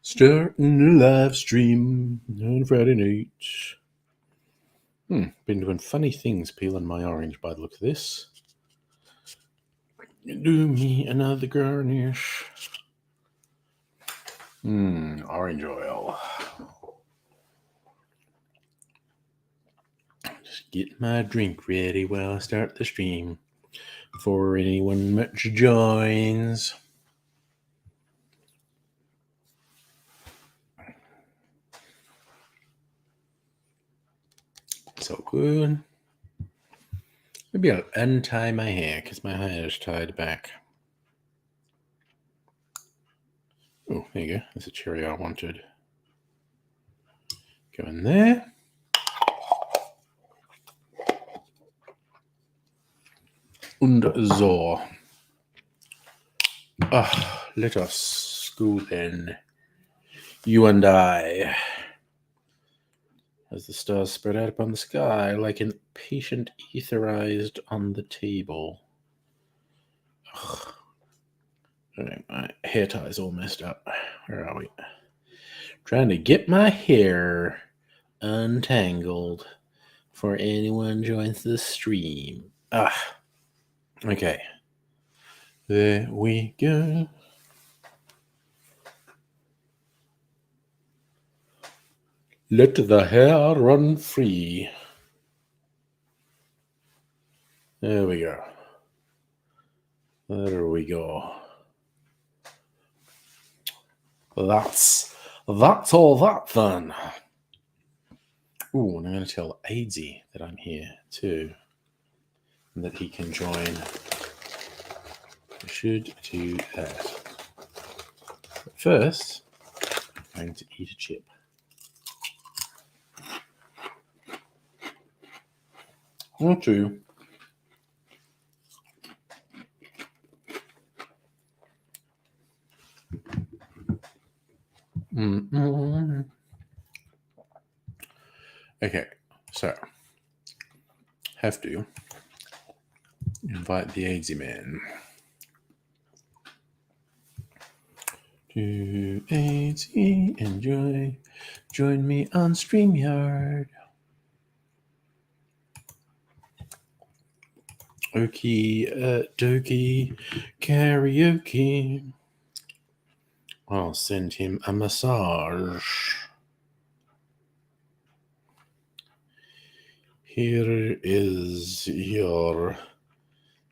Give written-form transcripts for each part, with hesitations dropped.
Starting a live stream on Friday night. Been doing funny things peeling my orange by the look of this. Do me another garnish. Orange oil. Just get my drink ready while I start the stream before anyone much joins. So good. Maybe I'll untie my hair because my hair is tied back. Oh, there you go. That's a cherry I wanted. Go in there. Und so. Let us go then. You and I. As the stars spread out upon the sky like an patient etherized on the table. Right, my hair tie's all messed up. Where are we? Trying to get my hair untangled before anyone joins the stream. Okay. There we go. Let the hair run free. There we go. There we go. That's all that then. Ooh, and I'm going to tell Aidsy that I'm here too, and that he can join. I should do that. But first, I'm going to eat a chip. Or two. Okay, so have to invite the Aidsy man. To Aidsy, enjoy. Join me on StreamYard. Okie dokie karaoke. I'll send him a massage. Here is your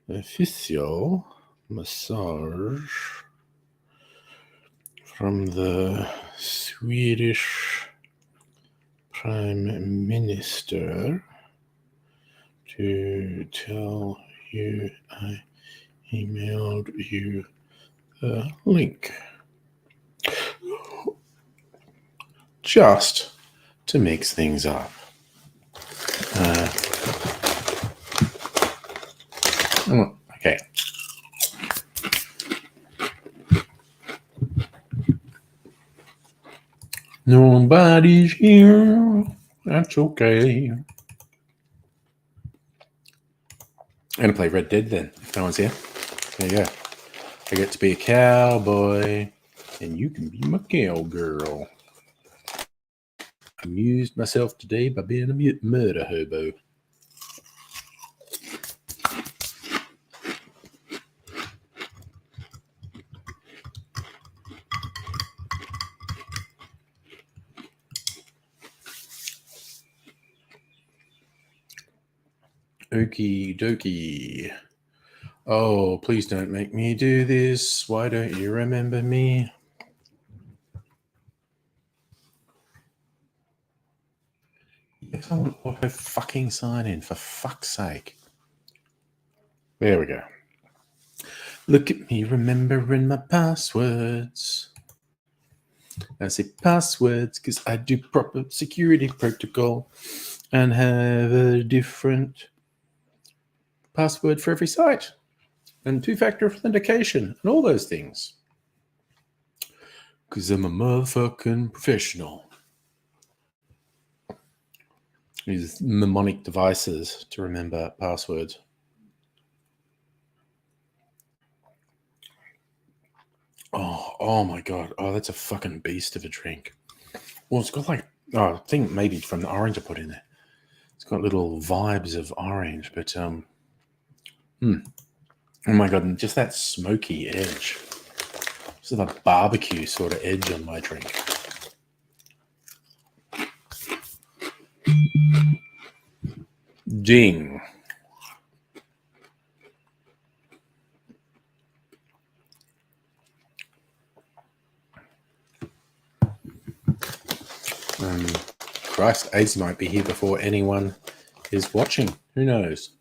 official massage from the Swedish Prime Minister to tell you I emailed you the link. Just to mix things up. Okay. Nobody's here. That's okay. I'm going to play Red Dead then, if no one's here. There you go. I get to be a cowboy, and you can be my cowgirl. I amused myself today by being a murder hobo. Okie dokie. Oh, please don't make me do this. Why don't you remember me? Someone auto fucking sign in, for fuck's sake. There we go. Look at me remembering my passwords. I say passwords because I do proper security protocol and have a different password for every site and two-factor authentication and all those things. Because I'm a motherfucking professional. Use mnemonic devices to remember passwords. Oh my god. Oh, that's a fucking beast of a drink. Well, it's got like, I think maybe from the orange I put in there. It's got little vibes of orange, but oh my god, and just that smoky edge. Sort of a barbecue sort of edge on my drink. Ding. Christ, AIDS might be here before anyone is watching. Who knows?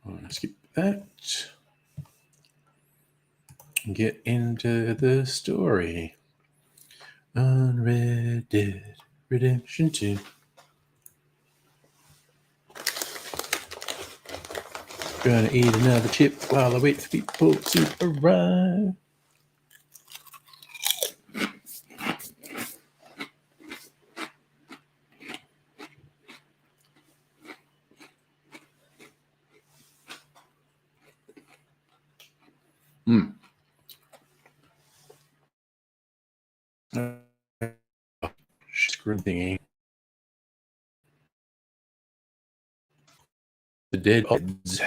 Let's skip that. Get into the story. On Red Dead Redemption 2. Gonna eat another chip while I wait for people to arrive. Screw thingy. The dead odds.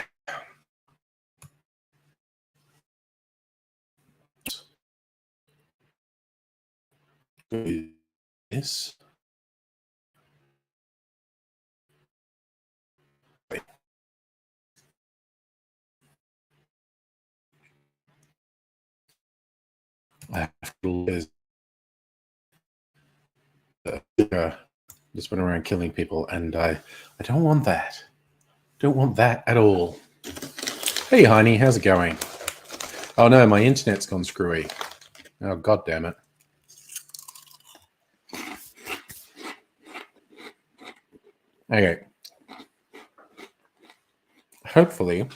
Yes. I have to just went around killing people, and I don't want that. Don't want that at all. Hey, honey, how's it going? Oh no, my internet's gone screwy. Oh, god damn it. Okay. Hopefully,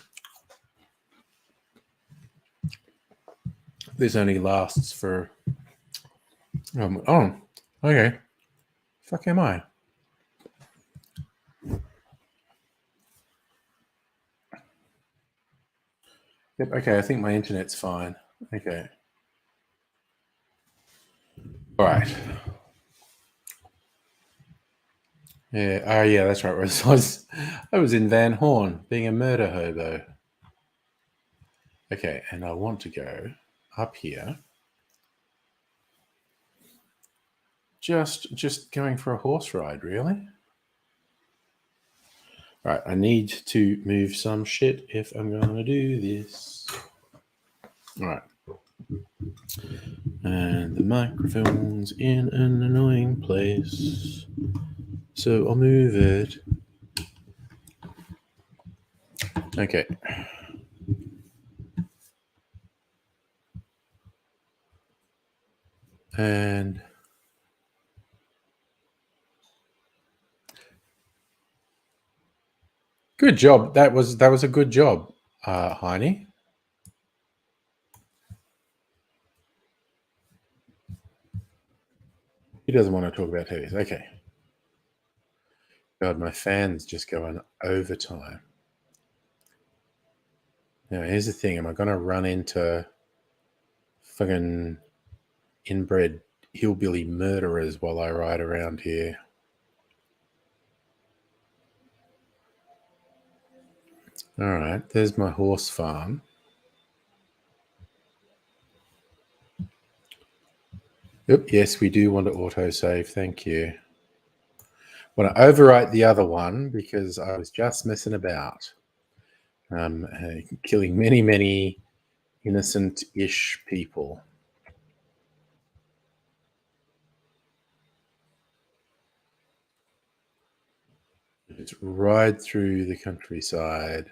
this only lasts for... oh, okay. Fuck am I? Yep, okay, I think my internet's fine. Okay. All right. Yeah, oh yeah, that's right. I was in Van Horn being a murder hobo. Okay, and I want to go up here. Just going for a horse ride, really? All right, I need to move some shit if I'm going to do this. All right. And the microphone's in an annoying place, so I'll move it. Okay. And good job. That was a good job, Heine. He doesn't want to talk about heavies. Okay. God, my fan's just going overtime. Now, here's the thing. Am I going to run into fucking inbred hillbilly murderers while I ride around here? All right. There's my horse farm. Yep. Yes, we do want to autosave. Thank you. I want to overwrite the other one because I was just messing about. Killing many, many innocent-ish people. Just ride through the countryside.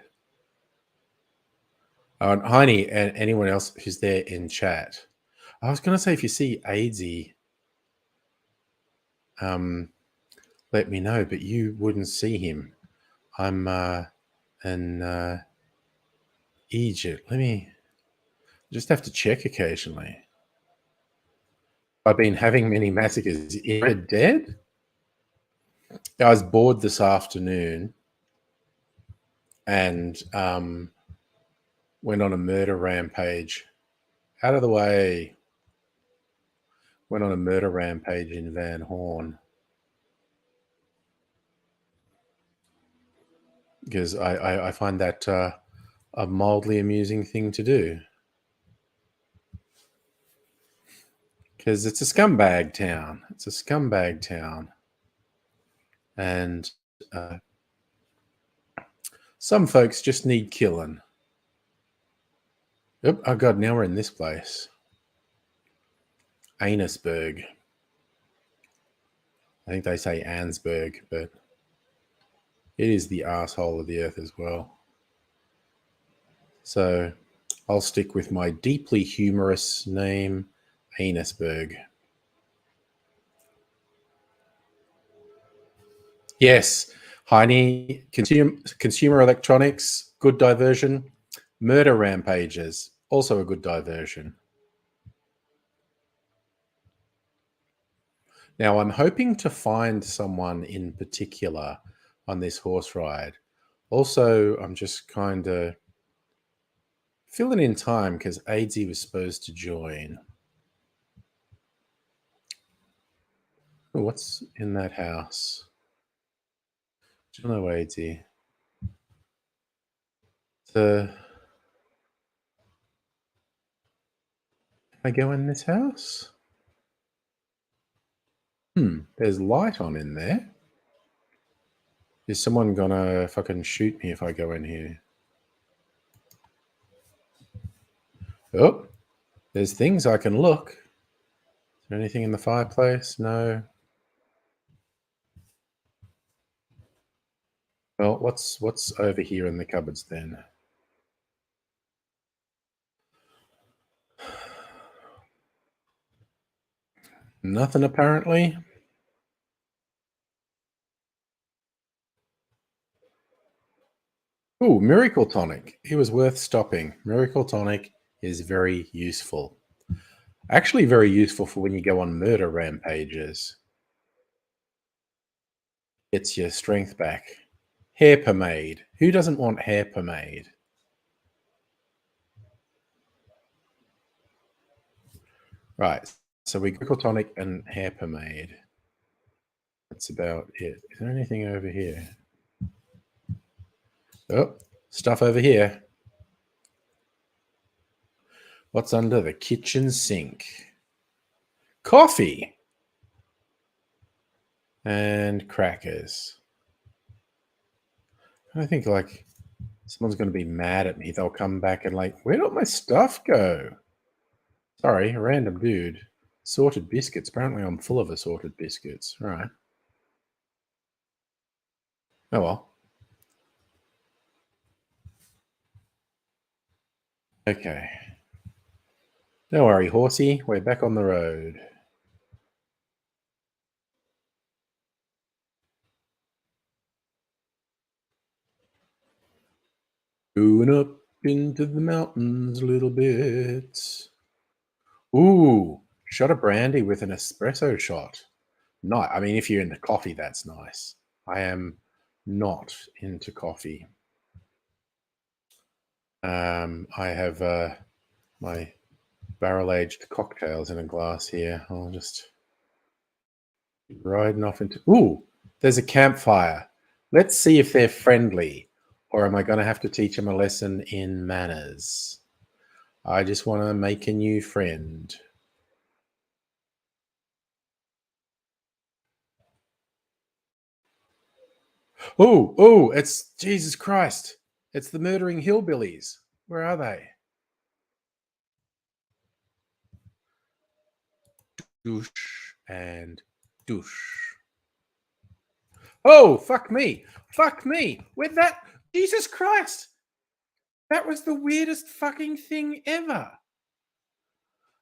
And Heine and anyone else who's there in chat. I was going to say, if you see Aidsy, let me know, but you wouldn't see him. I'm in Egypt. Let me just have to check occasionally. I've been having many massacres. Is it dead? I was bored this afternoon and went on a murder rampage. Out of the way. Went on a murder rampage in Van Horn. Because I find that a mildly amusing thing to do. Because it's a scumbag town. It's a scumbag town. And some folks just need killing. Oh God, now we're in this place. Anusburg. I think they say Ansburg, but it is the asshole of the earth as well. So I'll stick with my deeply humorous name, Anusburg. Yes, Heine, consumer electronics, good diversion. Murder rampages, also a good diversion. Now, I'm hoping to find someone in particular on this horse ride. Also, I'm just kind of filling in time because Aidsy was supposed to join. Oh, what's in that house? Hello, Aidsy. Can I go in this house? There's light on in there. Is someone gonna fucking shoot me if I go in here? Oh, there's things I can look. Is there anything in the fireplace? No. Well, what's over here in the cupboards then? Nothing apparently. Ooh, Miracle Tonic. It was worth stopping. Miracle Tonic is very useful. Actually, very useful for when you go on murder rampages. Gets your strength back. Hair pomade. Who doesn't want hair pomade? Right. So we Miracle Tonic and hair pomade. That's about it. Is there anything over here? Oh, stuff over here. What's under the kitchen sink? Coffee and crackers. I think like someone's going to be mad at me. They'll come back and like, where did my stuff go? Sorry, a random dude. Assorted biscuits. Apparently I'm full of assorted biscuits. All right. Oh well. Okay. Don't worry, horsey. We're back on the road. Going up into the mountains a little bit. Ooh, shot of brandy with an espresso shot. Not, I mean, if you're into coffee, that's nice. I am not into coffee. I have my barrel-aged cocktails in a glass here. I'll just keep riding off into... Ooh, there's a campfire. Let's see if they're friendly, or am I going to have to teach them a lesson in manners? I just want to make a new friend. Oh, it's Jesus Christ. It's the murdering hillbillies. Where are they? Douche and douche. Oh, fuck me. Fuck me. Where'd that... Jesus Christ. That was the weirdest fucking thing ever.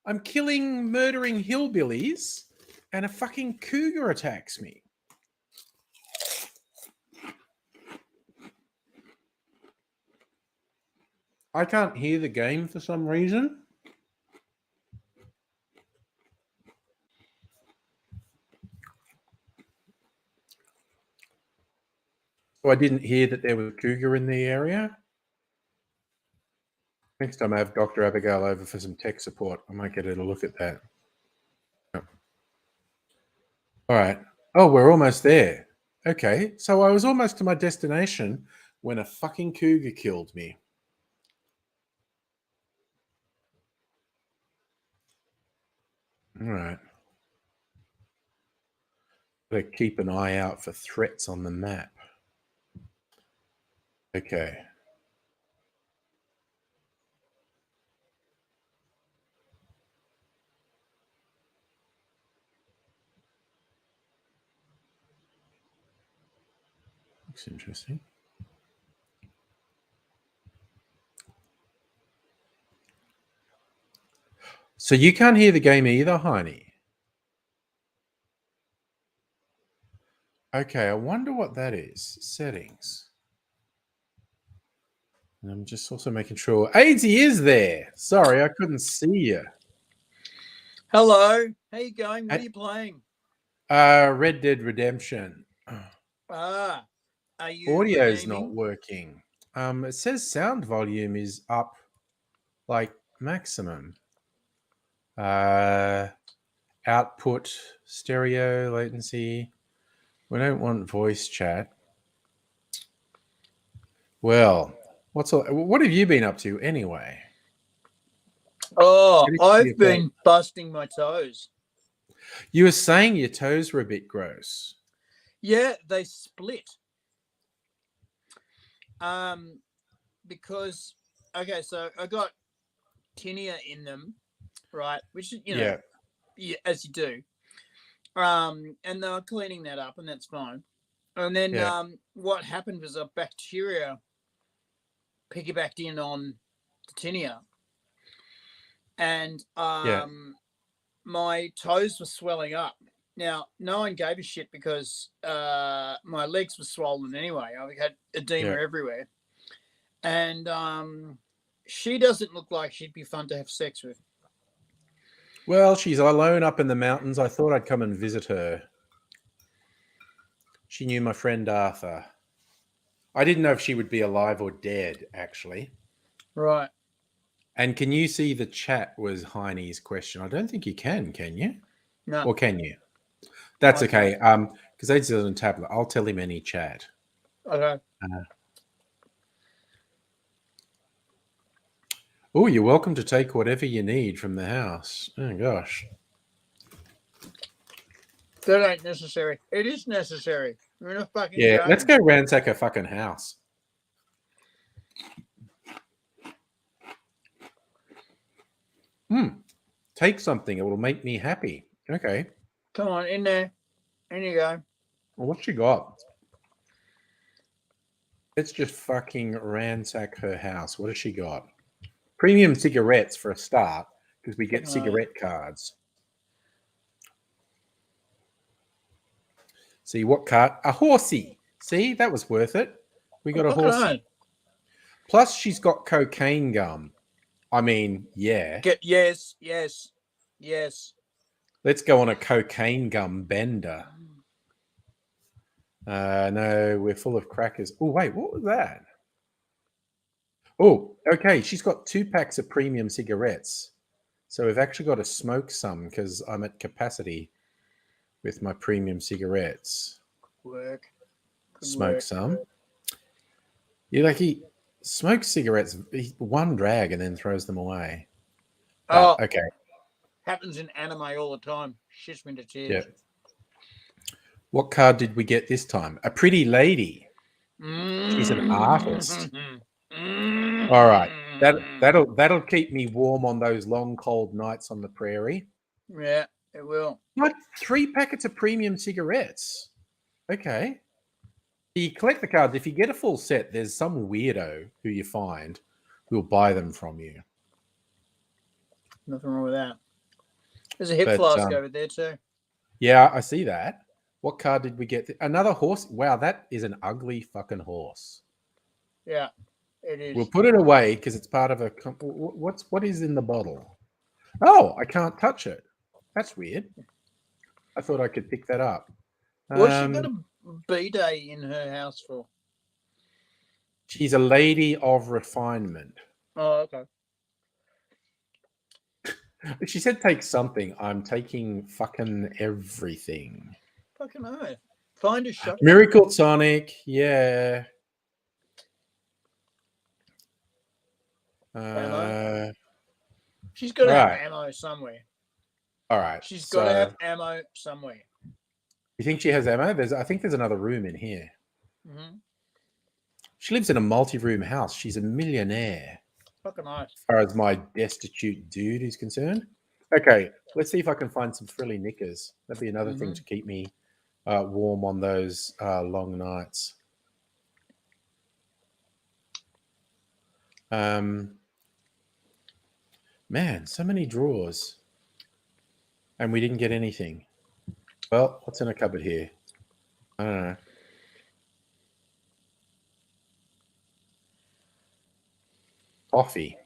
I'm killing, murdering hillbillies, and a fucking cougar attacks me. I can't hear the game for some reason. So I didn't hear that there was a cougar in the area. Next time I have Dr. Abigail over for some tech support, I might get her to look at that. All right. Oh, we're almost there. Okay. So I was almost to my destination when a fucking cougar killed me. All right. Gotta keep an eye out for threats on the map. Okay. Looks interesting. So you can't hear the game either, Heine? Okay, I wonder what that is. Settings. And I'm just also making sure AZ is there. Sorry, I couldn't see you. Hello. How you going? What are you playing? Red Dead Redemption. Are you Audio's redeeming? not working. It says sound volume is up like maximum. Output, stereo, latency. We don't want voice chat. Well, what have you been up to anyway? Oh, I've been busting my toes. You were saying your toes were a bit gross. Yeah, they split. Because okay, so I got tinea in them, right? Which yeah, as you do. And they were cleaning that up, and that's fine. And then what happened was a bacteria piggybacked in on the tinea, and my toes were swelling up. Now, no one gave a shit because my legs were swollen anyway. I had edema everywhere. And she doesn't look like she'd be fun to have sex with. Well, she's alone up in the mountains. I thought I'd come and visit her. She knew my friend Arthur. I didn't know if she would be alive or dead, actually. Right. And can you see the chat was Heine's question? I don't think you can you? No. Or can you? That's okay. Because AJ's on a tablet. I'll tell him any chat. Okay. Oh, you're welcome to take whatever you need from the house. Oh, gosh. That ain't necessary. It is necessary. You're in a fucking garden. Let's go ransack a fucking house. Take something. It will make me happy. Okay. Come on, in there. In you go. Well, what's she got? Let's just fucking ransack her house. What has she got? Premium cigarettes for a start, because we get cigarette cards. See, what card? A horsey. See, that was worth it. We got a horsey. Plus, she's got cocaine gum. I mean, yeah. Yes. Let's go on a cocaine gum bender. No, we're full of crackers. Oh, wait, what was that? Oh, okay. She's got 2 packs of premium cigarettes. So we've actually got to smoke some because I'm at capacity with my premium cigarettes. Good smoke some. He smokes cigarettes, one drag and then throws them away. But, okay. Happens in anime all the time. Shits me to tears. Yeah. What card did we get this time? A pretty lady. She's an artist. All right. That'll keep me warm on those long, cold nights on the prairie. Yeah, it will. Like 3 packets of premium cigarettes. Okay. You collect the cards. If you get a full set, there's some weirdo who you find who'll buy them from you. Nothing wrong with that. There's a hip flask over there too. Yeah, I see that. What card did we get? Another horse. Wow, that is an ugly fucking horse. Yeah, it is. We'll put it away because it's part of a. What is in the bottle? Oh, I can't touch it. That's weird. I thought I could pick that up. What's she got a B-day in her house for? She's a lady of refinement. Oh, okay. She said take something. I'm taking fucking everything. Fucking hell. Find a shot. Miracle Tonic, yeah. She's got to have ammo somewhere. All right. She's got to have ammo somewhere. You think she has ammo? I think there's another room in here. Mm-hmm. She lives in a multi-room house. She's a millionaire. Fucking nice. As far as my destitute dude is concerned. Okay, let's see if I can find some frilly knickers. That'd be another thing to keep me warm on those long nights. Man, so many drawers. And we didn't get anything. Well, what's in a cupboard here? I don't know. Coffee.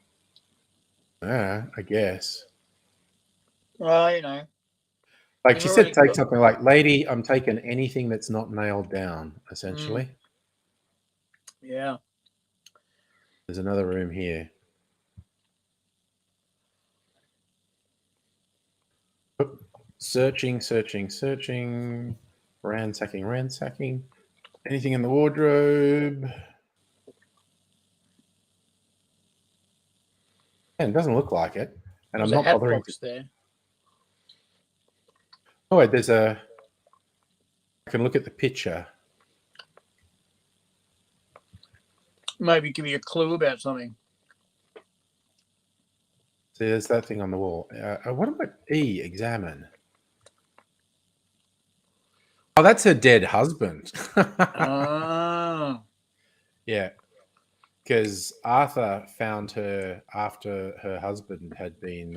I guess. Well, you know. Like she said, take something like, lady, I'm taking anything that's not nailed down, essentially. Yeah. There's another room here. Searching. Ransacking. Anything in the wardrobe? Man, it doesn't look like it. And I'm not bothering. There. Oh, wait, I can look at the picture. Maybe give you a clue about something. See, there's that thing on the wall. What about examine? Oh, that's her dead husband. Yeah. Because Arthur found her after her husband had been...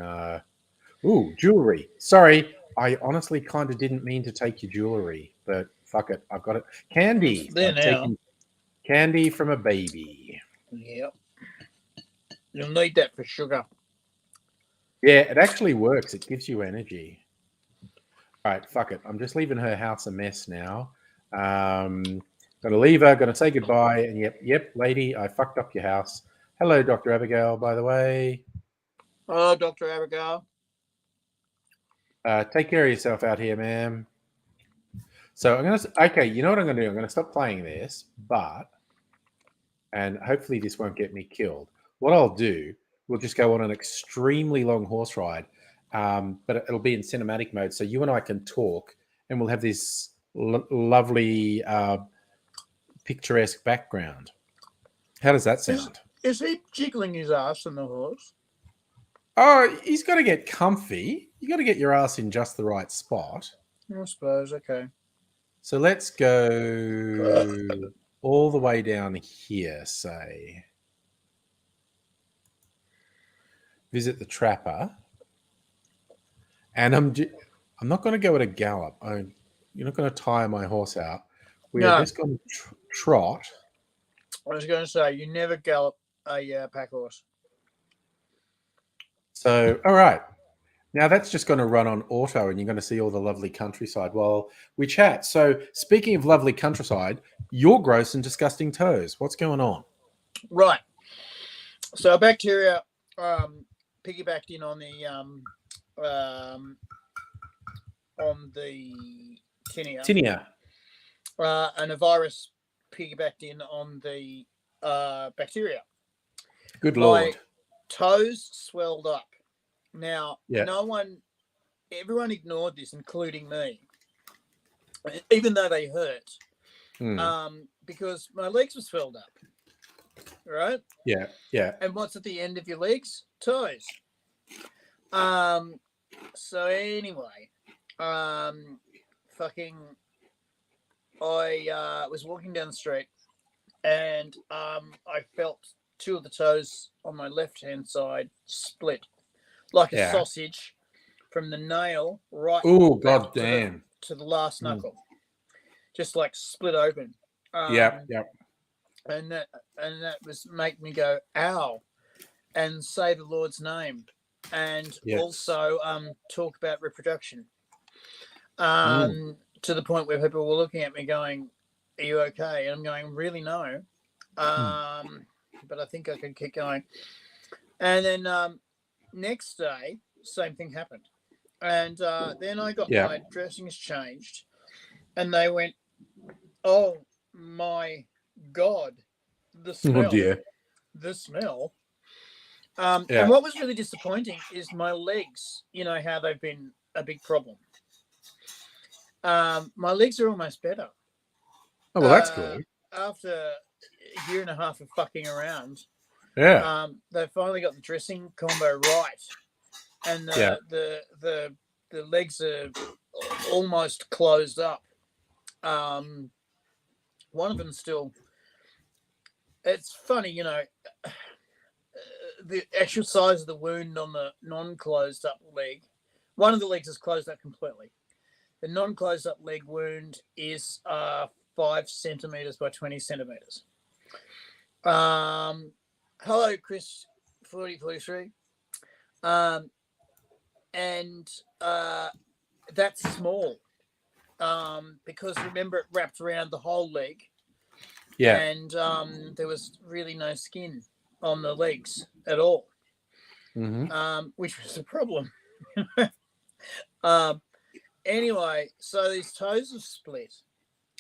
jewelry. Sorry, I honestly kind of didn't mean to take your jewelry, but fuck it, I've got it. Candy. It's there now. Candy from a baby. Yep. You'll need that for sugar. Yeah, it actually works. It gives you energy. All right, fuck it. I'm just leaving her house a mess now. Gonna leave her, gonna say goodbye, and yep, lady, I fucked up your house. Hello, Dr. Abigail, by the way. Oh, Dr. Abigail. Take care of yourself out here, ma'am. So I'm okay, you know what I'm gonna do? I'm gonna stop playing this, and hopefully this won't get me killed. What I'll do, we'll just go on an extremely long horse ride, but it'll be in cinematic mode, so you and I can talk, and we'll have this lovely picturesque background. How does that sound? Is he jiggling his ass on the horse? Oh, he's got to get comfy. You got to get your ass in just the right spot. I suppose. Okay. So let's go all the way down here, say. Visit the trapper. And I'm not going to go at a gallop. You're not going to tire my horse out. We are just going to trot. I was going to say, you never gallop a pack horse. So, all right. Now that's just going to run on auto and you're going to see all the lovely countryside while we chat. So speaking of lovely countryside, your gross and disgusting toes. What's going on? Right. So bacteria piggybacked in on the tinea. And a virus piggybacked in on the bacteria. Good Lord. My toes swelled up. Now, everyone ignored this, including me, even though they hurt, because my legs were swelled up, right? Yeah. And what's at the end of your legs? Toes. So anyway, fucking I was walking down the street, and I felt two of the toes on my left-hand side split, like a sausage, from the nail right Oh, back god damn. to the last knuckle, just like split open. Yep. And that was make me go ow, and say the Lord's name, and also talk about reproduction. To the point where people were looking at me going, "Are you okay?" And I'm going, "Really, no." But I think I could keep going. And then next day, same thing happened. And then I got my dressings changed, and they went, "Oh my God, the smell!" Oh dear. The smell. And what was really disappointing is my legs. You know how they've been a big problem. My legs are almost better. Oh, well, that's good. After a year and a half of fucking around, they finally got the dressing combo right, and the legs are almost closed up. One of them still. It's funny, you know, the actual size of the wound on the non-closed up leg. One of the legs is closed up completely. The non-closed up leg wound is 5 centimeters by 20 centimeters. Hello, Chris 4043. And that's small because remember it wrapped around the whole leg. Yeah. And there was really no skin on the legs at all, which was a problem. Anyway, so these toes have split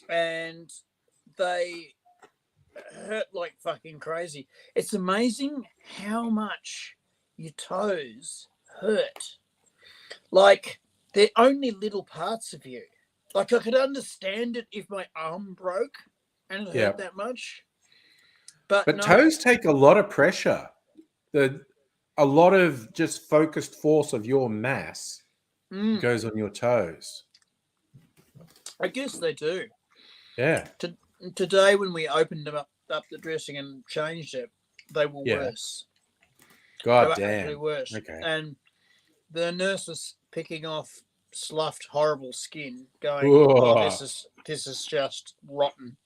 and they hurt like fucking crazy. It's amazing how much your toes hurt. Like, they're only little parts of you. Like, I could understand it if my arm broke and it hurt that much. But no. Toes take a lot of pressure. A lot of just focused force of your mass goes on your toes. I guess they do. Yeah. Today, when we opened them up the dressing and changed it, they were worse. God they were damn. Actually worse. Okay. And the nurse was picking off sloughed, horrible skin, going, "Oh, this is just rotten."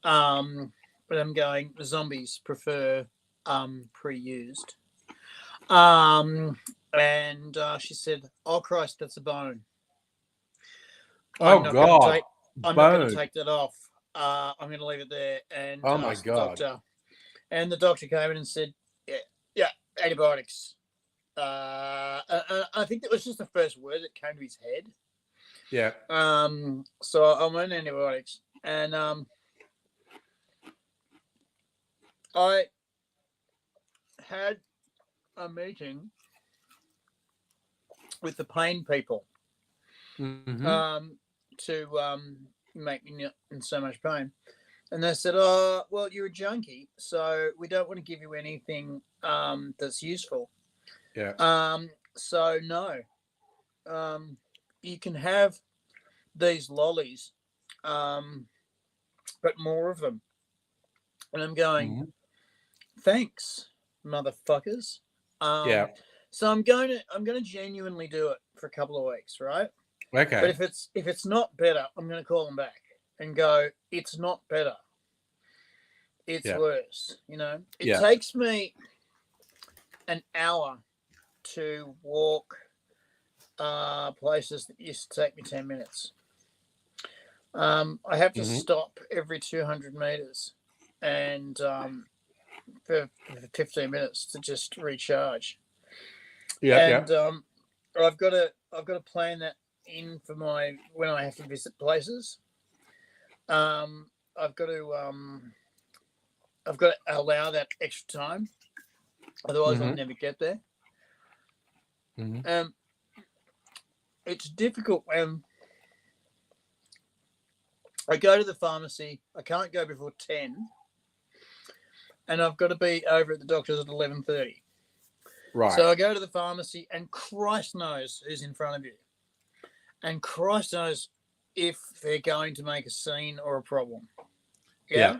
But I'm going, zombies prefer pre-used. And she said, "Oh Christ, that's a bone." Oh God! I'm not going to take that off. I'm going to leave it there. And oh my God! The doctor came in and said, "Yeah, antibiotics." I think that was just the first word that came to his head. Yeah. So I'm on antibiotics, and I had a meeting with the pain people to make me not in so much pain. And they said, "Oh, well, you're a junkie, so we don't want to give you anything that's useful." Yeah. So no. You can have these lollies, but more of them. And I'm going, thanks, motherfuckers. So I'm going to genuinely do it for a couple of weeks, right? Okay. But if it's not better, I'm going to call them back and go, it's not better. It's worse. You know, it takes me an hour to walk places that used to take me 10 minutes. I have to stop every 200 meters and for 15 minutes to just recharge. I've got to plan that in for when I have to visit places. I've got to allow that extra time, otherwise I'll never get there. It's difficult when I go to the pharmacy. I can't go before 10, and I've got to be over at the doctor's at 11:30. Right. So I go to the pharmacy, and Christ knows who's in front of you, and Christ knows if they're going to make a scene or a problem. Yeah.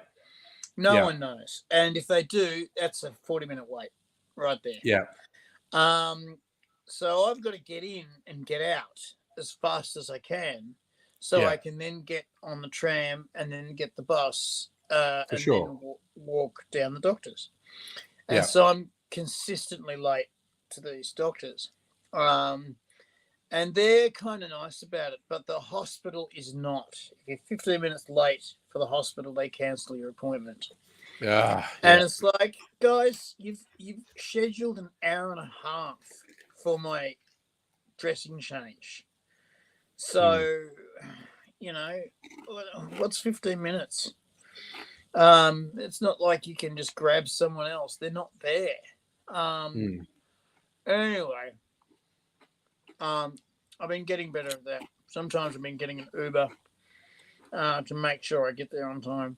No one knows. And if they do, that's a 40-minute wait right there. Yeah. So I've got to get in and get out as fast as I can, so I can then get on the tram and then get the bus and then walk down the doctors. And so I'm consistently late to these doctors. And they're kind of nice about it, but the hospital is not. If you're 15 minutes late for the hospital, they cancel your appointment. And it's like, guys, you've scheduled an hour and a half for my dressing change. So, what's 15 minutes? It's not like you can just grab someone else. They're not there. Anyway, I've been getting better at that. Sometimes I've been getting an Uber to make sure I get there on time.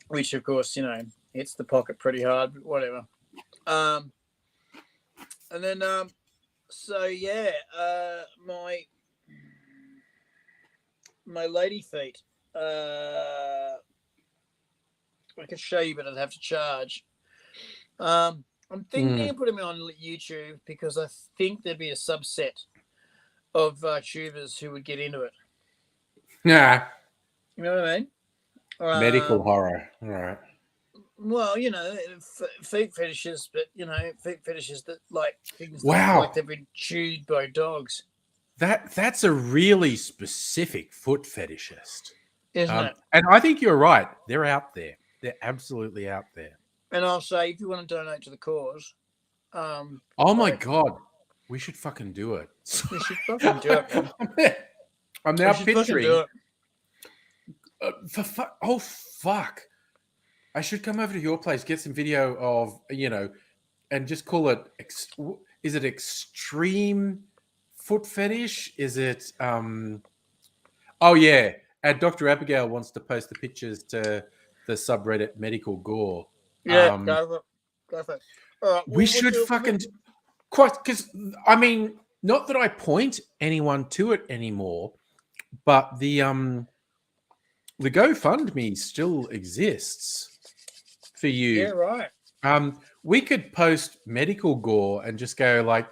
Which, of course, hits the pocket pretty hard, but whatever. And then, my lady feet. I could show you, but I'd have to charge. I'm thinking of putting them on YouTube because I think there'd be a subset of tubers who would get into it. Yeah. You know what I mean? Medical horror. All right. Well, feet fetishes, but feet fetishes that like things that like they've been chewed by dogs. That's a really specific foot fetishist, isn't it? And I think you're right. They're out there. They're absolutely out there. And I'll say, if you want to donate to the cause, oh my god, we should fucking do it. We should fucking do it. I'm now picturing. Oh fuck! I should come over to your place, get some video of and just call it. Is it extreme foot fetish? Is it? Oh yeah, and Dr. Abigail wants to post the pictures to the subreddit Medical Gore. Yeah, go for it. All right, we should fucking quite because not that I point anyone to it anymore, but the GoFundMe still exists for you. Yeah, right. We could post Medical Gore and just go like,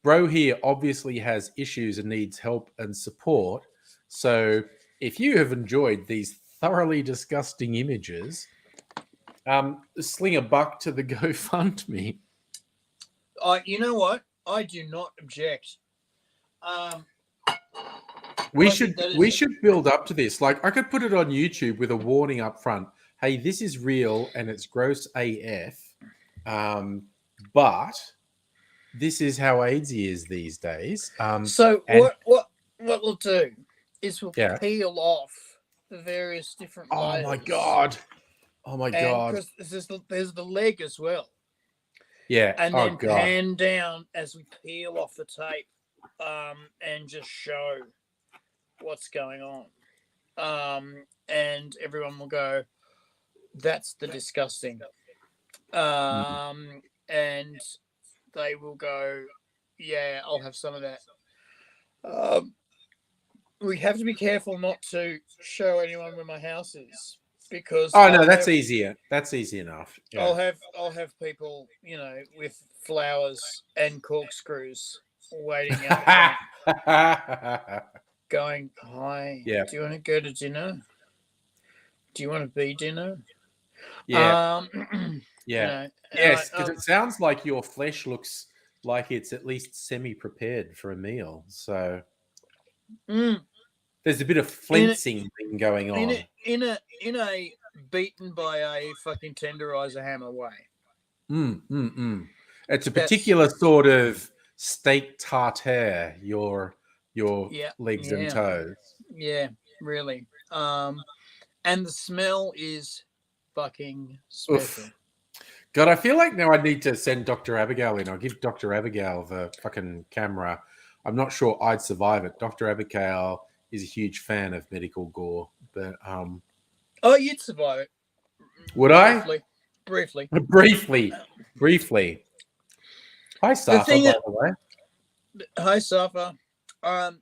bro here obviously has issues and needs help and support. So if you have enjoyed these thoroughly disgusting images, sling a buck to the GoFundMe. You know what? I do not object. We should build up to this. Like I could put it on YouTube with a warning up front. Hey, this is real and it's gross AF. But this is how AIDSy is these days. What we'll do is we'll peel off the various different layers. Oh my god! Because there's the leg as well. Yeah, and then pan down as we peel off the tape, and just show what's going on. And everyone will go, "That's the disgusting," and they will go, "Yeah, I'll have some of that." We have to be careful not to show anyone where my house is because that's easier. That's easy enough. Yeah. I'll have people, with flowers and corkscrews waiting out going, "Hi, do you want to go to dinner? Do you want to be dinner?" Yeah. Yes, because it sounds like your flesh looks like it's at least semi-prepared for a meal. So there's a bit of flencing thing going on. In a beaten by a fucking tenderizer hammer way. It's a particular sort of steak tartare, your legs and toes. Yeah, really. And the smell is fucking special. Oof. God, I feel like now I need to send Dr. Abigail in. I'll give Dr. Abigail the fucking camera. I'm not sure I'd survive it. Dr. Abigail is a huge fan of Medical Gore, but you'd survive it. Would Briefly. Briefly. Hi, Safa, by the way. Hi, Safa. The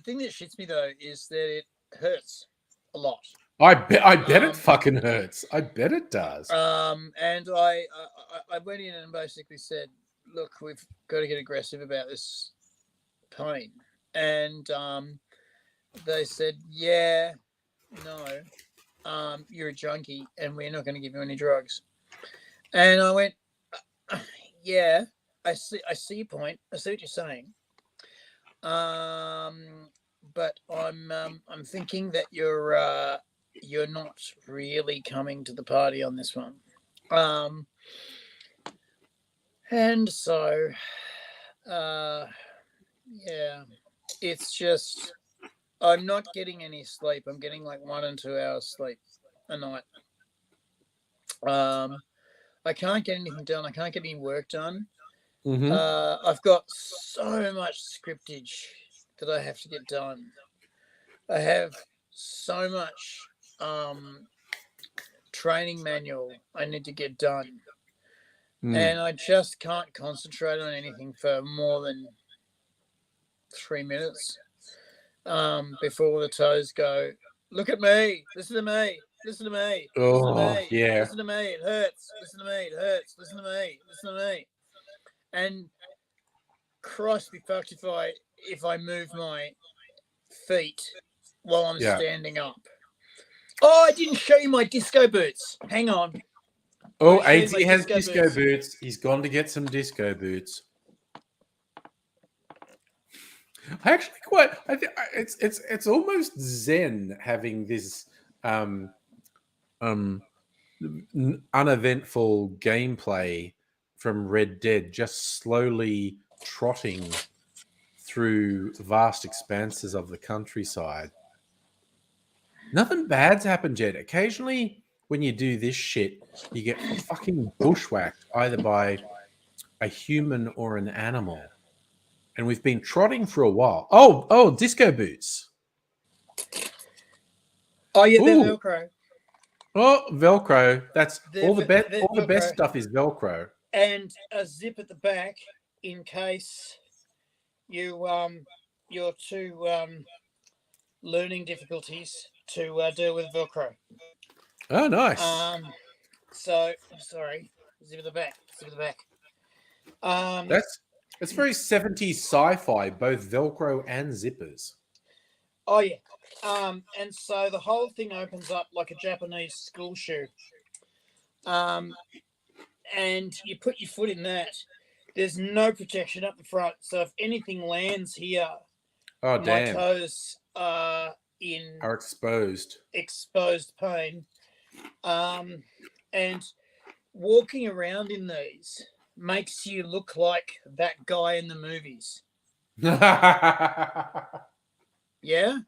thing that shits me though is that it hurts a lot. I bet it fucking hurts. I bet it does. And I went in and basically said, look, we've got to get aggressive about this pain. And they said, yeah, no, you're a junkie and we're not going to give you any drugs. And I went, yeah, I see your point. I see what you're saying. But I'm thinking that you're not really coming to the party on this one. And so, yeah, it's just I'm not getting any sleep. I'm getting like 1 and 2 hours sleep a night. I can't get anything done. I can't get any work done. Mm-hmm. I've got so much scriptage that I have to get done. I have so much training manual I need to get done. And I just can't concentrate on anything for more than 3 minutes before the toes go, look at me, listen to me, listen to me, listen to me, yeah. listen to me, it hurts, listen to me, it hurts, listen to me, listen to me. And Christ be fucked if I move my feet while I'm standing up. Oh, I didn't show you my disco boots. Hang on. Oh, AZ has disco boots. He's gone to get some disco boots. I actually I think it's almost zen having this uneventful gameplay from Red Dead, just slowly trotting through vast expanses of the countryside. Nothing bad's happened yet. Occasionally, when you do this shit, you get fucking bushwhacked either by a human or an animal. And we've been trotting for a while. Oh, disco boots. Oh yeah, they're Velcro. Oh, Velcro. That's all the best. All the Velcro. best stuff is Velcro. And a zip at the back in case you're too learning difficulties to deal with Velcro. Oh, nice. So I'm sorry, zip at the back. Zip at the back. That's very 70s sci-fi, both Velcro and zippers. Oh yeah. And so the whole thing opens up like a Japanese school shoe. And you put your foot in that. There's no protection up the front, so if anything lands here, my toes are exposed pain. And walking around in these makes you look like that guy in the movies. Yeah?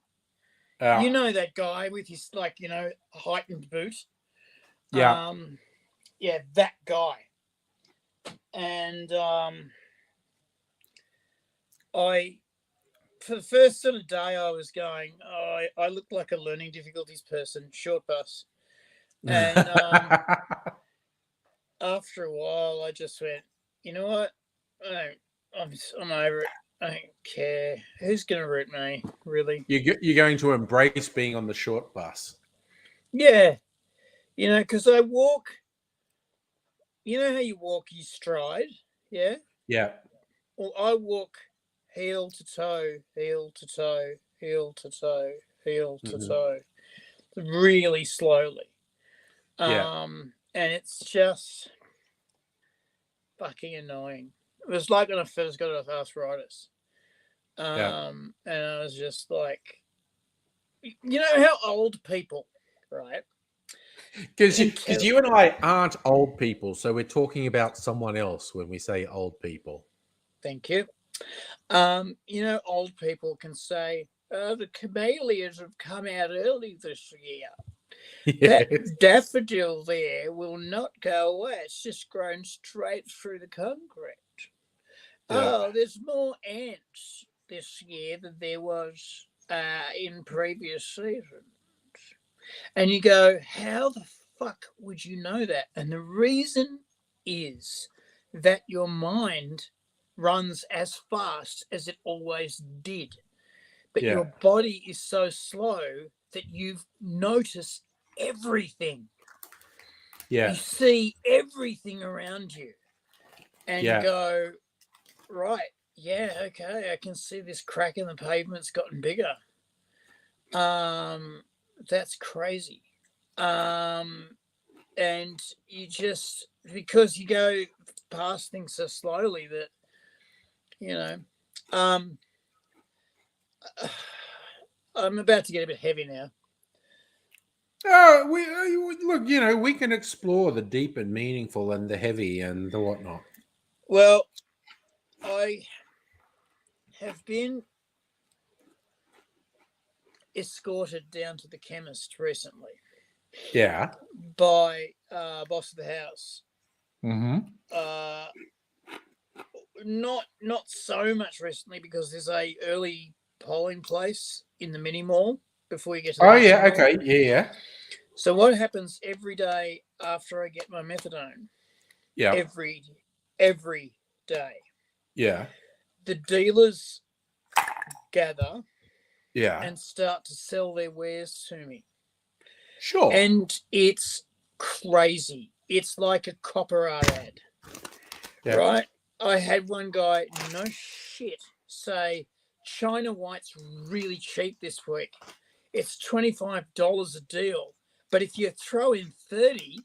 You know that guy with his, like, heightened boot? Yeah. Yeah, that guy. And for the first sort of day I was going, I look like a learning difficulties person, short bus. And after a while I just went, you know what? I'm over it. I don't care. Who's going to root me, really? You're going to embrace being on the short bus. Yeah. Because I walk, you know how you walk, you stride? Yeah? Yeah. Well, I walk heel to toe, heel to toe, heel to toe, heel to toe, really slowly. And it's just fucking annoying. It was like when I first got arthritis. And I was just like, you know how old people, right? Because you and I aren't old people, so we're talking about someone else when we say old people. Thank you. Old people can say, the camellias have come out early this year. Yes. That daffodil there will not go away. It's just grown straight through the concrete. Yeah. Oh, there's more ants this year than there was in previous seasons. And you go, how the fuck would you know that? And the reason is that your mind runs as fast as it always did. But Yeah. your body is so slow that you notice everything. Yeah. You see everything around you and Yeah. go, right, yeah, okay, I can see this crack in the pavement's gotten bigger. That's crazy. And you just, because you go past things so slowly that, you know, I'm about to get a bit heavy now. Look, you know, we can explore the deep and meaningful and the heavy and the whatnot. Well, I have been escorted down to the chemist recently Yeah. by boss of the house. Mm-hmm. Not so much recently because there's a early polling place in the mini mall before you get to the Oh, Nixon yeah. Mall. Okay. Yeah. So what happens every day after I get my methadone? Yeah. Every day, Yeah. the dealers gather Yeah. and start to sell their wares to me. Sure. And it's crazy. It's like a copper art ad, Yeah. right? I had one guy, no shit, say China White's really cheap this week. It's $25 a deal. But if you throw in 30,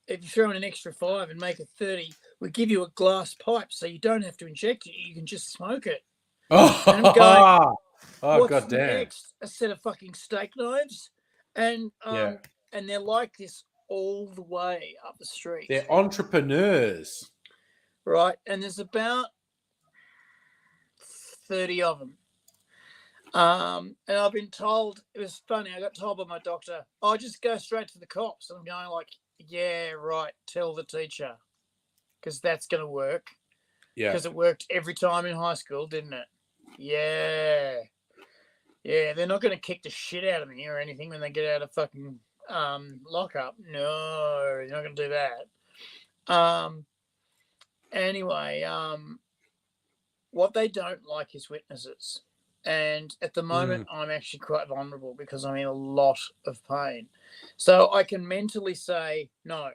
if you throw in an extra 5 and make it 30, we give you a glass pipe so you don't have to inject it. You can just smoke it. And I'm going, what's God damn. next? A set of fucking steak knives? And Yeah. and they're like this all the way up the street. They're entrepreneurs. Right? And there's about 30 of them. And I've been told, it was funny, I got told by my doctor, oh, just go straight to the cops. And I'm going like, yeah, right, tell the teacher. Because that's going to work. Yeah. Because it worked every time in high school, didn't it? Yeah. Yeah, they're not going to kick the shit out of me or anything when they get out of fucking lockup. No, they're not going to do that. Anyway, what they don't like is witnesses. And at the moment, I'm actually quite vulnerable because I'm in a lot of pain. So I can mentally say, no,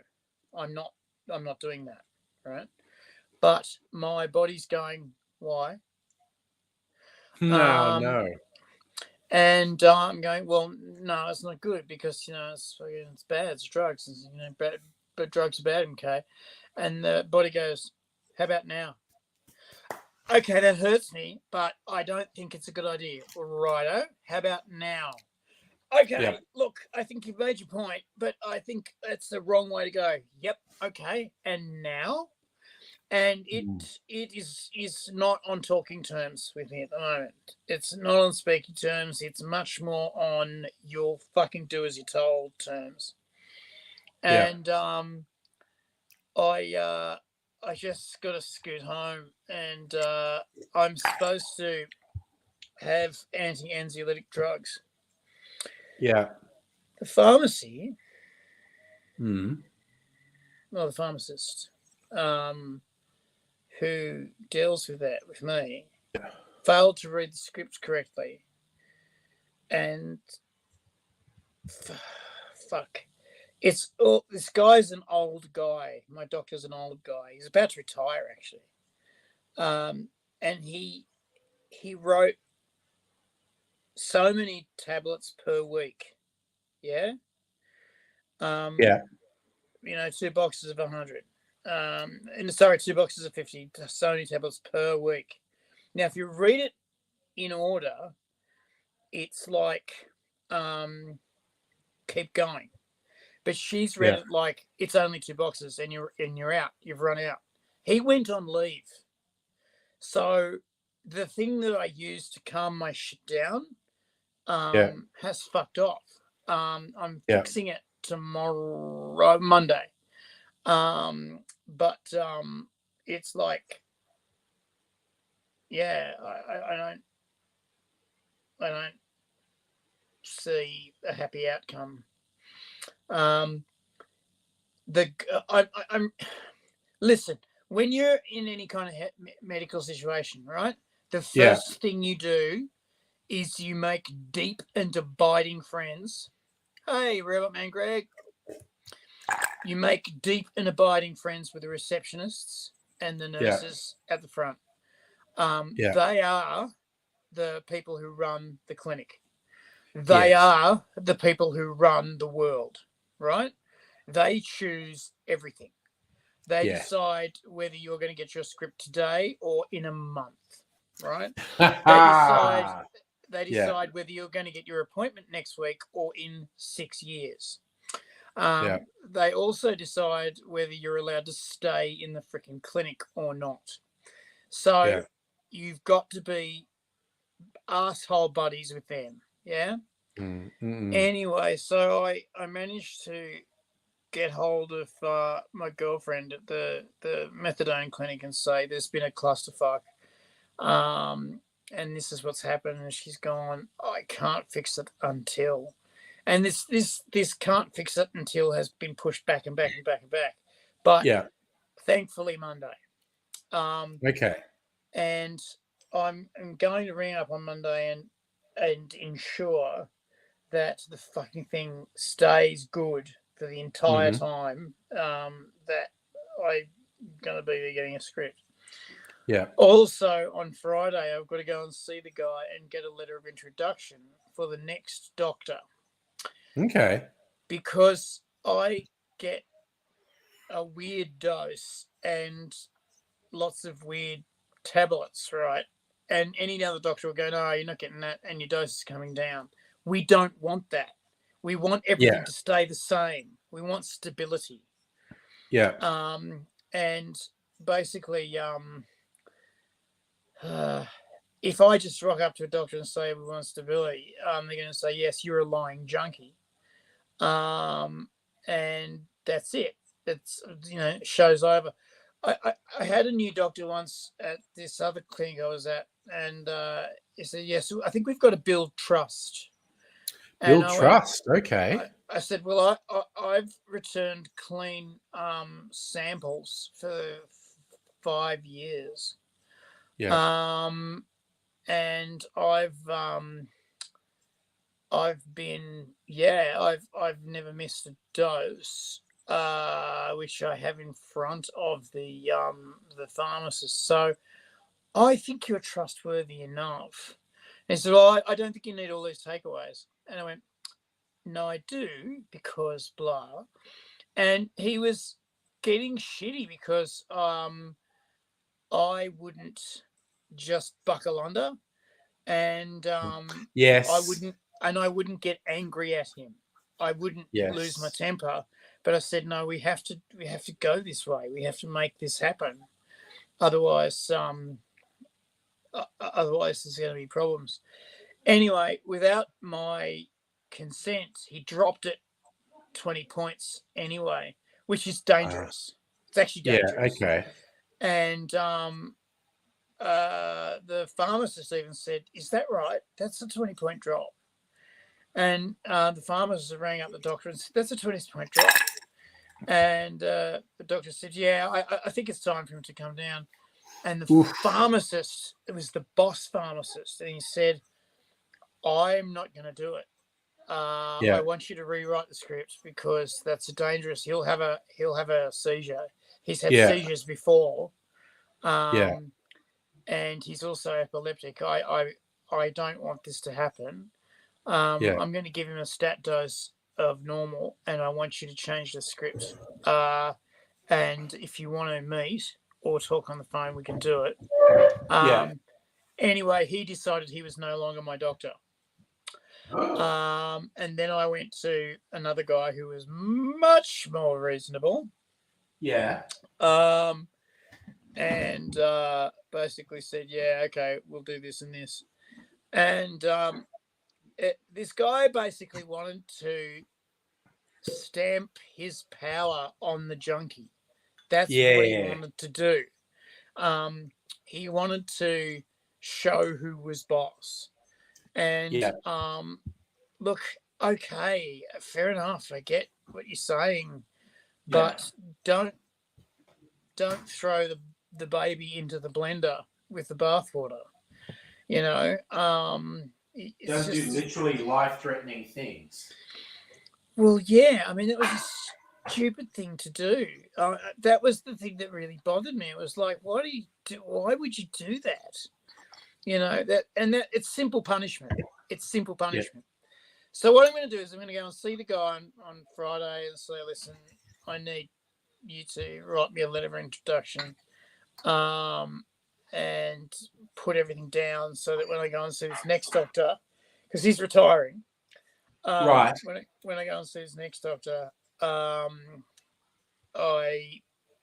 I'm not doing that, right? But my body's going, why? No. And I'm going, well, no, it's not good because, it's bad. It's drugs. It's, bad, but drugs are bad, okay? And the body goes, how about now? Okay, that hurts me, but I don't think it's a good idea. Righto. How about now? Okay, Yep. look, I think you've made your point, but I think that's the wrong way to go. Yep, okay. And now? And it is not on talking terms with me at the moment. It's not on speaking terms. It's much more on you'll fucking do as you're told terms. And I just got to scoot home, and I'm supposed to have anti-anxiolytic drugs. Yeah. The pharmacy, Mm. well, the pharmacist, who deals with that with me, failed to read the script correctly, and fuck. This guy's an old guy. My doctor's an old guy. He's about to retire, actually. And he wrote so many tablets per week. Yeah. Yeah. 2 boxes of 100. And sorry, 2 boxes of 50. So many tablets per week. Now, if you read it in order, it's like keep going. But she's read it like it's only 2 boxes and you're out. You've run out. He went on leave. So the thing that I used to calm my shit down has fucked off. I'm fixing it tomorrow, Monday. But it's like, yeah, I don't see a happy outcome. I'm listen. when you're in any kind of medical situation, right? The first thing you do is you make deep and abiding friends. Hey, Robot Man Greg. You make deep and abiding friends with the receptionists and the nurses at the front. They are the people who run the clinic. They are the people who run the world, right? They choose everything. They decide whether you're going to get your script today or in a month, right? They decide whether you're going to get your appointment next week or in 6 years. They also decide whether you're allowed to stay in the freaking clinic or not. So you've got to be asshole buddies with them. Yeah. Anyway, so I managed to get hold of my girlfriend at the methadone clinic and say there's been a clusterfuck, and this is what's happened. And she's gone, I can't fix it until, and this can't fix it until has been pushed back and back and back and back. But thankfully Monday. And I'm going to ring up on Monday and ensure that the fucking thing stays good for the entire time that I'm going to be getting a script. Also, on Friday, I've got to go and see the guy and get a letter of introduction for the next doctor. Because I get a weird dose and lots of weird tablets, right? And any other doctor will go, no, you're not getting that, and your dose is coming down. We don't want that. We want everything to stay the same. We want stability. And basically, if I just rock up to a doctor and say we want stability, they're going to say, yes, you're a lying junkie. And that's it. It's, show's over. I had a new doctor once at this other clinic I was at, and he said, yes, I think we've got to build trust. Okay. I said, well, I've returned clean samples for 5 years. And I've been, I've never missed a dose, which I have in front of the pharmacist. So I think you're trustworthy enough. And he said, well, I don't think you need all these takeaways. And I went, no, I do, because blah. And he was getting shitty because I wouldn't just buckle under, and I wouldn't get angry at him. I wouldn't lose my temper. But I said, no, we have to go this way. We have to make this happen. Otherwise, there's going to be problems. Anyway, without my consent, he dropped it 20 points anyway, which is dangerous. It's actually dangerous. And the pharmacist even said, is that right? That's a 20-point drop. And the pharmacist rang up the doctor and said, that's a 20-point drop. And the doctor said, yeah, I think it's time for him to come down. And the pharmacist, it was the boss pharmacist, and he said, I'm not going to do it. I want you to rewrite the script because that's dangerous. He'll have a seizure. He's had seizures before. And he's also epileptic. I don't want this to happen. I'm going to give him a stat dose of normal, and I want you to change the script. And if you want to meet or talk on the phone, we can do it. Anyway, he decided he was no longer my doctor. And then I went to another guy who was much more reasonable. And basically said, yeah, okay, we'll do this and this. And this guy basically wanted to stamp his power on the junkie. That's what he wanted to do. He wanted to show who was boss. And look, okay, fair enough. I get what you're saying, but don't don't throw the baby into the blender with the bathwater. You know, it's Don't do literally life-threatening things. Well, yeah. I mean, it was a stupid thing to do. That was the thing that really bothered me. It was like, why would you do that? You know, that it's simple punishment. It's simple punishment. Yeah. So what I'm going to do is I'm going to go and see the guy on Friday and say, listen, I need you to write me a letter of introduction, and put everything down so that when I go and see this next doctor, because he's retiring, right? When I go and see his next doctor,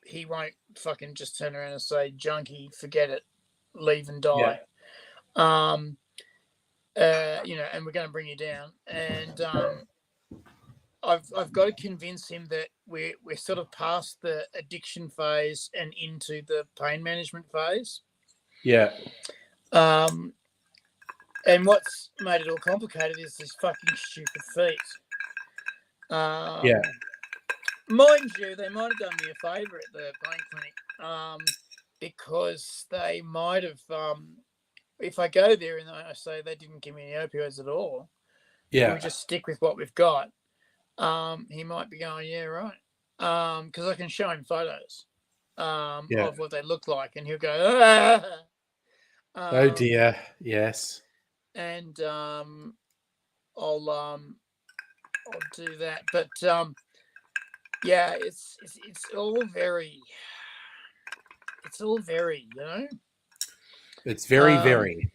he won't fucking just turn around and say, junkie, forget it, leave and die. Yeah. You know, and we're going to bring you down, and I've got to convince him that we're sort of past the addiction phase and into the pain management phase. Yeah. And what's made it all complicated is this fucking stupid feet. Yeah. Mind you, they might have done me a favour at the pain clinic, because they might have, if I go there and I say they didn't give me any opioids at all, yeah, we just stick with what we've got, he might be going, yeah, right, because I can show him photos of what they look like, and he'll go, ah! Oh dear, yes. And I'll do that, but yeah, it's all very, you know. It's very.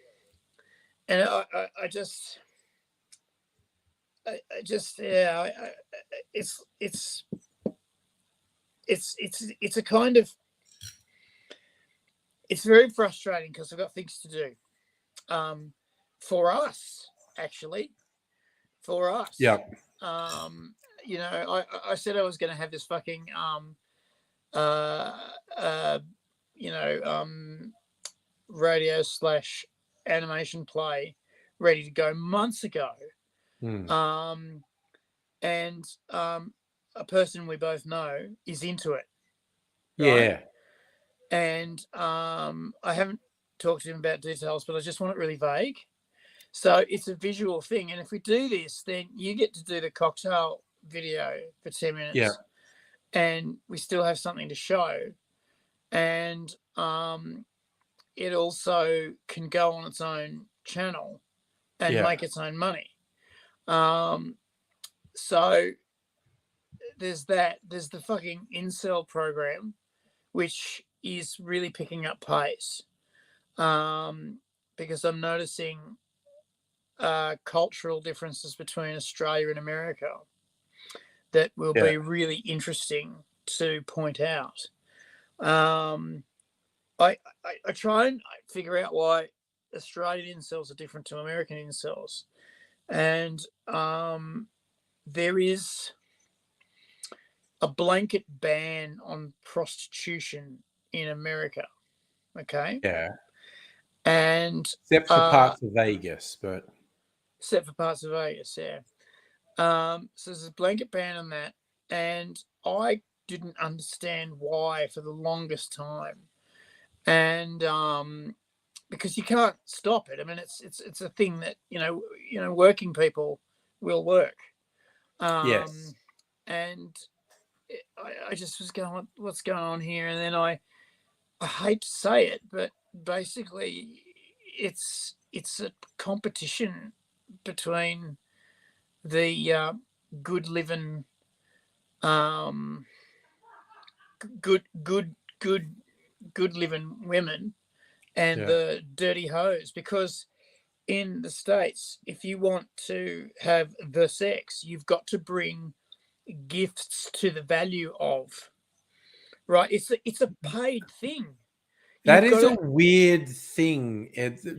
And I just yeah, it's a kind of, it's very frustrating because I've got things to do. For us, actually, for us. Yeah. You know, I said I was going to have this fucking you know, radio / animation play ready to go months ago. And a person we both know is into it. Right? Yeah. And I haven't talked to him about details, but I just want it really vague. So it's a visual thing. And if we do this, then you get to do the cocktail video for 10 minutes. Yeah. And we still have something to show. And it also can go on its own channel and make its own money. So there's that. There's the fucking incel program, which is really picking up pace, because I'm noticing cultural differences between Australia and America that will be really interesting to point out. I try and figure out why Australian incels are different to American incels, and there is a blanket ban on prostitution in America. Okay. Yeah. And except for parts of Vegas, but except for parts of Vegas, yeah. So there's a blanket ban on that, and I didn't understand why for the longest time, and because you can't stop it. I mean, it's a thing that you know working people will work. Yes. And I just was going, what's going on here? And then I hate to say it, but basically it's a competition between the good living, good living women and the dirty hoes, because in the States, if you want to have the sex, you've got to bring gifts to the value of, right? It's a paid thing. That is a weird thing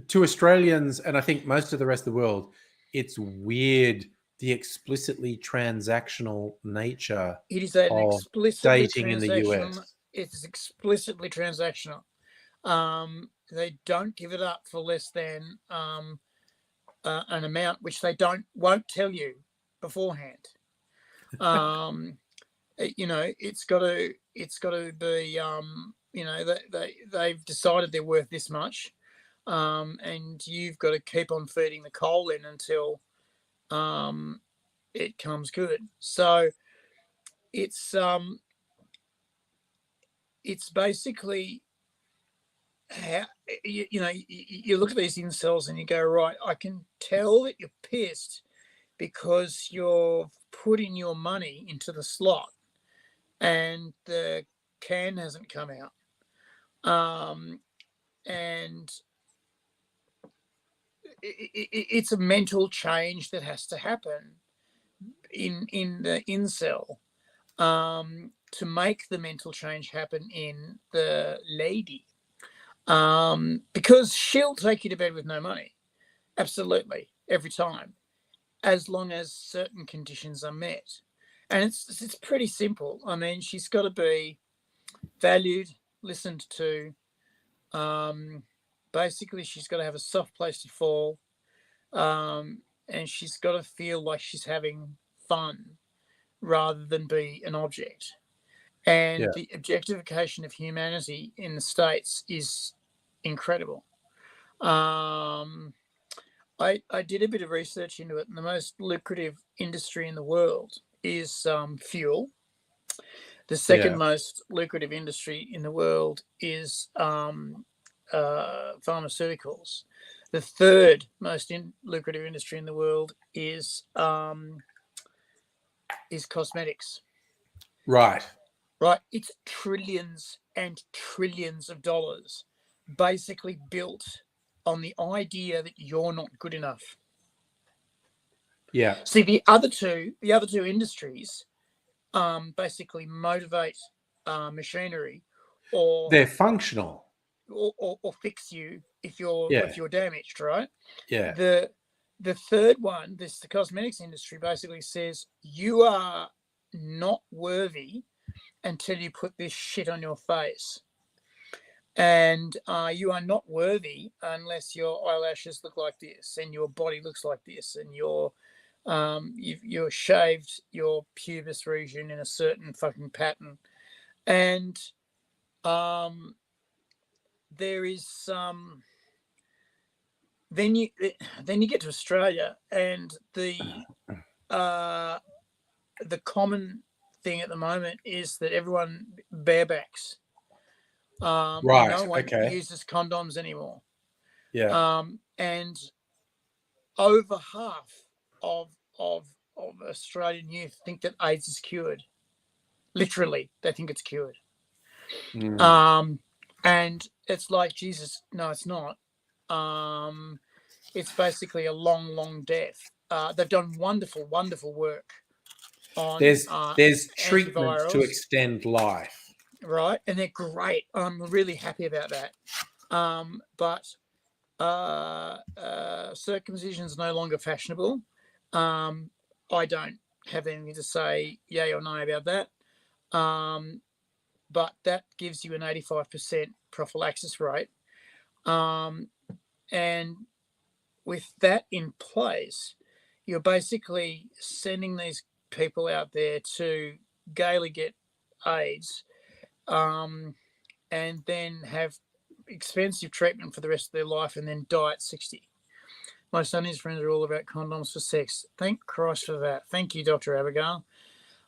to Australians, and I think most of the rest of the world. It's weird, the explicitly transactional nature. It is an explicitly dating in the US. It's explicitly transactional. They don't give it up for less than an amount which they won't tell you beforehand. You know, it's got to it's got to be, they've decided they're worth this much, and you've got to keep on feeding the coal in until it comes good. So it's basically how, you look at these incels and you go, right, I can tell that you're pissed because you're putting your money into the slot and the can hasn't come out. And it's a mental change that has to happen in the incel to make the mental change happen in the lady, because she'll take you to bed with no money, absolutely, every time, as long as certain conditions are met. And it's pretty simple. I mean, she's got to be valued, listened to. Basically, she's got to have a soft place to fall, and she's got to feel like she's having fun rather than be an object. And the objectification of humanity in the States is incredible. I did a bit of research into it, and the most lucrative industry in the world is fuel. The second most lucrative industry in the world is pharmaceuticals. The third most lucrative industry in the world is cosmetics. Right. It's trillions and trillions of dollars, basically built on the idea that you're not good enough. Yeah. See, the other two industries basically motivate machinery, or they're functional, or fix you if you're damaged, right? Yeah. The third one, the cosmetics industry, basically says you are not worthy until you put this shit on your face, and you are not worthy unless your eyelashes look like this and your body looks like this and you're shaved your pubis region in a certain fucking pattern. And there is then you get to Australia, and the common thing at the moment is that everyone barebacks. Right. No one uses condoms anymore. Yeah. And over half of Australian youth think that AIDS is cured. Literally, they think it's cured. And it's like, Jesus, no, it's not. It's basically a long, long death. They've done wonderful, wonderful work on there's treatments to extend life, right? And they're great. I'm really happy about that. But circumcision is no longer fashionable. I don't have anything to say yay or nay about that. But that gives you an 85% prophylaxis rate. And with that in place, you're basically sending these people out there to gaily get AIDS, and then have expensive treatment for the rest of their life, and then die at 60. My son and his friends are all about condoms for sex. Thank Christ for that. Thank you, Dr. Abigail.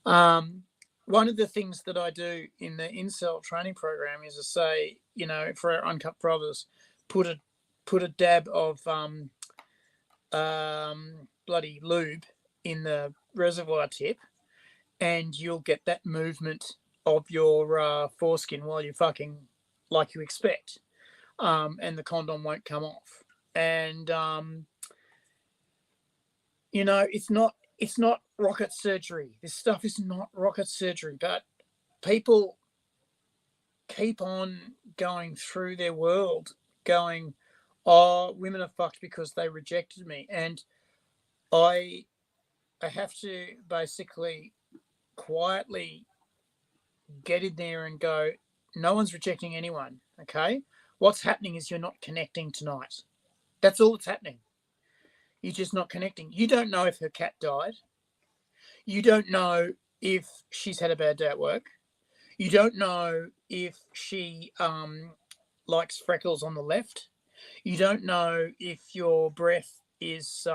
One of the things that I do in the incel training program is to say, for our uncut brothers, put a dab of bloody lube in the reservoir tip, and you'll get that movement of your foreskin while you're fucking like you expect, and the condom won't come off. And it's not rocket surgery. This stuff is not rocket surgery, but people keep on going through their world going, oh, women are fucked because they rejected me. And I have to basically quietly get in there and go, no one's rejecting anyone, okay? What's happening is you're not connecting tonight. That's all that's happening. You're just not connecting. You don't know if her cat died. You don't know if she's had a bad day at work. You don't know if she likes freckles on the left. You don't know if your breath is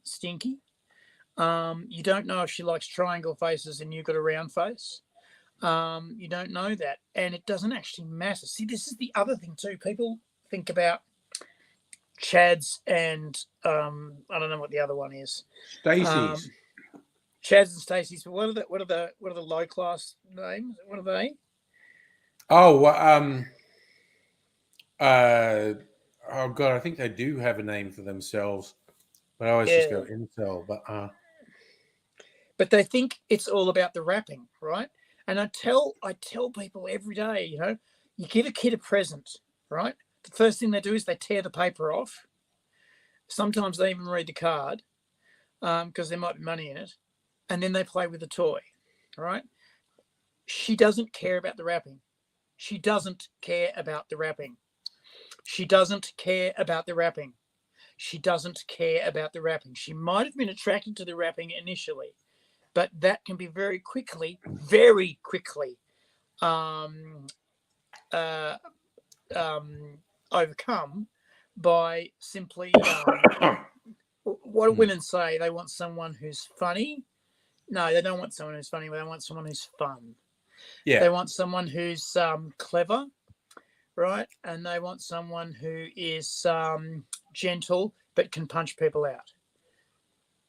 stinky. You don't know if she likes triangle faces and you've got a round face. You don't know that. And it doesn't actually matter. See, this is the other thing too. People think about Chads and I don't know what the other one is. Stacey's. Chads and Stacey's. But what are the low class names? What are they? Oh, oh god, I think they do have a name for themselves, but I always just go incel. But they think it's all about the wrapping, right? And I tell people every day, you give a kid a present, right? The first thing they do is they tear the paper off. Sometimes they even read the card because there might be money in it, and then they play with the toy, right? She doesn't care about the wrapping. She doesn't care about the wrapping. She doesn't care about the wrapping. She doesn't care about the wrapping. She might have been attracted to the wrapping initially, but that can be very quickly overcome by simply what do women say? They want someone who's funny. No, they don't want someone who's funny. They want someone who's fun. Yeah. They want someone who's clever, right? And they want someone who is gentle but can punch people out.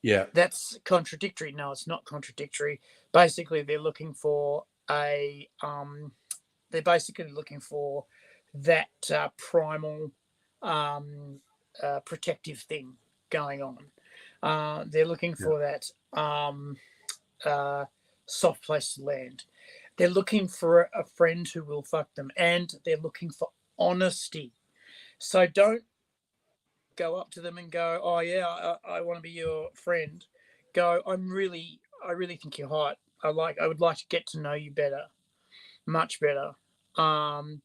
Yeah. That's contradictory. No, it's not contradictory. Basically, they're looking for that primal protective thing going on. They're looking for that soft place to land. They're looking for a friend who will fuck them, and they're looking for honesty. So don't go up to them and go, "Oh yeah, I want to be your friend." Go, I really think you're hot. I would like to get to know you better, much better. I'd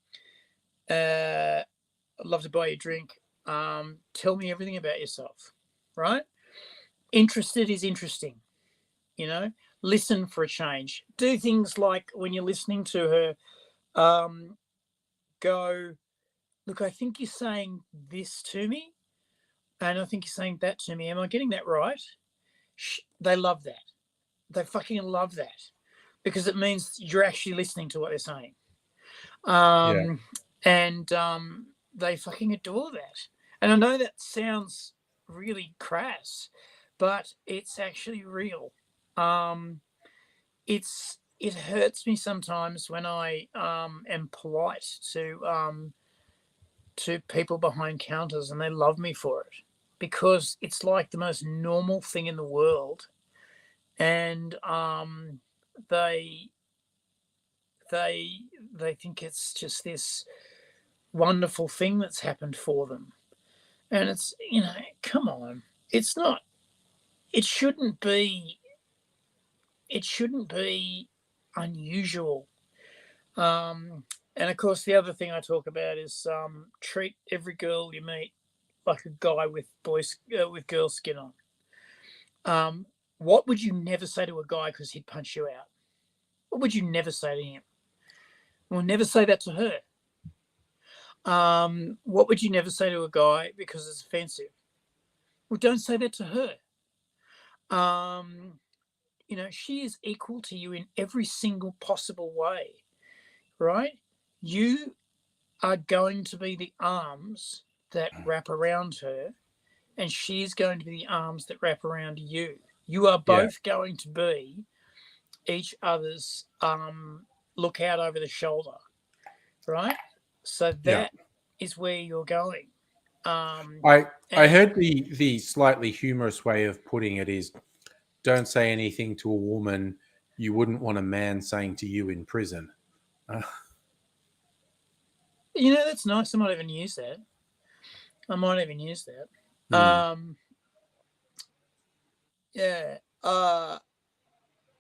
love to buy you a drink. Tell me everything about yourself, right? Interested is interesting, listen for a change. Do things like when you're listening to her, go, look, I think you're saying this to me, and I think you're saying that to me. Am I getting that right? They love that. They fucking love that because it means you're actually listening to what they're saying. And they fucking adore that. And I know that sounds really crass, but it's actually real. It hurts me sometimes when I am polite to people behind counters, and they love me for it because it's like the most normal thing in the world, and they think it's just this wonderful thing that's happened for them. And it's, come on, it's not, it shouldn't be unusual. And of course, the other thing I talk about is treat every girl you meet like a guy with girl skin on. What would you never say to a guy because he'd punch you out? What would you never say to him? Well, never say that to her. What would you never say to a guy because it's offensive? Well, don't say that to her. She is equal to you in every single possible way, right? You are going to be the arms that wrap around her, and she's going to be the arms that wrap around you. You are both going to be each other's look out over the shoulder, right? So that is where you're going. I heard the slightly humorous way of putting it is, don't say anything to a woman you wouldn't want a man saying to you in prison. That's nice. I might even use that. Yeah.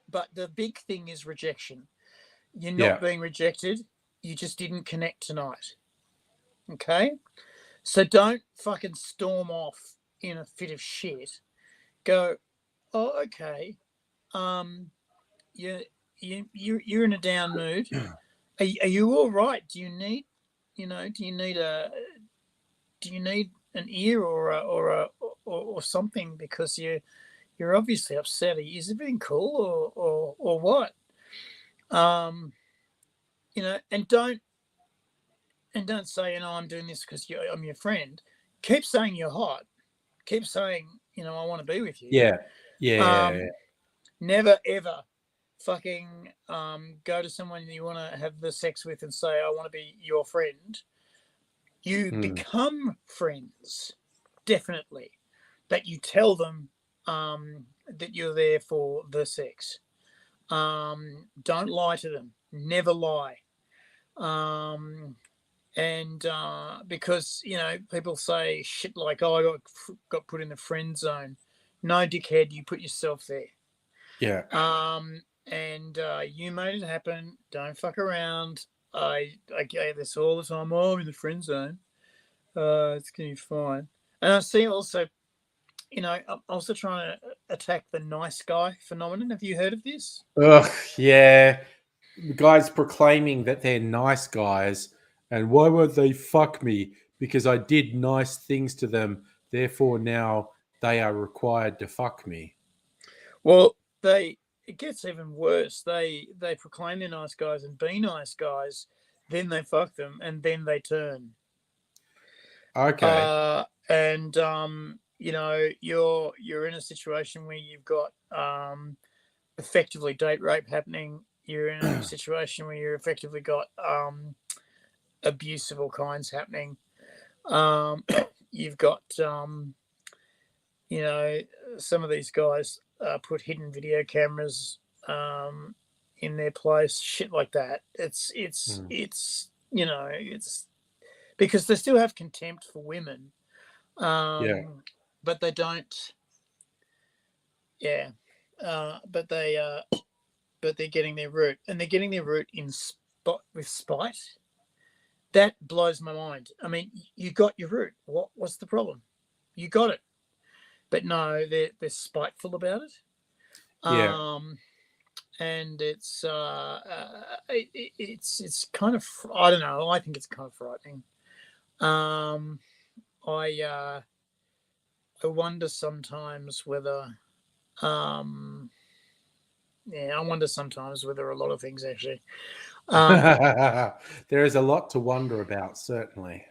But the big thing is rejection. You're not being rejected. You just didn't connect tonight. Okay? So don't fucking storm off in a fit of shit. Go, oh, okay. You're in a down mood. Are you all right? Do you need, do you need an ear or something, because you're obviously upset. Is everything cool or what? And don't say, I'm doing this because I'm your friend. Keep saying you're hot. Keep saying, I want to be with you. Yeah. Never ever fucking go to someone you want to have the sex with and say, I want to be your friend. You become friends, definitely, but you tell them that you're there for the sex. Don't lie to them. Never lie. And because people say shit like, "Oh, I got put in the friend zone." No, dickhead, you put yourself there. Yeah. And you made it happen. Don't fuck around. I get this all the time. Oh, I'm in the friend zone. It's gonna be fine. And I see also, I'm also trying to attack the nice guy phenomenon. Have you heard of this? Ugh, yeah. Guys proclaiming that they're nice guys, and why won't they fuck me? Because I did nice things to them, therefore now they are required to fuck me. Well, it gets even worse. They proclaim they're nice guys and be nice guys, then they fuck them, and then they turn. Okay. And you're in a situation where you've got effectively date rape happening. You're in a situation where you've effectively got abuse of all kinds happening. You've got some of these guys put hidden video cameras in their place, shit like that. It's because they still have contempt for women, but they don't. Yeah, but they're getting their root, and they're getting their root with spite. That blows my mind. I mean, you got your root. What's the problem? You got it. But no, they're spiteful about it. And it's kind of, I don't know. I think it's kind of frightening. I wonder sometimes whether, I wonder sometimes whether a lot of things actually. There is a lot to wonder about, certainly.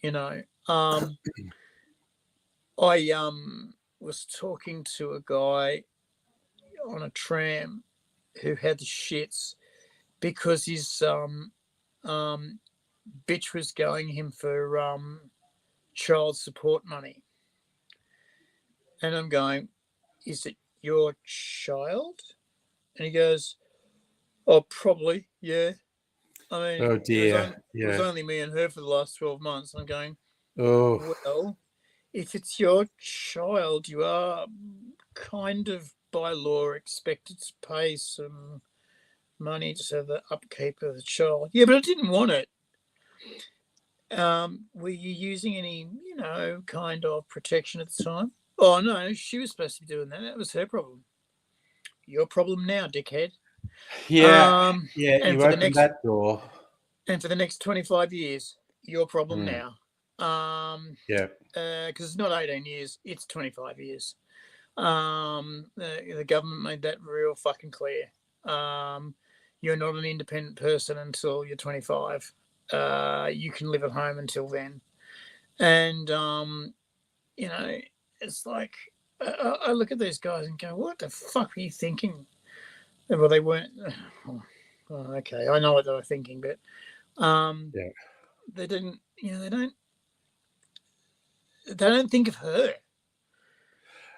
I was talking to a guy on a tram who had the shits because his bitch was going him for child support money. And I'm going, is it your child? And he goes, oh, probably, yeah. I mean, Oh dear. It was only me and her for the last 12 months. I'm going, oh, well, if it's your child, you are kind of by law expected to pay some money to have the upkeep of the child. Yeah, but I didn't want it. Were you using any, kind of protection at the time? Oh, no, she was supposed to be doing that. That was her problem. Your problem now, dickhead. yeah. And You for opened that door. And for the next 25 years, your problem now. Yeah. Because it's not 18 years, it's 25 years. The government made that real fucking clear. You're not an independent person until you're 25. You can live at home until then. And, it's like, I look at these guys and go, what the fuck are you thinking? Well, they weren't. Oh, okay, I know what they were thinking, but they didn't. They don't think of her.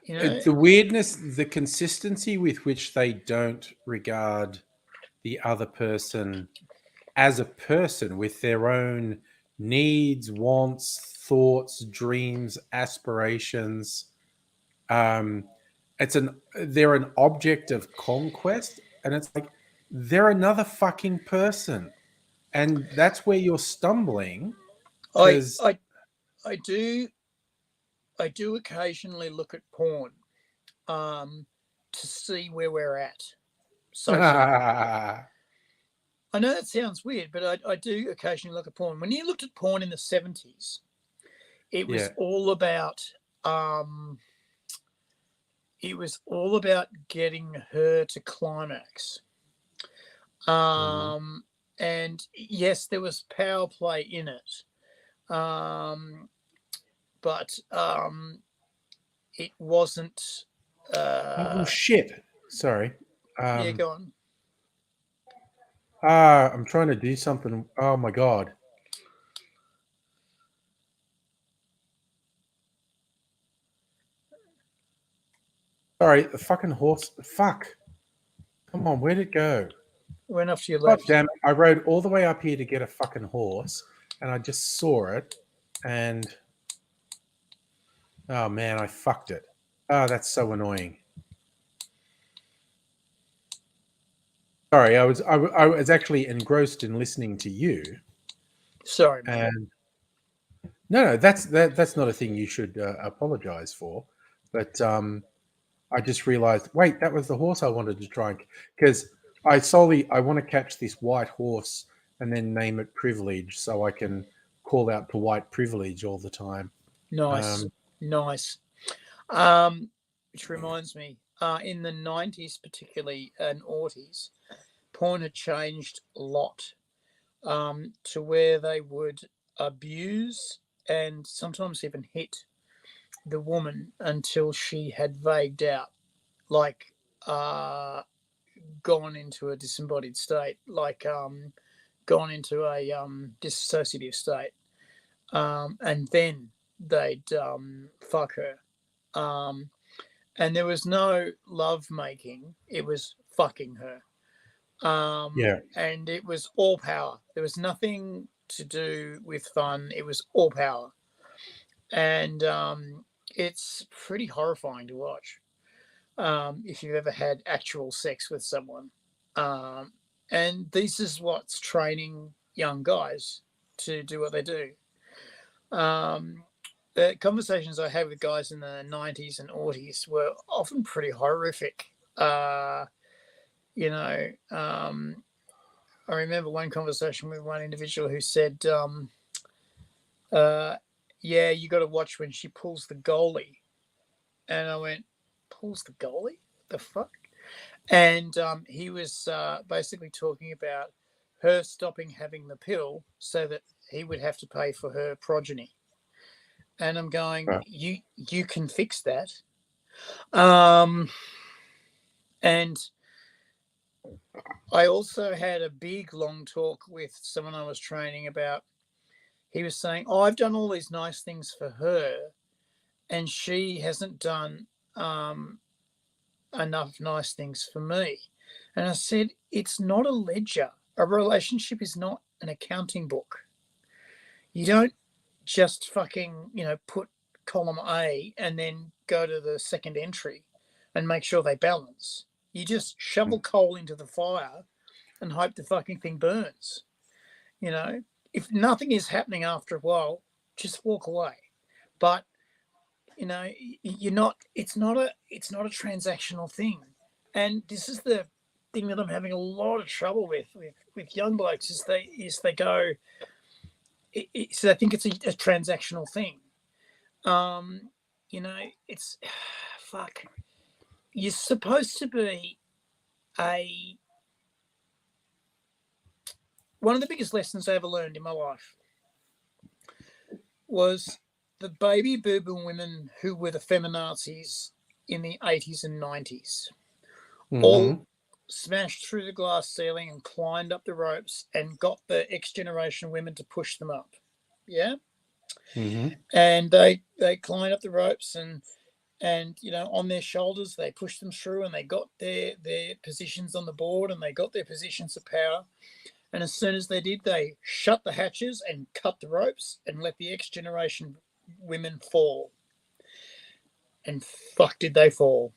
The weirdness, the consistency with which they don't regard the other person as a person with their own needs, wants, thoughts, dreams, aspirations. They're an object of conquest, and it's like they're another fucking person, and that's where you're stumbling. I do occasionally look at porn to see where we're at socially. I know that sounds weird, but I do occasionally look at porn. When you looked at porn in the 70s, it was all about getting her to climax. And yes, there was power play in it. But it wasn't. Oh shit! Sorry. Yeah, go on. I'm trying to do something. Oh my god. Sorry, the fucking horse. Fuck. Come on, where'd it go? Went off to your God left. damn it. I rode all the way up here to get a fucking horse, and I just saw it, and oh man, I fucked it. Oh, that's so annoying. Sorry, I was actually engrossed in listening to you. Sorry, man. And no, that's not a thing you should apologize for. But I just realized, wait, that was the horse I wanted to try, because I want to catch this white horse and then name it Privilege, so I can call out to white privilege all the time. Nice. Which reminds me, in the 90s, particularly and aughties, porn had changed a lot, to where they would abuse and sometimes even hit the woman until she had vagued out, like gone into a disembodied state, like gone into a dissociative state, and then they'd fuck her. And there was no love making; it was fucking her. And it was all power. There was nothing to do with fun. It was all power, and it's pretty horrifying to watch. If you've ever had actual sex with someone. And this is what's training young guys to do what they do. The conversations I had with guys in the 90s and aughties were often pretty horrific. I remember one conversation with one individual who said, yeah, you got to watch when she pulls the goalie. And I went, pulls the goalie? The fuck? And he was basically talking about her stopping having the pill so that he would have to pay for her progeny. And I'm going, you can fix that. And I also had a big, long talk with someone I was training about. He was saying, I've done all these nice things for her, and she hasn't done enough nice things for me. And I said, it's not a ledger. A relationship is not an accounting book. You don't just fucking, put column A and then go to the second entry and make sure they balance. You just shovel coal into the fire and hope the fucking thing burns. If nothing is happening after a while, just walk away. But you're not. It's not a transactional thing, and this is the thing that I'm having a lot of trouble with young blokes. Is they go. So I think it's a transactional thing. It's fuck. You're supposed to be one of the biggest lessons I ever learned in my life was the baby boomer women who were the feminazis in the 80s and 90s all smashed through the glass ceiling and climbed up the ropes and got the X generation women to push them up. Yeah. And they climbed up the ropes and on their shoulders they pushed them through and they got their positions on the board and they got their positions of power. And as soon as they did, they shut the hatches and cut the ropes and let the X generation women fall. And fuck did they fall.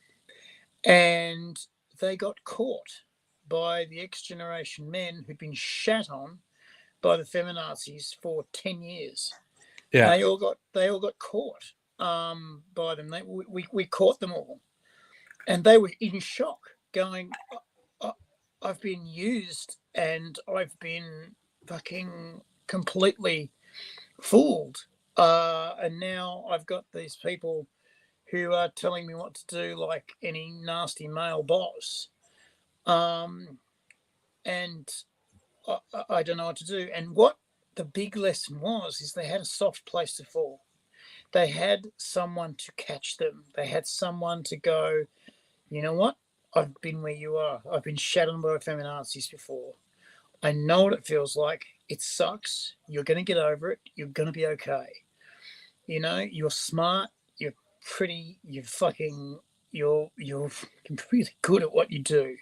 And they got caught by the X generation men who'd been shat on by the feminazis for 10 years. Yeah. They all got caught by them. We caught them all. And they were in shock, going, I've been used and I've been fucking completely fooled. And now I've got these people who are telling me what to do like any nasty male boss. And I don't know what to do. And what the big lesson was is they had a soft place to fall. They had someone to catch them. They had someone to go, you know what? I've been where you are. I've been shadowed by feminazis before. I know what it feels like. It sucks. You're going to get over it. You're going to be okay. You know, you're smart. You're pretty. You're really good at what you do.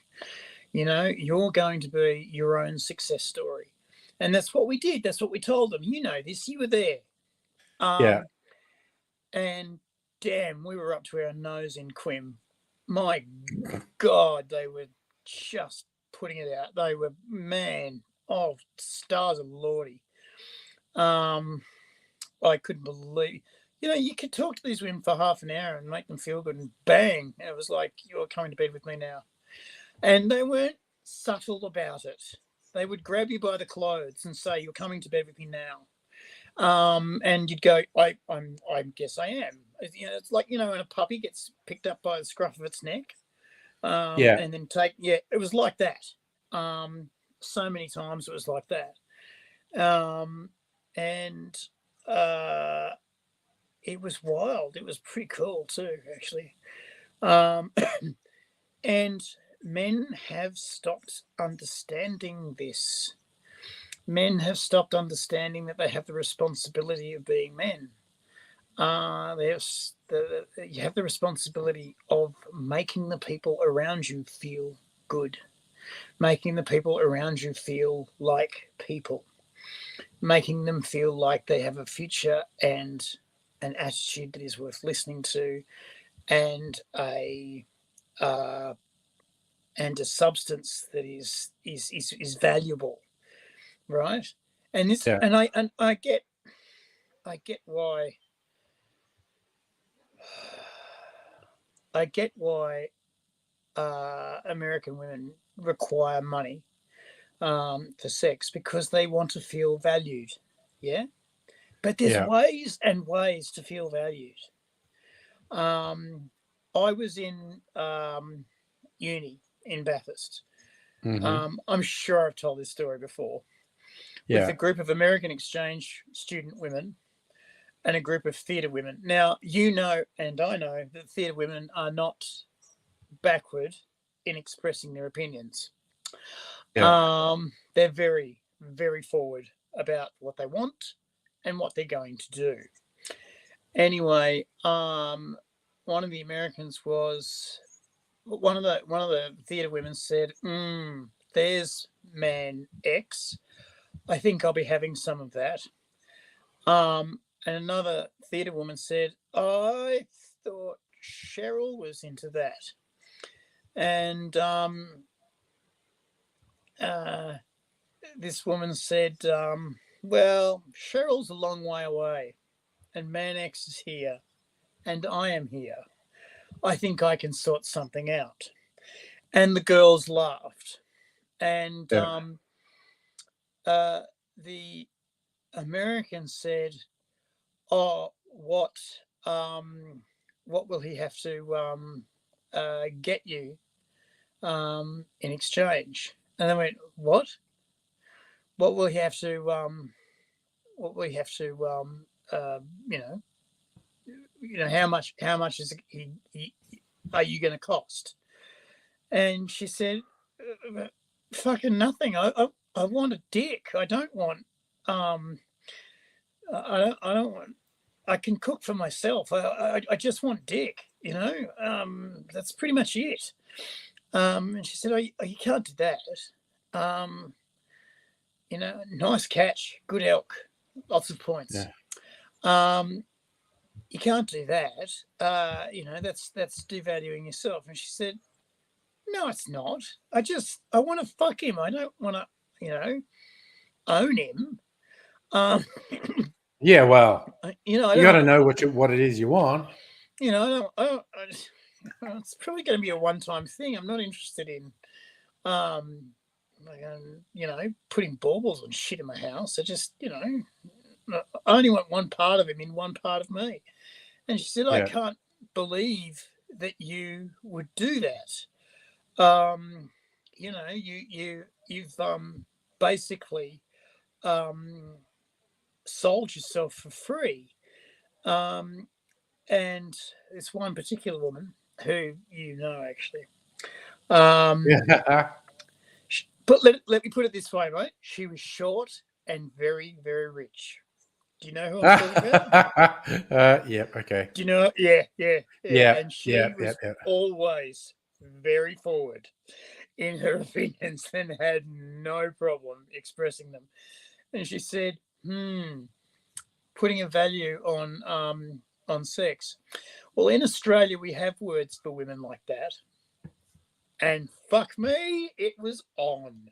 You know, you're going to be your own success story. And that's what we did. That's what we told them. You know this. You were there. Yeah. And damn, we were up to our nose in Quim. My God, they were just putting it out. They were, man, oh, stars of Lordy. I couldn't believe, you know, you could talk to these women for half an hour and make them feel good, and bang, it was like, you're coming to bed with me now. And they weren't subtle about it. They would grab you by the clothes and say, you're coming to bed with me now. And you'd go, I guess I am. You know, it's like, you know, when a puppy gets picked up by the scruff of its neck, and then it was like that. So many times it was like that. And it was wild. It was pretty cool too, actually. And men have stopped understanding this. Men have stopped understanding that they have the responsibility of being men. You have the responsibility of making the people around you feel good, making the people around you feel like people, making them feel like they have a future and an attitude that is worth listening to, and a substance that is valuable, right? And this, and I get why. I get why American women require money for sex, because they want to feel valued. Yeah. But there's ways and ways to feel valued. I was in uni in Bathurst. I'm sure I've told this story before. With a group of American exchange student women and a group of theatre women. Now, you know, and I know that theatre women are not backward in expressing their opinions. They're very, very forward about what they want and what they're going to do. Anyway, one of the Americans was one of the theatre women said, "There's man X. I think I'll be having some of that." And another theatre woman said, "I thought Cheryl was into that." And this woman said, "Well, Cheryl's a long way away, and Man X is here, and I am here. I think I can sort something out." And the girls laughed. And the American said, "Oh, what will he have to get you in exchange?" And I went, "What? What will he have to? What will he have to? How much? How much is he are you going to cost?" And she said, "Fucking nothing. I want a dick. I don't want. I don't want. I can cook for myself. I just want dick. You know. That's pretty much it." And she said, "Oh, you can't do that. Nice catch, good elk, lots of points. You can't do that. That's devaluing yourself." And she said, "No, it's not. I want to fuck him. I don't want to, own him." Yeah, well, you got to know what it is you want. I don't. It's probably going to be a one-time thing. I'm not interested in Like, putting baubles and shit in my house. I just, I only want one part of him in one part of me. And she said, I can't believe that you would do that. You've basically sold yourself for free. And this one particular woman who actually. But let me put it this way, mate. She was short and very, very rich. Do you know who I'm talking about? Okay. Do you know? Yeah. And she was yeah. always very forward in her opinions and had no problem expressing them. And she said, putting a value on sex. Well, in Australia, we have words for women like that. And fuck me, it was on.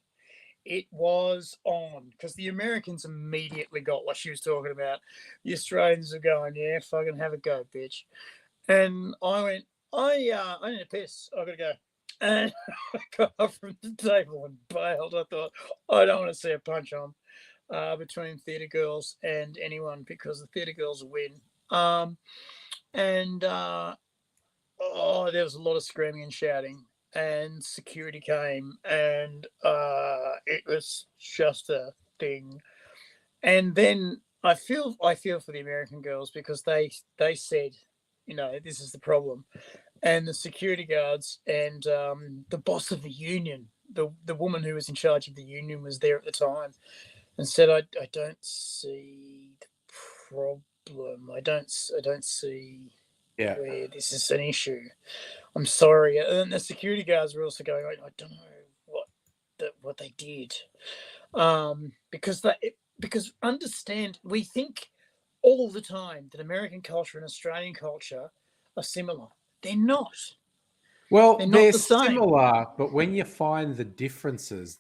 It was on because the Americans immediately got what she was talking about. The Australians are going, yeah, fucking have a go, bitch. And I went, I need a piss. I gotta go. And I got up from the table and bailed. I thought, I don't want to see a punch on between theatre girls and anyone because the theatre girls will win. There was a lot of screaming and shouting. And security came, and it was just a thing. And then I feel for the American girls because they said, this is the problem. And the security guards and the boss of the union, the woman who was in charge of the union, was there at the time, and said, "I don't see the problem. I don't see where this is an issue. I'm sorry." And the security guards were also going, I don't know what they did. Because understand, we think all the time that American culture and Australian culture are similar. They're not. Well, they're the same. similar, but when you find the differences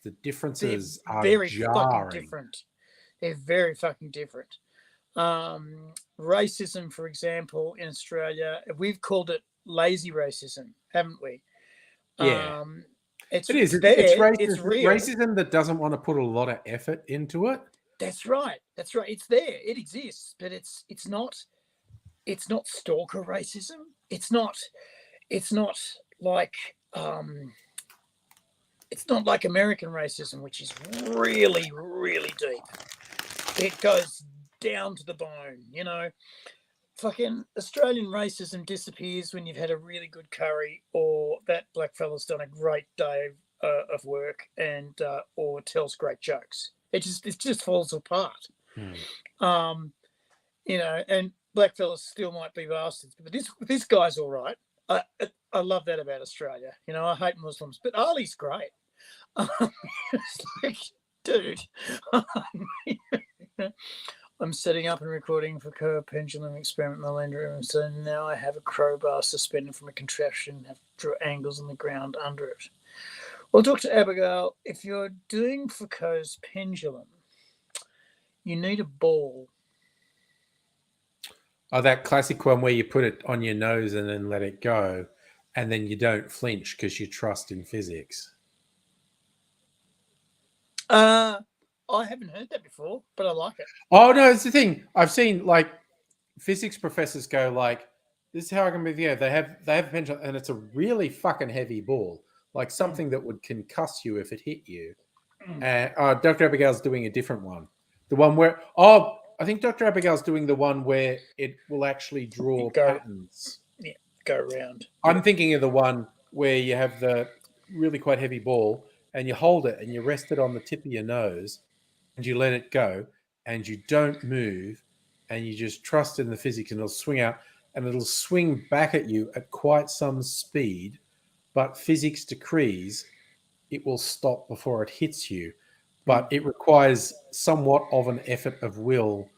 are very jarring. fucking different. They're very fucking different. Racism, for example, in Australia, we've called it lazy racism, haven't we? Yeah. It is. It's there. It's real. Racism that doesn't want to put a lot of effort into it. That's right. It's there. It exists, but it's not stalker racism. It's not like it's not like American racism, which is really, really deep. It goes down to the bone, Fucking Australian racism disappears when you've had a really good curry, or that black fella's done a great day of work, and or tells great jokes. It just falls apart. And black fellas still might be bastards, but this guy's all right. I love that about Australia. I hate Muslims, but Ali's great. It's like, dude. I'm setting up and recording for Kerr pendulum experiment in my land room, so now I have a crowbar suspended from a contraption and have to draw angles on the ground under it. Well, Dr. Abigail, if you're doing Foucault's pendulum, you need a ball. Oh, that classic one where you put it on your nose and then let it go, and then you don't flinch because you trust in physics. I haven't heard that before, but I like it. Oh, no, it's the thing. I've seen, physics professors go, this is how I can be, they have a pendulum, and it's a really fucking heavy ball, something that would concuss you if it hit you. And Dr. Abigail's doing a different one. The one where, I think Dr. Abigail's doing the one where it will actually draw patterns. Yeah, go around. I'm thinking of the one where you have the really quite heavy ball, and you hold it and you rest it on the tip of your nose, and you let it go, and you don't move, and you just trust in the physics, and it'll swing out, and it'll swing back at you at quite some speed, but physics decrees it will stop before it hits you. But it requires somewhat of an effort of will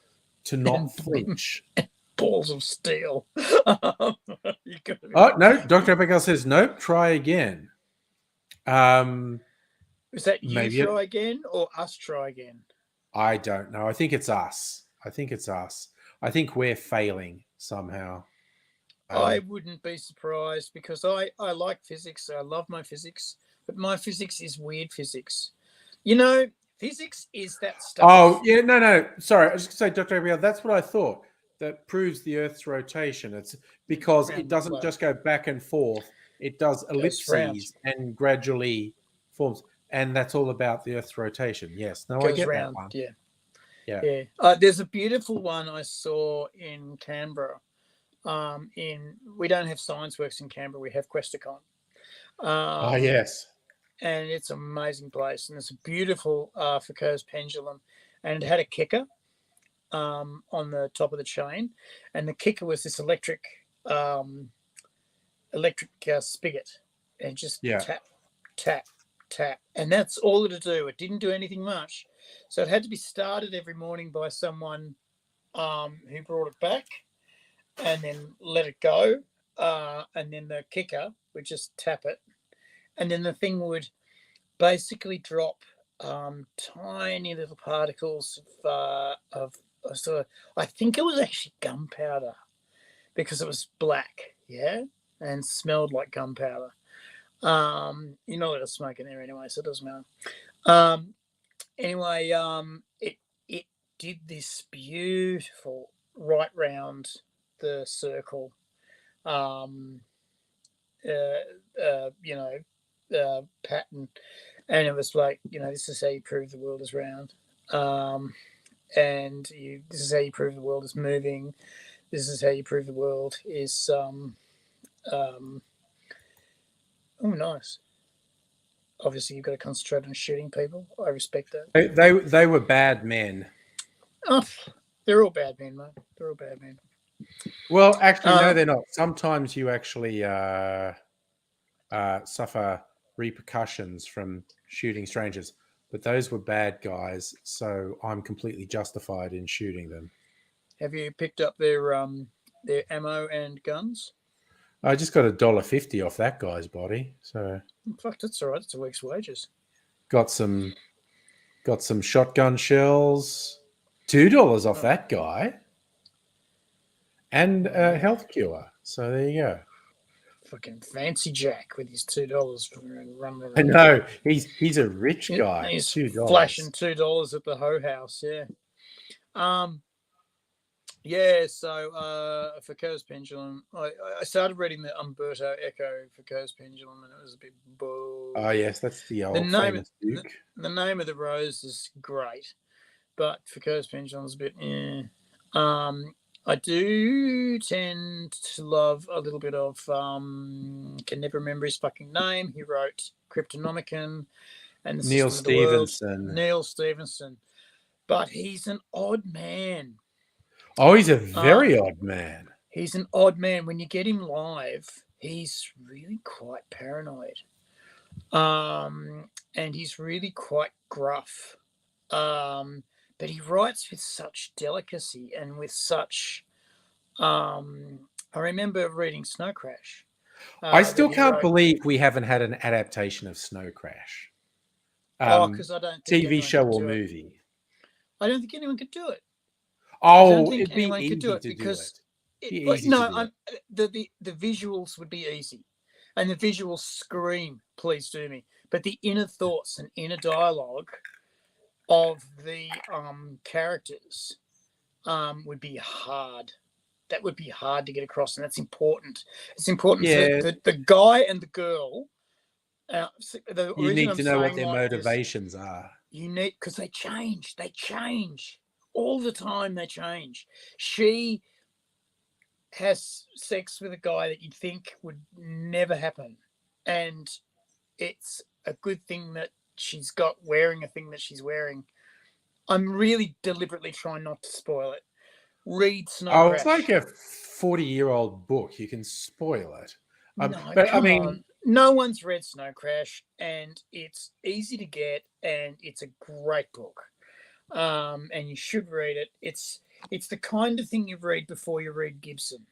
to not flinch. Balls of steel. Oh, no, Dr. Abigail says, nope, try again. Is that you try again or us try again? I don't know. I think it's us. I think we're failing somehow. I wouldn't be surprised because I like physics. I love my physics, but my physics is weird physics. You know, physics is that stuff. Oh, yeah, no. Sorry, I was just going to say, Dr. Abiel, that's what I thought. That proves the Earth's rotation. It's because it doesn't just go back and forth. It does ellipses and gradually forms. And that's all about the Earth's rotation. Yes. No, I get round. that one. Yeah. There's a beautiful one I saw in Canberra. We don't have Science Works in Canberra. We have Questacon. Oh, yes. And it's an amazing place. And it's a beautiful Foucault's pendulum. And it had a kicker on the top of the chain. And the kicker was this electric spigot. And just tap, tap, tap. And that's all it'd do. It didn't do anything much. So it had to be started every morning by someone who brought it back and then let it go. And then the kicker would just tap it. And then the thing would basically drop tiny little particles of sort of, I think it was actually gunpowder because it was black, and smelled like gunpowder. You're not allowed to smoke in there anyway, so it doesn't matter. Anyway, it did this beautiful right round the circle, pattern, and it was like, this is how you prove the world is round, and this is how you prove the world is moving. This is how you prove the world is. Oh, nice. Obviously, you've got to concentrate on shooting people. I respect that. They were bad men. Oh, they're all bad men, mate. They're all bad men. Well, actually, no, they're not. Sometimes you actually suffer repercussions from shooting strangers, but those were bad guys, so I'm completely justified in shooting them. Have you picked up their ammo and guns? I just got $1.50 off that guy's body, so fuck, that's all right. It's a week's wages. Got some shotgun shells, $2 off that guy, and a health cure. So there you go. Fucking fancy Jack with his $2 running around. I know he's a rich guy. He's $2. flashing $2 at the hoe house. So Foucault's pendulum. I started reading the Umberto Eco Foucault's pendulum, and it was a bit bull. Oh yes, that's the old famous Duke. The name of the rose is great, but Foucault's pendulum is a bit. I do tend to love a little bit of. Can never remember his fucking name. He wrote Cryptonomicon and the Neil System of the World. Stevenson. Neil Stevenson, but he's an odd man. Oh, he's a very odd man. He's an odd man. When you get him live, he's really quite paranoid. And he's really quite gruff. But he writes with such delicacy and with such... I remember reading Snow Crash. I still can't believe we haven't had an adaptation of Snow Crash. Because I don't think TV show or movie. I don't think anyone could do it. Oh, it'd be easy to do it. The visuals would be easy, and the visuals scream, "Please do me!" But the inner thoughts and inner dialogue of the characters would be hard. That would be hard to get across, and that's important. It's important that the guy and the girl. You need to know what their motivations are. You need, because they change. They change all the time. They change. She has sex with a guy that you'd think would never happen, and it's a good thing that she's got wearing a thing that she's wearing. I'm really deliberately trying not to spoil it. Read Snow Crash. It's like a 40-year-old book. You can spoil it. No one's read Snow Crash, and it's easy to get, and it's a great book. And you should read it. It's the kind of thing you read before you read Gibson.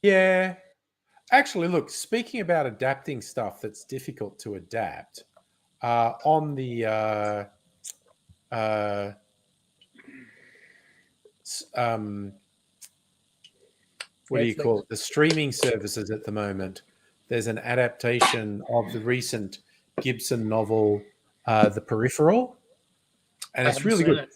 Yeah. Actually, look, speaking about adapting stuff that's difficult to adapt, on the what do you call it? The streaming services at the moment. There's an adaptation of the recent Gibson novel, The Peripheral, and it's really good.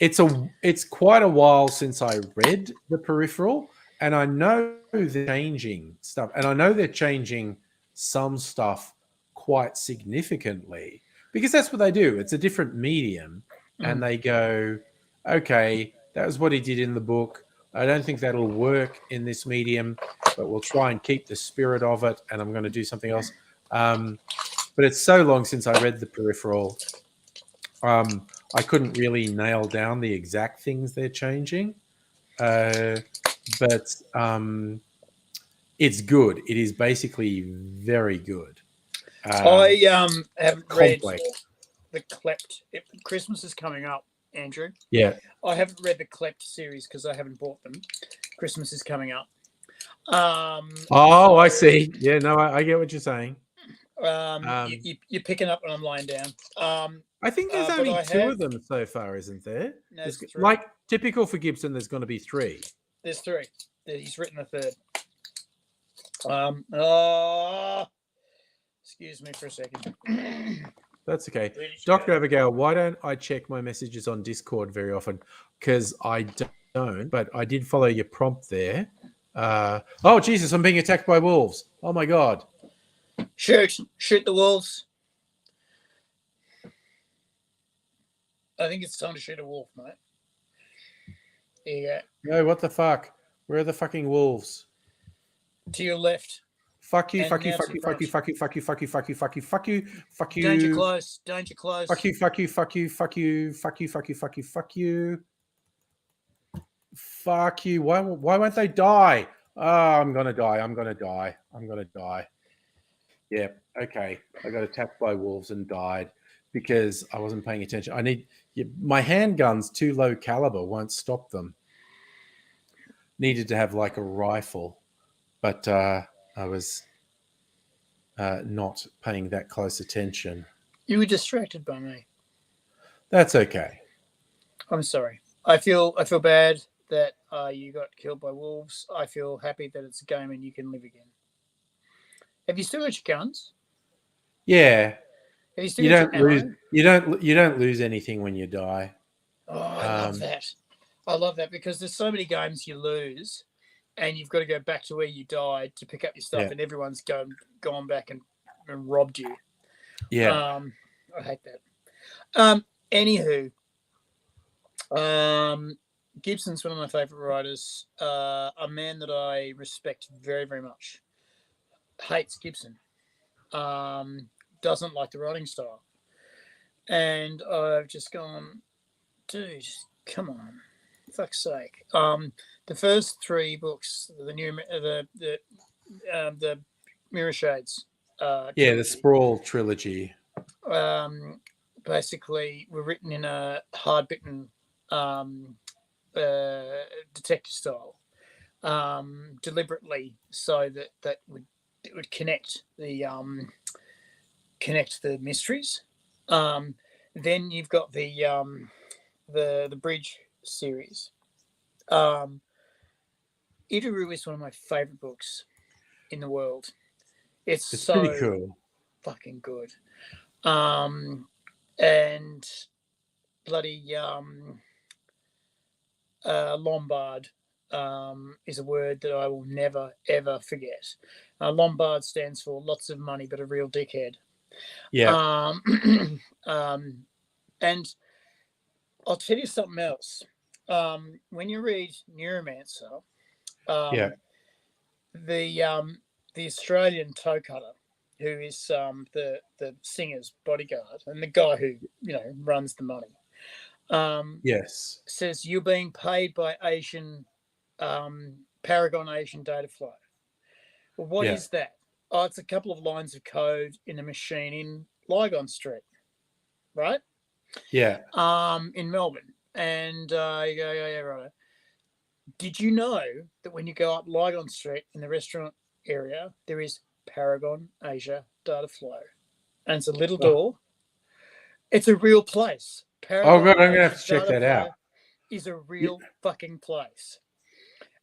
It's quite a while since I read The Peripheral, and I know they're changing stuff, and I know they're changing some stuff quite significantly because that's what they do. It's a different medium, and they go, okay, that was what he did in the book. I don't think that'll work in this medium, but we'll try and keep the spirit of it, and I'm going to do something else. But it's so long since I read The Peripheral. I couldn't really nail down the exact things they're changing, but it's good. It is basically very good. I haven't read the Klept. Christmas is coming up, Andrew. Yeah. I haven't read the Klept series because I haven't bought them. Christmas is coming up. I see. Yeah, no, I get what you're saying. You're picking up when I'm lying down. I think there's only two of them so far, isn't there? No, there's three. Like typical for Gibson, there's going to be three. There's three. He's written the third. Excuse me for a second. That's okay. Dr. Abigail, why don't I check my messages on Discord very often? Because I don't, but I did follow your prompt there. Oh, Jesus, I'm being attacked by wolves. Oh, my God. Shoot the wolves. I think it's time to shoot a wolf, mate. Yeah. No, what the fuck? Where are the fucking wolves? To your left. Fuck you, fuck you, fuck you, fuck you, fuck you, fuck you, fuck you, fuck you, fuck you, fuck you, fuck you. Danger close. Danger close. Fuck you, fuck you, fuck you, fuck you, fuck you, fuck you, fuck you, fuck you. Fuck you. Why won't they die? Oh, I'm gonna die. I'm gonna die. I'm gonna die. Yeah, okay. I got attacked by wolves and died because I wasn't paying attention. My handgun's too low caliber, won't stop them. Needed to have like a rifle, but I was not paying that close attention. You were distracted by me. That's okay. I'm sorry. I feel bad that you got killed by wolves. I feel happy that it's a game and you can live again. Have you still got your guns? Yeah. Have you still got your ammo? You don't lose anything when you die. Oh, I love that. I love that because there's so many games you lose and you've got to go back to where you died to pick up your stuff and everyone's gone back and robbed you. Yeah. I hate that. Anywho, Gibson's one of my favorite writers, a man that I respect very, very much. Hates Gibson, doesn't like the writing style, and I've just gone, dude, come on, fuck's sake. The first three books, the Mirror Shades, the Sprawl trilogy, basically were written in a hard-bitten detective style, deliberately, so that it would connect the mysteries. Then you've got the Bridge series. Idaru is one of my favorite books in the world. It's so pretty cool. Fucking good. And bloody Lombard is a word that I will never, ever forget. Lombard stands for lots of money, but a real dickhead. Yeah. And I'll tell you something else. When you read Neuromancer, the Australian toe cutter, who is the singer's bodyguard and the guy who runs the money, yes, says you're being paid by Asian Paragon Asian data flow. Well, what is that? Oh, it's a couple of lines of code in a machine in Lygon Street, right? Yeah. In Melbourne. And you go, yeah, right. Did you know that when you go up Lygon Street in the restaurant area, there is Paragon Asia data flow? And it's a little door. It's a real place. Paragon God, I'm going to have to check that out. Is a real fucking place.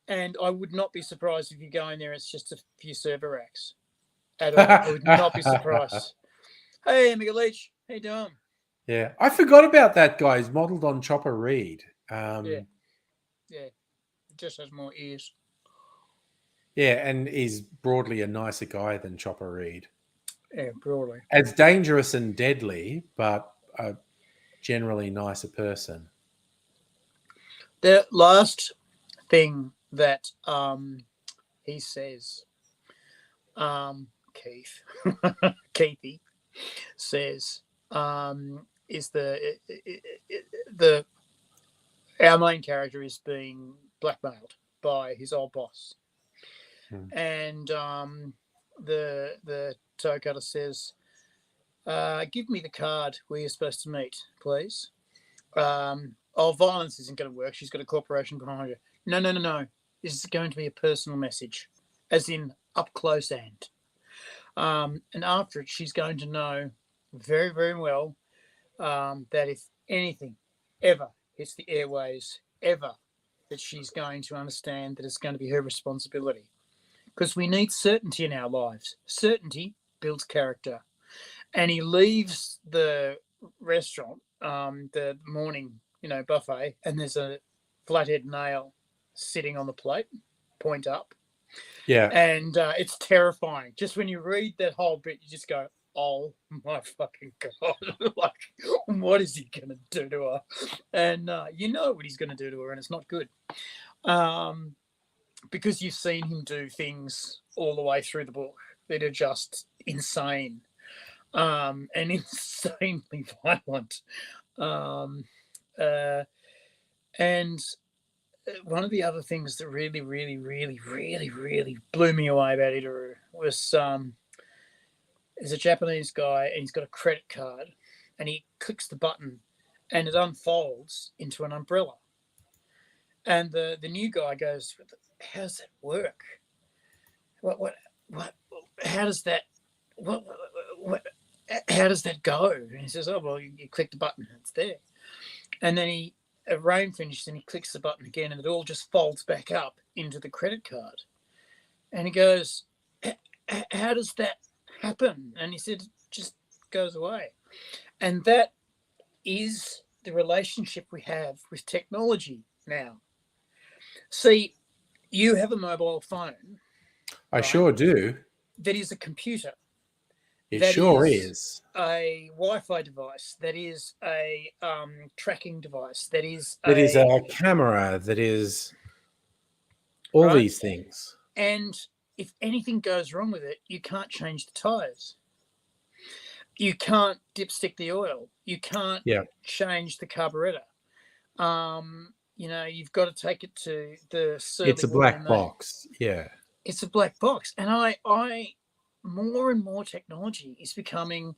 And I would not be surprised if you go in there, it's just a few server racks at all. I would not be surprised. Hey, Mega Leach, how you doing? Yeah, I forgot about that guy. He's modelled on Chopper Reed. Yeah, it just has more ears. Yeah, and is broadly a nicer guy than Chopper Reed. Yeah, broadly. As dangerous and deadly, but a generally nicer person. The last thing that he says, Keith, Keithy says, is the our main character is being blackmailed by his old boss, and the toe cutter says, "Give me the card where you're supposed to meet, please." Violence isn't going to work. She's got a corporation behind her. No. This is going to be a personal message, as in up close and. And after it, she's going to know very, very well that if anything ever hits the airways, ever, that she's going to understand that it's going to be her responsibility. Because we need certainty in our lives. Certainty builds character. And he leaves the restaurant, the morning, buffet, and there's a flathead nail sitting on the plate, point up. Yeah. And it's terrifying. Just when you read that whole bit, you just go, oh my fucking God. Like, what is he going to do to her? And you know what he's going to do to her, and it's not good. Because you've seen him do things all the way through the book that are just insane. And insanely violent. And one of the other things that really, really, really, really, really blew me away about Itaru was there's a Japanese guy and he's got a credit card and he clicks the button and it unfolds into an umbrella. And the new guy goes, how does that work? What how does that how does that go? And he says, oh, well, you click the button and it's there. And then rain finishes and he clicks the button again and it all just folds back up into the credit card. And he goes, how does that happen? And he said, it just goes away. And that is the relationship we have with technology now. See, you have a mobile phone. I sure do. That is a computer. It that sure is a Wi-Fi device. That is a tracking device. That is a camera. That is all these things. And if anything goes wrong with it, you can't change the tires. You can't dipstick the oil. You can't change the carburetor. You've got to take it to the service. It's a black box. Yeah. It's a black box. And I more and more technology is becoming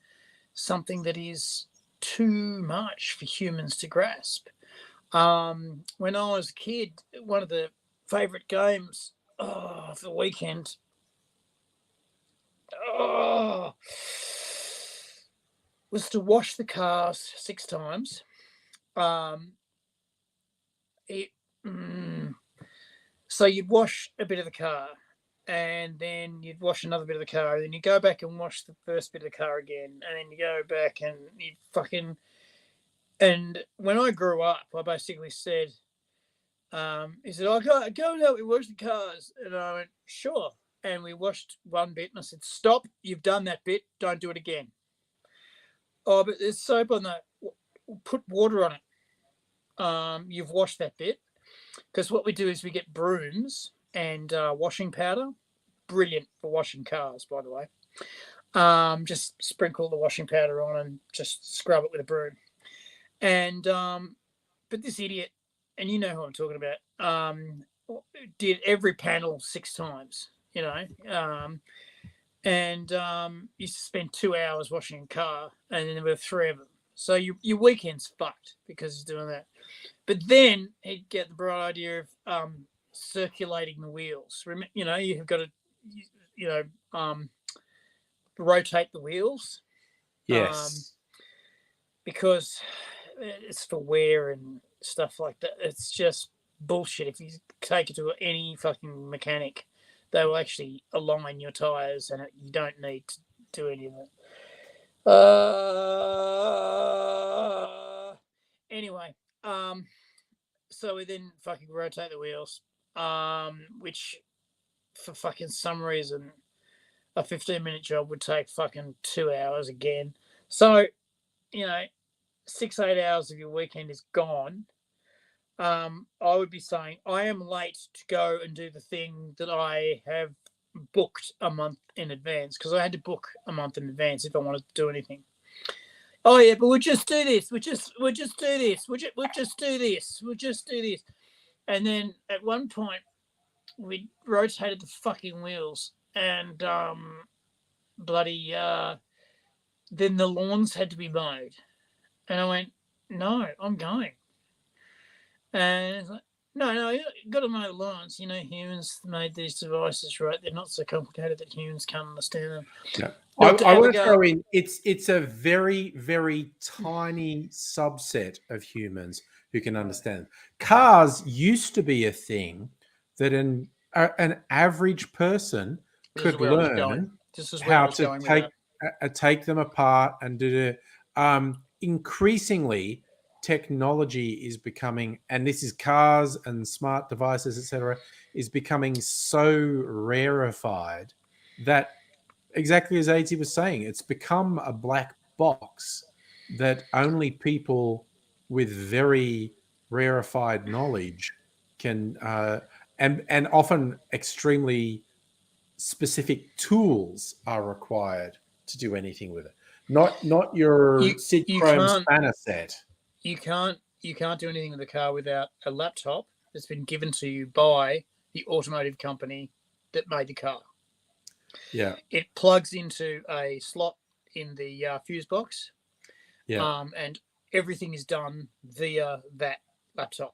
something that is too much for humans to grasp. When I was a kid, one of the favorite games for the weekend was to wash the cars 6 times. So you'd wash a bit of the car and then you'd wash another bit of the car and then you go back and wash the first bit of the car again and then you go back and you fucking... And when I grew up, I basically said, he said, go and help me wash the cars. And I went, sure. And we washed one bit and I said, stop, you've done that bit, don't do it again. Oh, but there's soap on that. Put water on it. You've washed that bit. Because what we do is we get brooms and washing powder. Brilliant for washing cars, by the way. Just sprinkle the washing powder on and just scrub it with a broom. And but this idiot, and you know who I'm talking about, did every panel 6 times, and used to spend 2 hours washing a car, and then there were 3 of them. So your weekend's fucked because he's doing that. But then he'd get the bright idea of circulating the wheels. You've got to, rotate the wheels. Yes. Because it's for wear and stuff like that. It's just bullshit. If you take it to any fucking mechanic, they will actually align your tires, and you don't need to do any of it. Anyway, so we then fucking rotate the wheels, which for fucking some reason a 15-minute job would take fucking 2 hours again. So, 6-8 hours of your weekend is gone. I would be saying I am late to go and do the thing that I have booked a month in advance, because I had to book a month in advance if I wanted to do anything. Oh yeah, but we'll just do this. We'll just do this. We'll just do this. We'll just do this. And then at one point, we rotated the fucking wheels, and then the lawns had to be mowed, and I went, no, I'm going. And it's like, no, you got to mow the lawns. Humans made these devices, right? They're not so complicated that humans can't understand them. Yeah. I want to throw in, it's a very, very tiny subset of humans who can understand. Cars used to be a thing that an average person could learn how to take them apart and do it. Increasingly, technology is becoming, and this is cars and smart devices, etc., is becoming so rarefied that, exactly as AZ was saying, it's become a black box that only people with very rarefied knowledge can, and often extremely specific tools are required to do anything with it. Not your Sid Chrome spanner set. You can't do anything with the car without a laptop that's been given to you by the automotive company that made the car. Yeah. It plugs into a slot in the fuse box. Yeah. And everything is done via that laptop.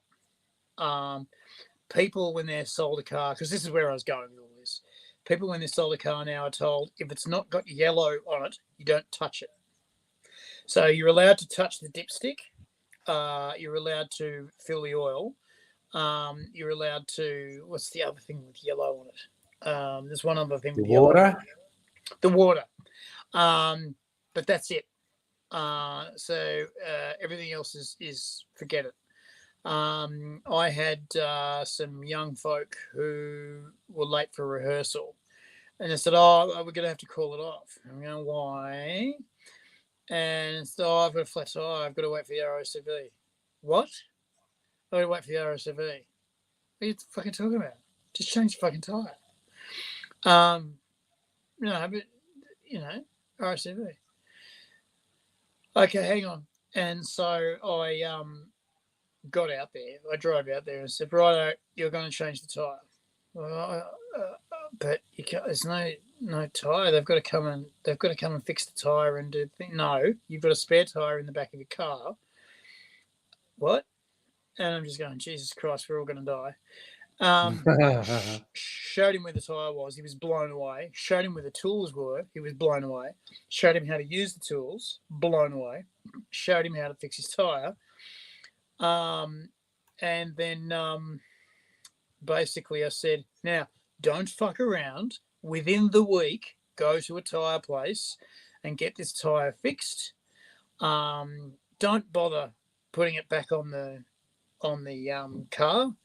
People, when they're sold a car, because this is where I was going with all this, people, when they're sold a car now, are told if it's not got yellow on it, you don't touch it. So you're allowed to touch the dipstick. You're allowed to fill the oil. You're allowed to, what's the other thing with yellow on it? There's one other thing with yellow. The water. But that's it. So everything else is forget it. I had some young folk who were late for rehearsal, and they said, "Oh, we're going to have to call it off." I'm going, "Why?" And so, "I've got a flat tire. I've got to wait for the ROCV." What? I've got to wait for the ROCV. What are you fucking talking about? Just change the fucking tire. No, but ROCV. Okay, hang on. And so I got out there. I drove out there and said, "Righto, you're going to change the tire." Well, but there's no tire. They've got to come and fix the tire and do the thing. No, you've got a spare tire in the back of your car. What? And I'm just going, Jesus Christ, we're all going to die. Showed him where the tire was. He was blown away. Showed him where the tools were. He was blown away. Showed him how to use the tools. Blown away. Showed him how to fix his tire. And then basically I said, now, don't fuck around. Within the week, go to a tire place and get this tire fixed. Don't bother putting it back on the car.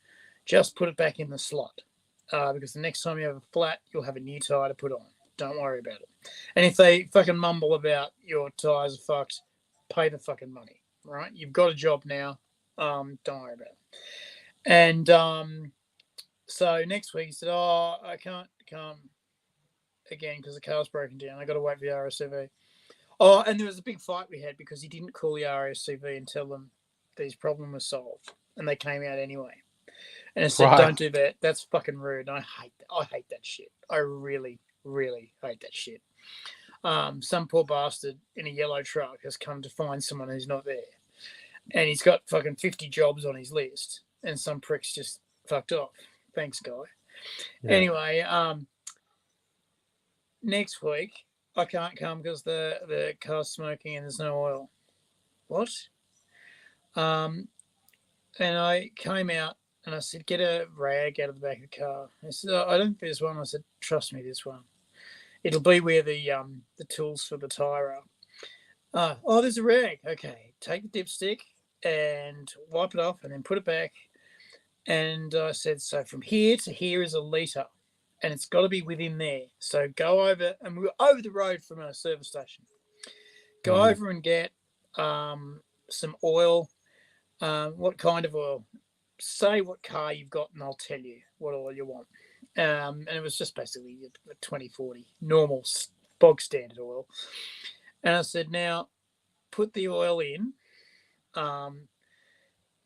Just put it back in the slot, because the next time you have a flat, you'll have a new tire to put on. Don't worry about it. And if they fucking mumble about your tires are fucked, pay the fucking money, right? You've got a job now. Don't worry about it. And so next week he said, "Oh, I can't come again because the car's broken down. I got to wait for the RSCV." Oh, and there was a big fight we had because he didn't call the RSCV and tell them that his problem was solved, and they came out anyway. And I said, "Don't do that. That's fucking rude." And I hate that shit. I really, really hate that shit. Some poor bastard in a yellow truck has come to find someone who's not there, and he's got fucking 50 jobs on his list, and some prick's just fucked off. Thanks, guy. Yeah. Anyway, next week I can't come because the car's smoking and there's no oil. What? And I came out And I said, get a rag out of the back of the car. He said, oh, I don't think there's one. I said, trust me, there's one. It'll be where the tools for the tyre are. Oh, there's a rag. Okay, take the dipstick and wipe it off and then put it back. And I said, so from here to here is a litre. And it's got to be within there. So go over, and we were over the road from a service station. Go over and get some oil. What kind of oil? Say what car you've got, and I'll tell you what oil you want. And it was just basically a 2040 normal bog standard oil. And I said, now put the oil in, and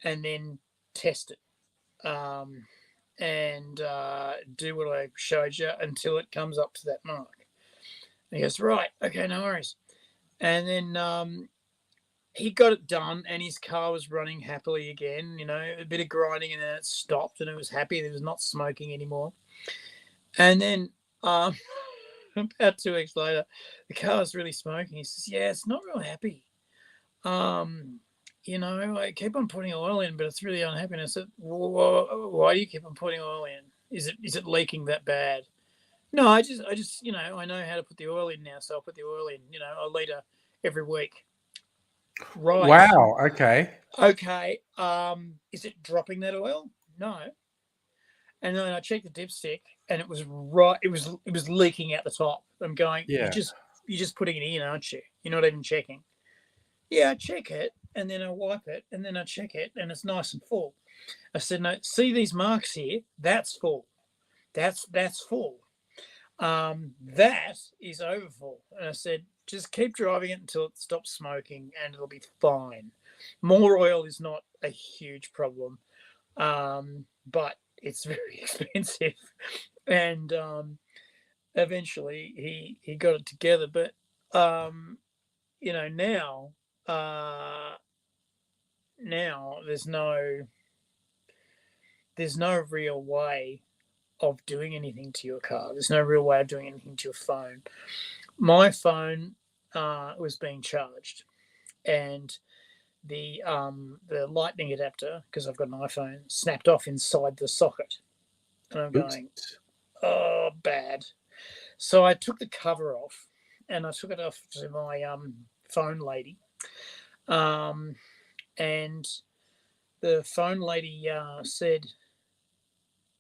then test it. And do what I showed you until it comes up to that mark. And he goes, right, okay, no worries. And then he got it done, and his car was running happily again, a bit of grinding, and then it stopped, and it was happy. It was not smoking anymore. And then about 2 weeks later, the car was really smoking. He says, yeah, it's not real happy. I keep on putting oil in, but it's really unhappy. And I said, why do you keep on putting oil in? Is it leaking that bad? No, I just, I know how to put the oil in now, so I'll put the oil in, a litre every week. Right. Wow. Okay. Okay. Is it dropping that oil? No. And then I checked the dipstick, and it was right. It was leaking out the top. I'm going, yeah. You're just putting it in, aren't you? You're not even checking. Yeah, I check it, and then I wipe it, and then I check it, and it's nice and full. I said, no, see these marks here? That's full. That's full. That is overfull. And I said, just keep driving it until it stops smoking, and it'll be fine. More oil is not a huge problem, but it's very expensive. And eventually he got it together. But now there's no real way of doing anything to your car. There's no real way of doing anything to your phone. My phone was being charged, and the lightning adapter, because I've got an iPhone, snapped off inside the socket. And I'm going, oh, bad. So I took the cover off, and I took it off to my phone lady. And the phone lady said,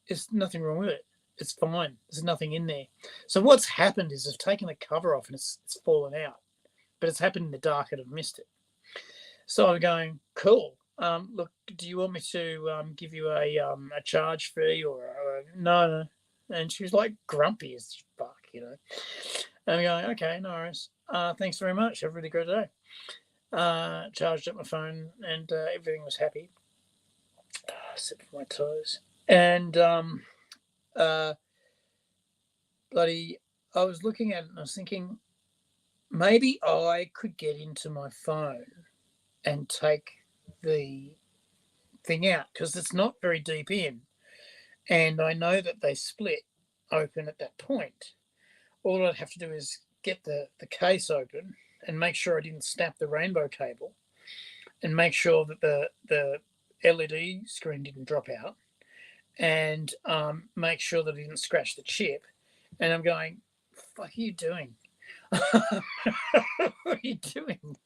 there's nothing wrong with it. It's fine. There's nothing in there. So what's happened is I've taken the cover off, and it's fallen out. But it's happened in the dark, and I've missed it. So I'm going, cool. Look, do you want me to give you a charge fee or no? And she was like grumpy as fuck, And I'm going, okay, no worries. Thanks very much. Have a really great day. Charged up my phone, and everything was happy. Except for my toes. And bloody, I was looking at it and I was thinking, maybe I could get into my phone and take the thing out, because it's not very deep in, and I know that they split open at that point. All I'd have to do is get the case open and make sure I didn't snap the rainbow cable, and make sure that the LED screen didn't drop out, and make sure that I didn't scratch the chip. And I'm going, fuck are you doing? What are you doing?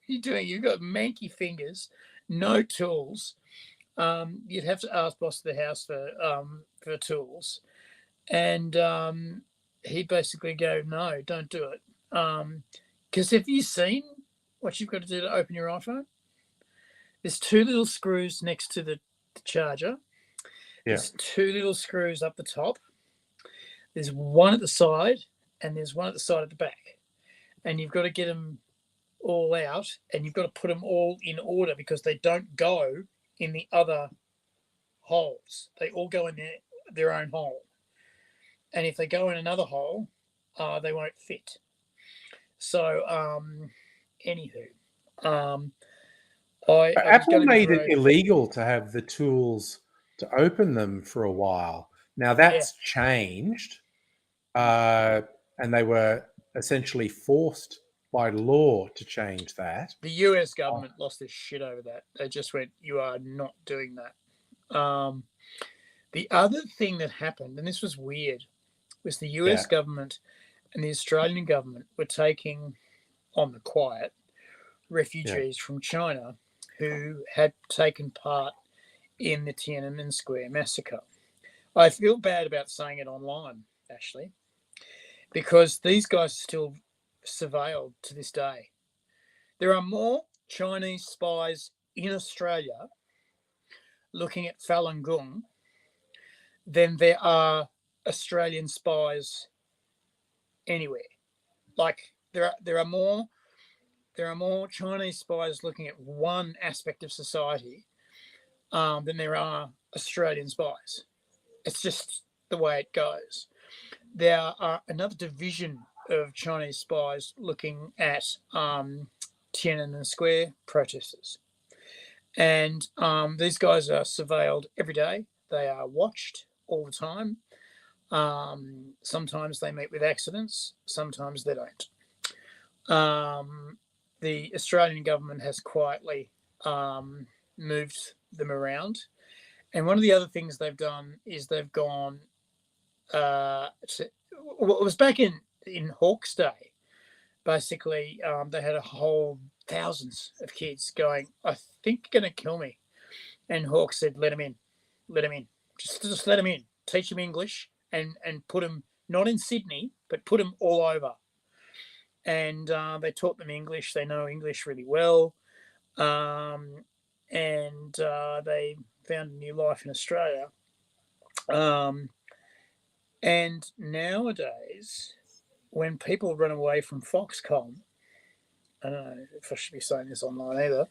You've got manky fingers, no tools. You'd have to ask boss of the house for tools, and he'd basically go, no, don't do it. Because have you seen what you've got to do to open your iPhone? There's 2 little screws next to the charger. Yeah. There's 2 little screws up the top. There's one at the side, and there's one at the side at the back. And you've got to get them all out, and you've got to put them all in order, because they don't go in the other holes. They all go in their own hole. And if they go in another hole, they won't fit. So, anywho, Apple made it illegal to have the tools to open them for a while. Now that's changed, and they were essentially forced by law to change that. The US government lost their shit over that. They just went, you are not doing that. The other thing that happened, and this was weird, was the US government and the Australian government were taking on the quiet refugees from China who had taken part in the Tiananmen Square massacre. I feel bad about saying it online, actually, because these guys are still surveilled to this day. There are more Chinese spies in Australia looking at Falun Gong than there are Australian spies anywhere. Like there are more Chinese spies looking at one aspect of society than there are Australian spies. It's just the way it goes. There are another division of Chinese spies looking at Tiananmen Square protesters. And these guys are surveilled every day. They are watched all the time. Sometimes they meet with accidents. Sometimes they don't. The Australian government has quietly moved them around. And one of the other things they've done is they've gone it was back in Hawke's Day. Basically, they had a whole thousands of kids going, I think you're going to kill me. And Hawke said, let them in. Just let them in. Teach them English and put them, not in Sydney, but put them all over. And they taught them English. They know English really well. And they found a new life in Australia. And nowadays, when people run away from Foxconn, I don't know if I should be saying this online either.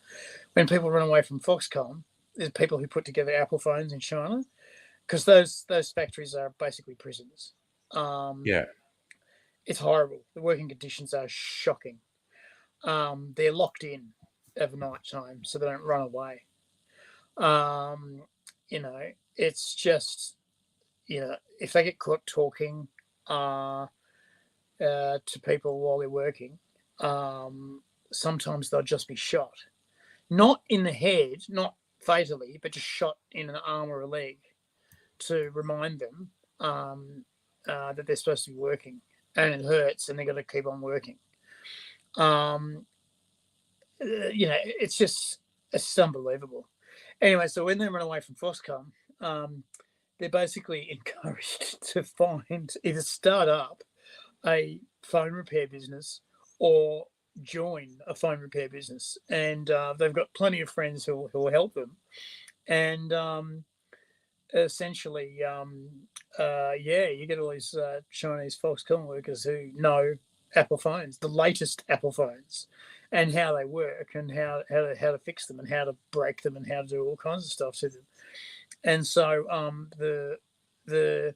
When people run away from Foxconn, there's people who put together Apple phones in China, because those factories are basically prisons. It's horrible. The working conditions are shocking. They're locked in overnight time, so they don't run away. It's just, if they get caught talking to people while they're working, sometimes they'll just be shot. Not in the head, not fatally, but just shot in an arm or a leg to remind them that they're supposed to be working. And it hurts, and they've got to keep on working. It's just unbelievable. Anyway, so when they run away from Foxconn, they're basically encouraged to either start up a phone repair business or join a phone repair business. And they've got plenty of friends who will help them. And essentially, you get all these Chinese Foxconn workers who know Apple phones, the latest Apple phones, and how they work, and how to fix them, and how to break them, and how to do all kinds of stuff to them. And so the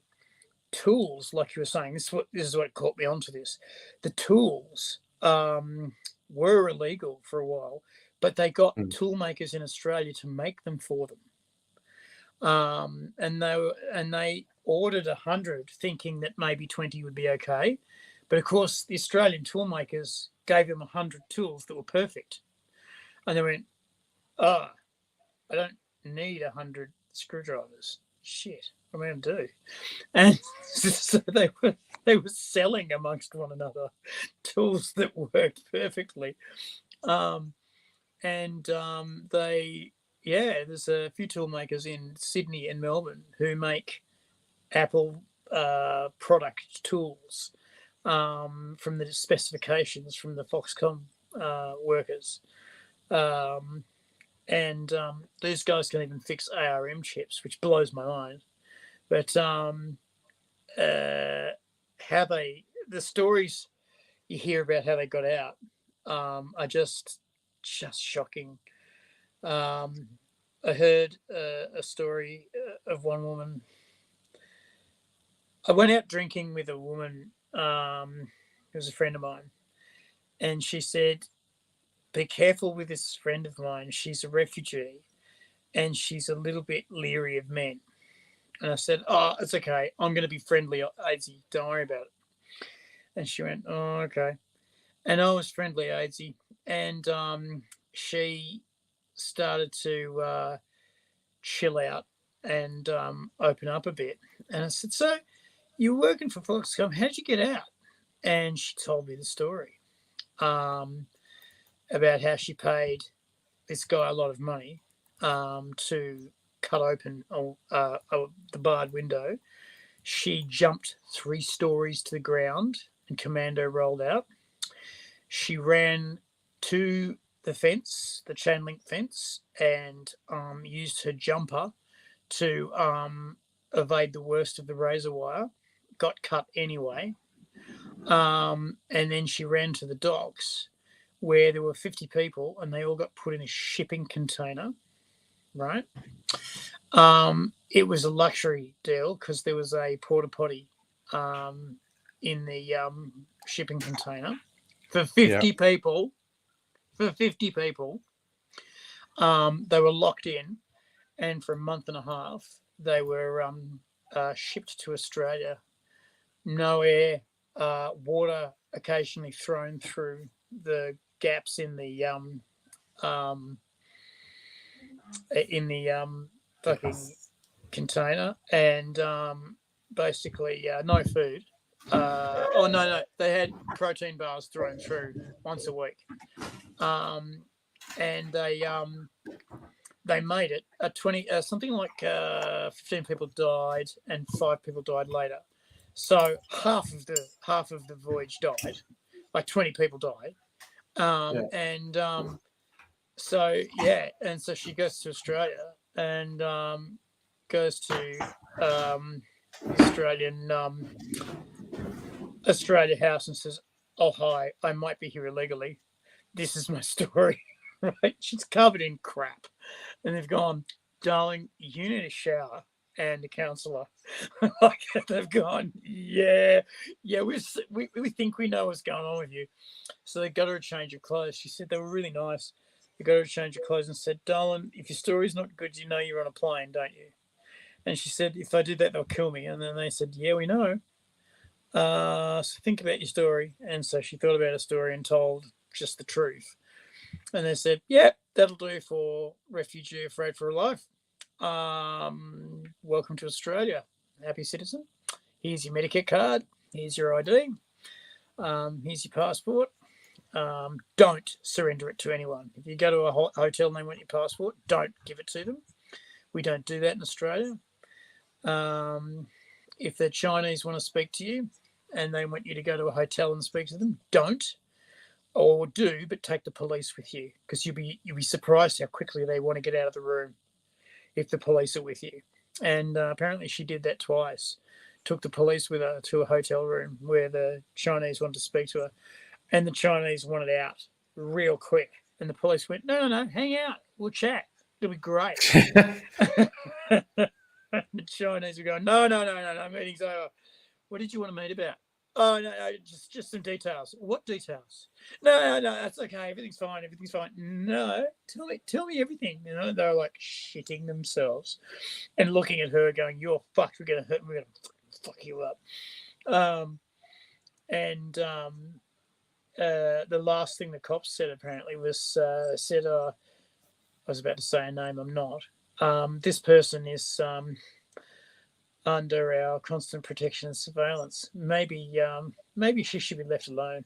tools, like you were saying, this is what caught me onto this. The tools were illegal for a while, but they got tool makers in Australia to make them for them. And they ordered 100, thinking that maybe 20 would be okay. But of course, the Australian tool makers gave them 100 tools that were perfect. And they went, I don't need 100 screwdrivers. Shit, what am I going to do? And so they were selling amongst one another tools that worked perfectly. There's a few tool makers in Sydney and Melbourne who make Apple product tools from the specifications from the Foxconn workers. These guys can even fix ARM chips, which blows my mind. But the stories you hear about how they got out are just shocking. I heard a story of one woman. I went out drinking with a woman who was a friend of mine, and she said, be careful with this friend of mine. She's a refugee, and she's a little bit leery of men. And I said, oh, it's okay. I'm going to be friendly, Aidsy. Don't worry about it. And she went, oh, okay. And I was friendly, Aidsy. And she started to chill out and open up a bit. And I said, so you were working for Foxconn, how'd you get out? And she told me the story about how she paid this guy a lot of money to cut open the barred window. She jumped 3 stories to the ground and commando rolled out. She ran to the fence, the chain link fence, and used her jumper to evade the worst of the razor wire. Got cut anyway. And then she ran to the docks where there were 50 people and they all got put in a shipping container, right? It was a luxury deal because there was a porta potty in the shipping container for 50 people. For 50 people, they were locked in, and for a month and a half, they were shipped to Australia. No air, water occasionally thrown through the gaps in the fucking container, and basically no food. No, they had protein bars thrown through once a week, and they made it. 20 something like 15 people died, and 5 people died later. So half of the voyage died, like 20 people died, and so she goes to Australia and goes to the Australia House and says, "Oh hi, I might be here illegally. This is my story." Right? She's covered in crap, and they've gone, "Darling, you need a shower and a counsellor." Like they've gone, yeah, we think we know what's going on with you. So they got her a change of clothes. She said they were really nice. They got her a change of clothes and said, "Darling, if your story's not good, you know you're on a plane, don't you?" And she said, "If I do that, they'll kill me." And then they said, "Yeah, we know. So think about your story." And so she thought about her story and told just the truth. And they said, "Yeah, that'll do for refugee afraid for her life. Welcome to Australia, happy citizen. Here's your Medicare card. Here's your ID. Here's your passport. Don't surrender it to anyone. If you go to a hotel and they want your passport, don't give it to them. We don't do that in Australia. If the Chinese want to speak to you and they want you to go to a hotel and speak to them, don't, or do, but take the police with you, because you'll be surprised how quickly they want to get out of the room if the police are with you." And apparently she did that twice. Took the police with her to a hotel room where the Chinese wanted to speak to her, and the Chinese wanted out real quick. And the police went, no, hang out. We'll chat. It'll be great. The Chinese were going, no, meeting's over. What did you want to meet about? Oh, no, just some details. What details? No, that's okay. Everything's fine. No, tell me everything. You know, they're like shitting themselves and looking at her going, "You're fucked. We're going to fuck you up." The last thing the cops said apparently was, I was about to say a name, I'm not. This person is under our constant protection and surveillance. Maybe she should be left alone.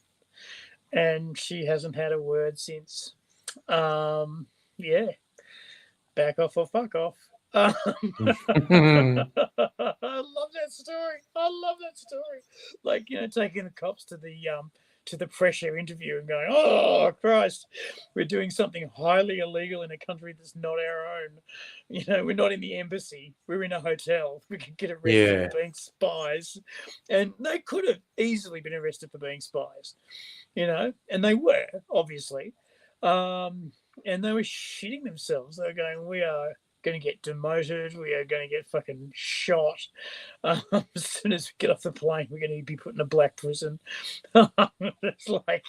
And she hasn't had a word since. Yeah, back off or fuck off. I love that story. Like, taking the cops to the pressure interview and going, "Oh Christ, we're doing something highly illegal in a country that's not our own. We're not in the embassy. We're in a hotel. We could get arrested for being spies." And they could have easily been arrested for being spies, and they were, obviously. And they were shitting themselves. They were going, "We are going to get demoted. We are going to get fucking shot. As soon as we get off the plane, we're going to be put in a black prison." It's like,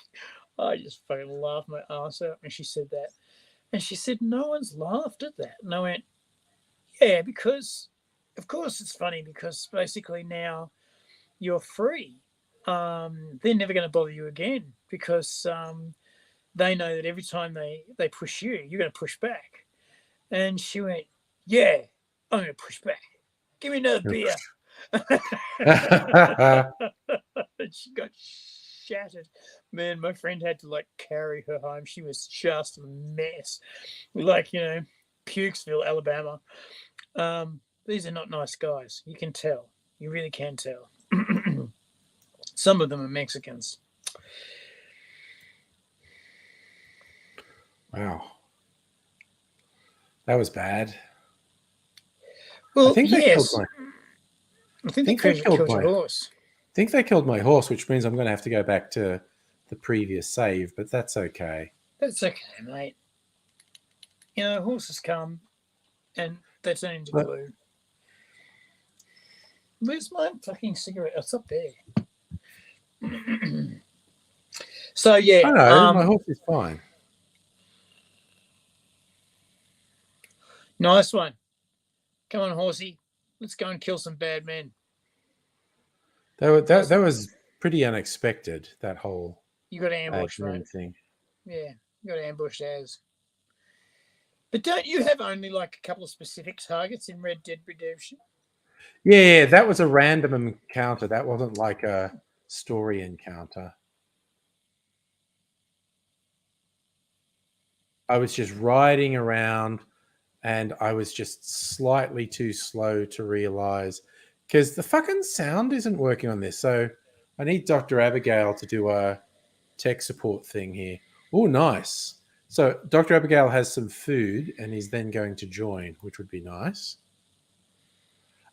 I just fucking laughed my ass out when she said that. And she said, "No one's laughed at that." And I went, "Yeah, because, of course it's funny, because basically now you're free. They're never going to bother you again, because they know that every time they push you, you're going to push back." And she went, "Yeah, I'm going to push back. Give me another beer. She got shattered. Man, my friend had to like carry her home. She was just a mess. Like, Pukesville, Alabama. These are not nice guys. You can tell. You really can tell. Some of them are Mexicans. Wow. That was bad. Well, I think they killed my. I think they killed your horse. I think they killed my horse, which means I'm going to have to go back to the previous save, but that's okay. That's okay, mate. Horses come and they turn into glue. Where's my fucking cigarette? It's up there. So, yeah. Oh, no, my horse is fine. Nice one. Come on, horsey. Let's go and kill some bad men. That was pretty unexpected, that whole you got ambushed, right? thing. Yeah, you got ambushed as. But don't you have only like a couple of specific targets in Red Dead Redemption? Yeah, that was a random encounter. That wasn't like a story encounter. I was just riding around and I was just slightly too slow to realize because the fucking sound isn't working on this. So I need Dr. Abigail to do a tech support thing here. Oh, nice. So Dr. Abigail has some food and he's then going to join, which would be nice.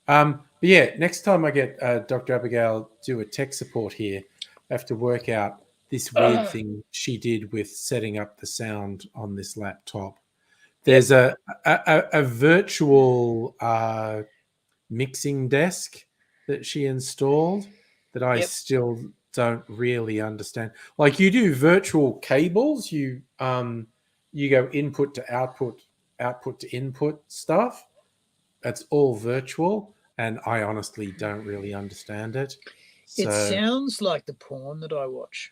But yeah, next time I get Dr. Abigail do a tech support here, I have to work out this weird thing she did with setting up the sound on this laptop. There's a virtual mixing desk that she installed that I still don't really understand. Like you do virtual cables, you go input to output, output to input stuff. That's all virtual, and I honestly don't really understand it. So, it sounds like the porn that I watch.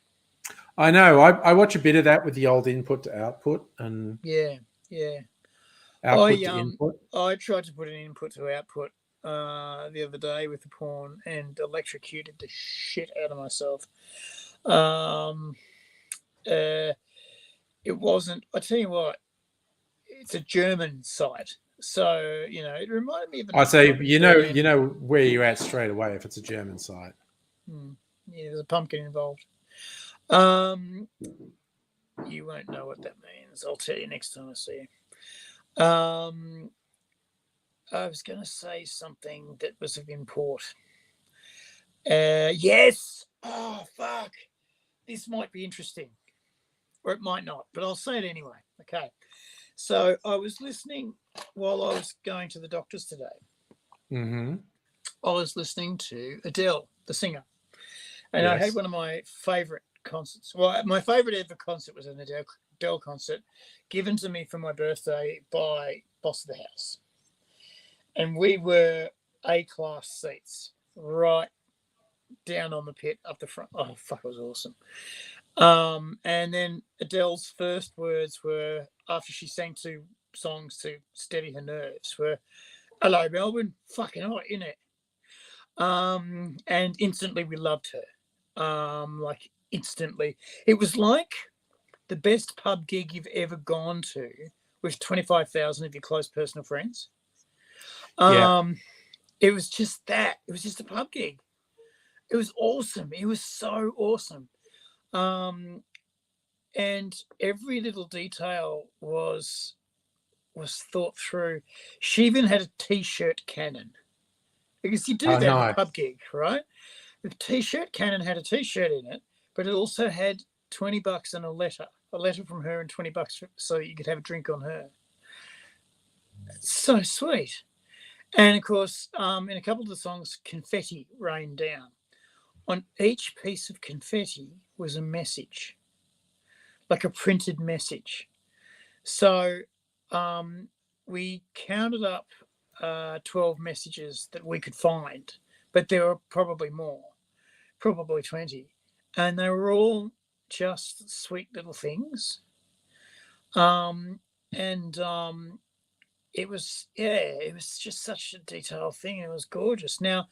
I know. I watch a bit of that with the old input to output and output to input. I tried to put an input to output the other day with the porn and electrocuted the shit out of myself. It wasn't. I tell you what, it's a German site. So, it reminded me of... I say, you know where you're at straight away if it's a German site. Yeah, there's a pumpkin involved. You won't know what that means. I'll tell you next time I see you. I was going to say something that was of import. Yes! Oh, fuck. This might be interesting. Or it might not, but I'll say it anyway. Okay. So I was listening while I was going to the doctor's today. Mm-hmm. I was listening to Adele, the singer. And I had one of my favourite concerts. Well, my favourite ever concert was an Adele concert given to me for my birthday by Boss of the House. And we were A-class seats right down on the pit up the front. Oh, fuck, it was awesome. And then Adele's first words were, after she sang 2 songs to steady her nerves, were, "Hello, Melbourne, fucking hot, innit?" And instantly we loved her. Like instantly. It was like the best pub gig you've ever gone to with 25,000 of your close personal friends. It was just that. It was just a pub gig. It was awesome. It was so awesome. And every little detail was thought through. She even had a T-shirt cannon. Because you do that at a pub gig, right? The T-shirt cannon had a T-shirt in it, but it also had $20 and a letter from her and $20 so you could have a drink on her. It's so sweet. And of course, in a couple of the songs, confetti rained down. On each piece of confetti was a message, like a printed message. So we counted up 12 messages that we could find, but there were probably more, probably 20. And they were all just sweet little things. it was just such a detailed thing. It was gorgeous. Now,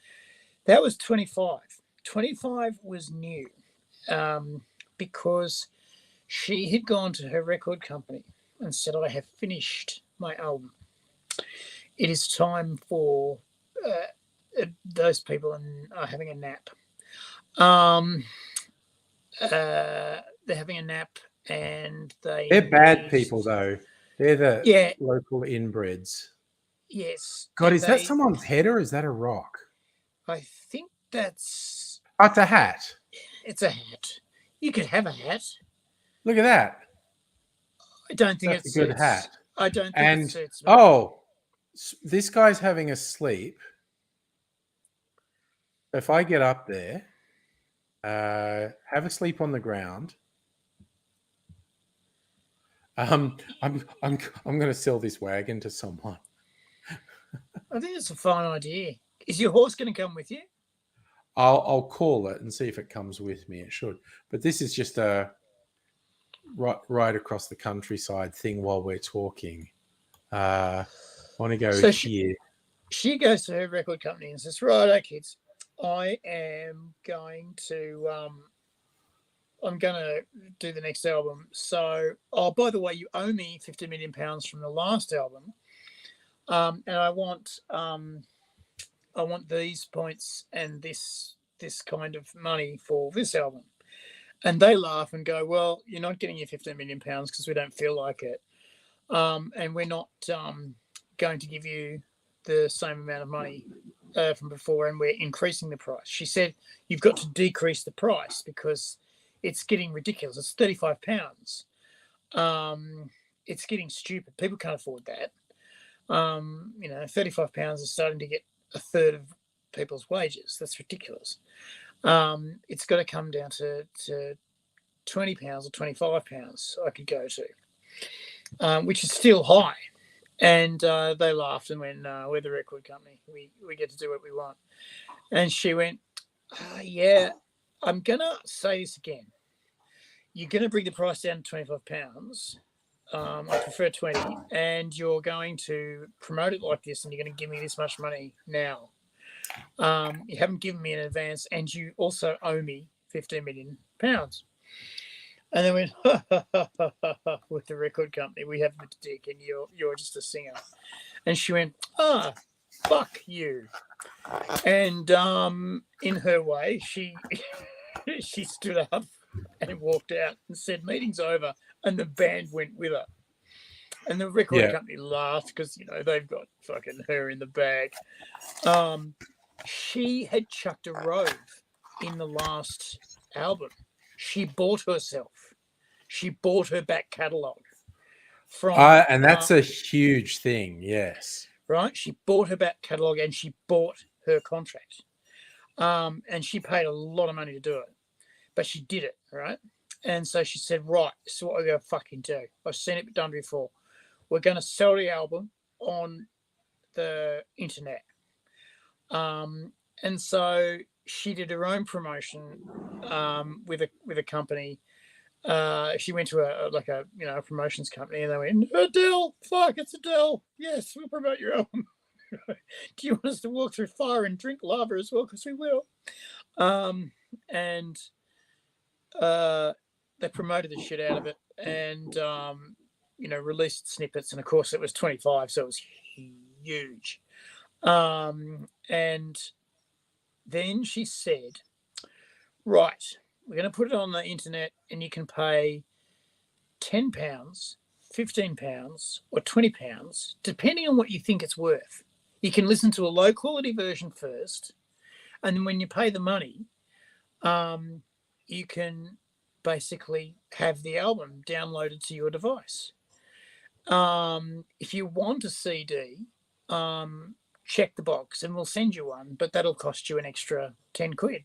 that was 25. 25 was new, because she had gone to her record company and said, I have finished my album. It is time for those people and are having a nap. They're having a nap, and They're bad people, though. They're the local inbreds. Yes. God, is that someone's head or is that a rock? I think that's... Oh, it's a hat. It's a hat. You could have a hat. Look at that. I don't think that's a good hat. I don't think it suits me. Oh, this guy's having a sleep. If I get up there, have a sleep on the ground. I'm going to sell this wagon to someone. I think it's a fine idea. Is your horse going to come with you? I'll call it and see if it comes with me. It should, but this is just a right across the countryside thing while we're talking. I want to go here. She goes to her record company and says, "Righto, kids, I am going to I'm going to do the next album. So, oh, by the way, you owe me £50 million from the last album, and I want these points and this kind of money for this album." And they laugh and go, "Well, you're not getting your £15 million because we don't feel like it, and we're not going to give you the same amount of money from before, and we're increasing the price." She said, "You've got to decrease the price because it's getting ridiculous. It's £35. It's getting stupid. People can't afford that. £35 is starting to get a third of people's wages. That's ridiculous. It's got to come down to £20 or £25 I could go to, which is still high." And they laughed and went, "No, we're the record company. We get to do what we want." And she went, "Yeah, I'm going to say this again. You're going to bring the price down to £25. I prefer 20, and you're going to promote it like this, and you're going to give me this much money now. You haven't given me in advance, and you also owe me £15 million. And they went, "With the record company, we have the dick, and you're just a singer." And she went, "Fuck you." And in her way, she stood up and walked out and said, "Meeting's over," and the band went with her. And the record company laughed because, they've got fucking her in the bag. She had chucked a rove in the last album. She bought herself. She bought her back catalogue from... and that's a huge thing, yes. Right? She bought her back catalogue and she bought her contract. And she paid a lot of money to do it. But she did it, right? And so she said, "Right, this is what we're going to fucking do. I've seen it done before. We're going to sell the album on the internet." And so she did her own promotion with a company. She went to a promotions company, and they went, "Adele, fuck, it's Adele. Yes, we'll promote your album. Do you want us to walk through fire and drink lava as well? Because we will." And they promoted the shit out of it, and released snippets. And of course, it was 25, so it was huge. And then she said, "Right, we're going to put it on the internet, and you can pay £10, £15, or £20, depending on what you think it's worth. You can listen to a low quality version first, and then when you pay the money, you can basically have the album downloaded to your device. If you want a CD, check the box and we'll send you one, but that'll cost you an extra 10 quid.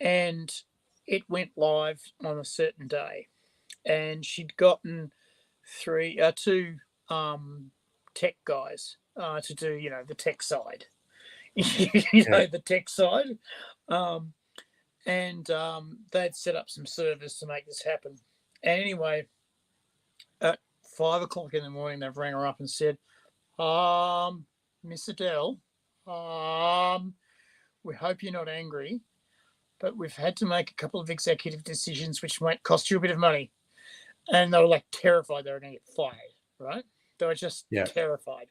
And it went live on a certain day, and she'd gotten two tech guys to do, the tech side, the tech side. And they'd set up some servers to make this happen. And anyway, at 5 o'clock in the morning, they've rang her up and said, Miss Adele, we hope you're not angry, but we've had to make a couple of executive decisions which might cost you a bit of money. And they were like terrified they were going to get fired, right? They were just terrified.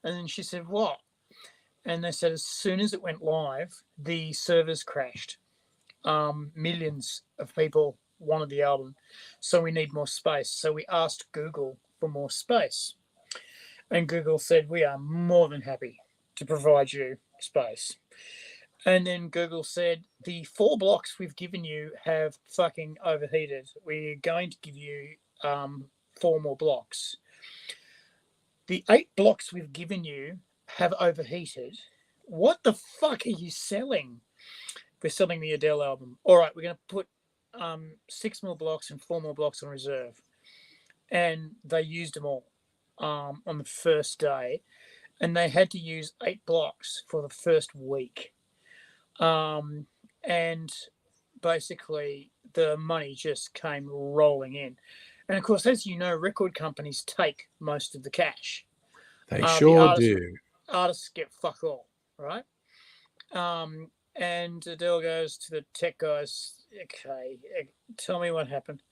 And then she said, what? And they said as soon as it went live, the servers crashed. Millions of people wanted the album, so we need more space. So we asked Google for more space. And Google said, we are more than happy to provide you space. And then Google said, the 4 blocks we've given you have fucking overheated. We're going to give you 4 more blocks. The 8 blocks we've given you have overheated. What the fuck are you selling? We're selling the Adele album. All right, we're going to put 6 more blocks and 4 more blocks on reserve. And they used them all on the first day. And they had to use 8 blocks for the first week. And basically the money just came rolling in. And of course, as you know, record companies take most of the cash. They sure do. Artists get fuck all, right? And Adele goes to the tech guys, okay, tell me what happened.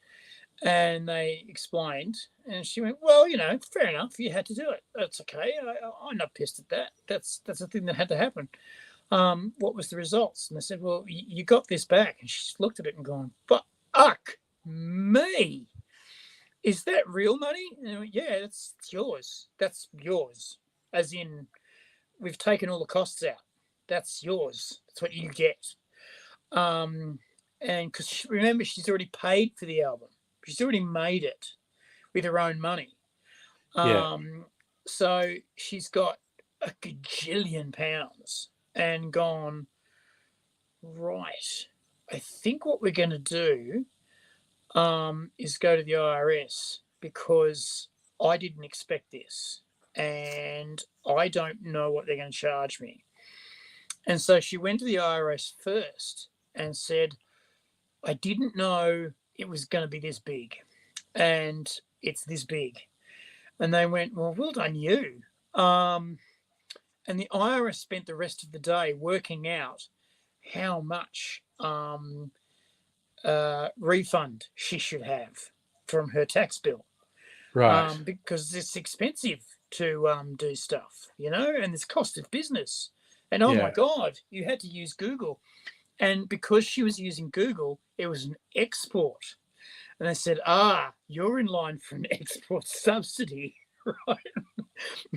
And they explained, and she went, well, fair enough, you had to do it. That's okay. I'm not pissed at that. That's the thing that had to happen. What was the results? And they said, well, you got this back. And she looked at it and gone, fuck me. Is that real money? And I went, yeah, it's yours. That's yours. As in, we've taken all the costs out. That's yours. That's what you get. And because remember, she's already paid for the album. She's already made it with her own money. So she's got a gajillion pounds and gone, right, I think what we're going to do is go to the IRS because I didn't expect this and I don't know what they're going to charge me. And so she went to the IRS first and said, I didn't know it was going to be this big and it's this big. And they went, well done you. And the IRS spent the rest of the day working out how much refund she should have from her tax bill. Right. Because it's expensive to do stuff, and it's cost of business. And oh my God, you had to use Google. And because she was using Google, it was an export. And they said, you're in line for an export subsidy, right?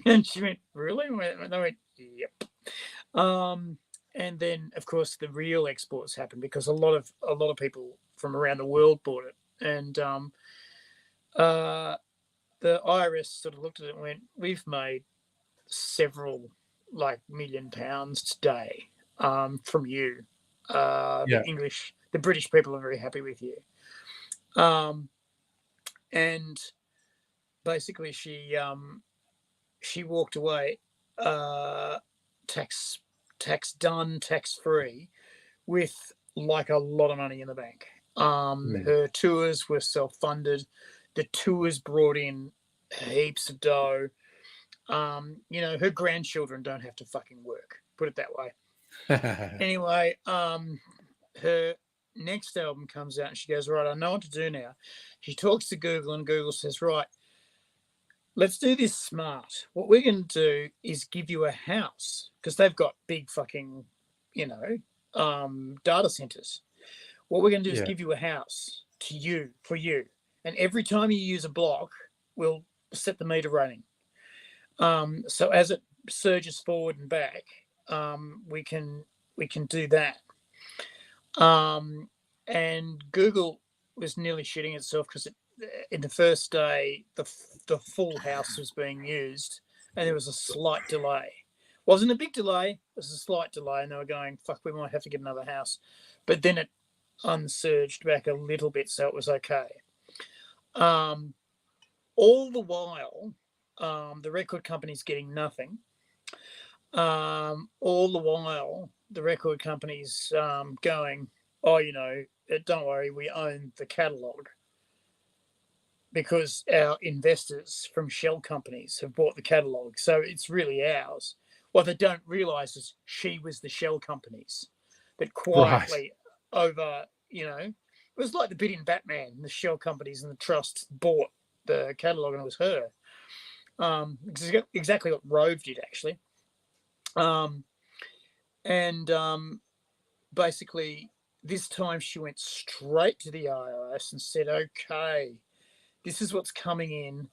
And she went, really? And they went, yep. And then, of course, the real exports happened because a lot of people from around the world bought it. And the IRS sort of looked at it and went, we've made several £1 million today from you. The British people are very happy with you. And basically she walked away, tax done, tax free, with a lot of money in the bank. Her tours were self-funded. The tours brought in heaps of dough. Her grandchildren don't have to fucking work, put it that way. Anyway, her next album comes out and she goes, right, I know what to do now. She talks to Google and Google says, right, let's do this smart. What we're going to do is give you a house because they've got big fucking, data centers. What we're going to do is give you a house for you. And every time you use a block, we'll set the meter running. So as it surges forward and back, we can do that. And Google was nearly shitting itself because in the first day, the full house was being used and there was a slight delay. Wasn't a big delay, it was a slight delay, and they were going, fuck, we might have to get another house. But then it unsurged back a little bit, so it was okay. All the while, the record company's getting nothing. All the while, the record company's going, don't worry, we own the catalogue. because our investors from shell companies have bought the catalogue. So it's really ours. What they don't realise is she was the shell companies that quietly over, it was like the bit in Batman, the shell companies and the trusts bought the catalogue, and it was her. Exactly what Rove did, actually. Basically, this time she went straight to the IRS and said, okay, this is what's coming in.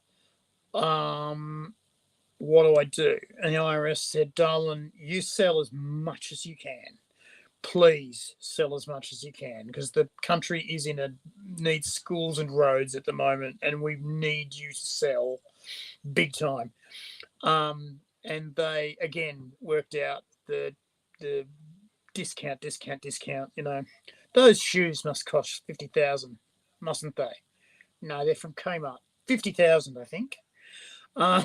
What do I do? And the IRS said, darling, you sell as much as you can. Please sell as much as you can, because the country needs schools and roads at the moment, and we need you to sell big time. And they, again, worked out the discount. Those shoes must cost 50,000, mustn't they? No, they're from Kmart. 50,000, I think. So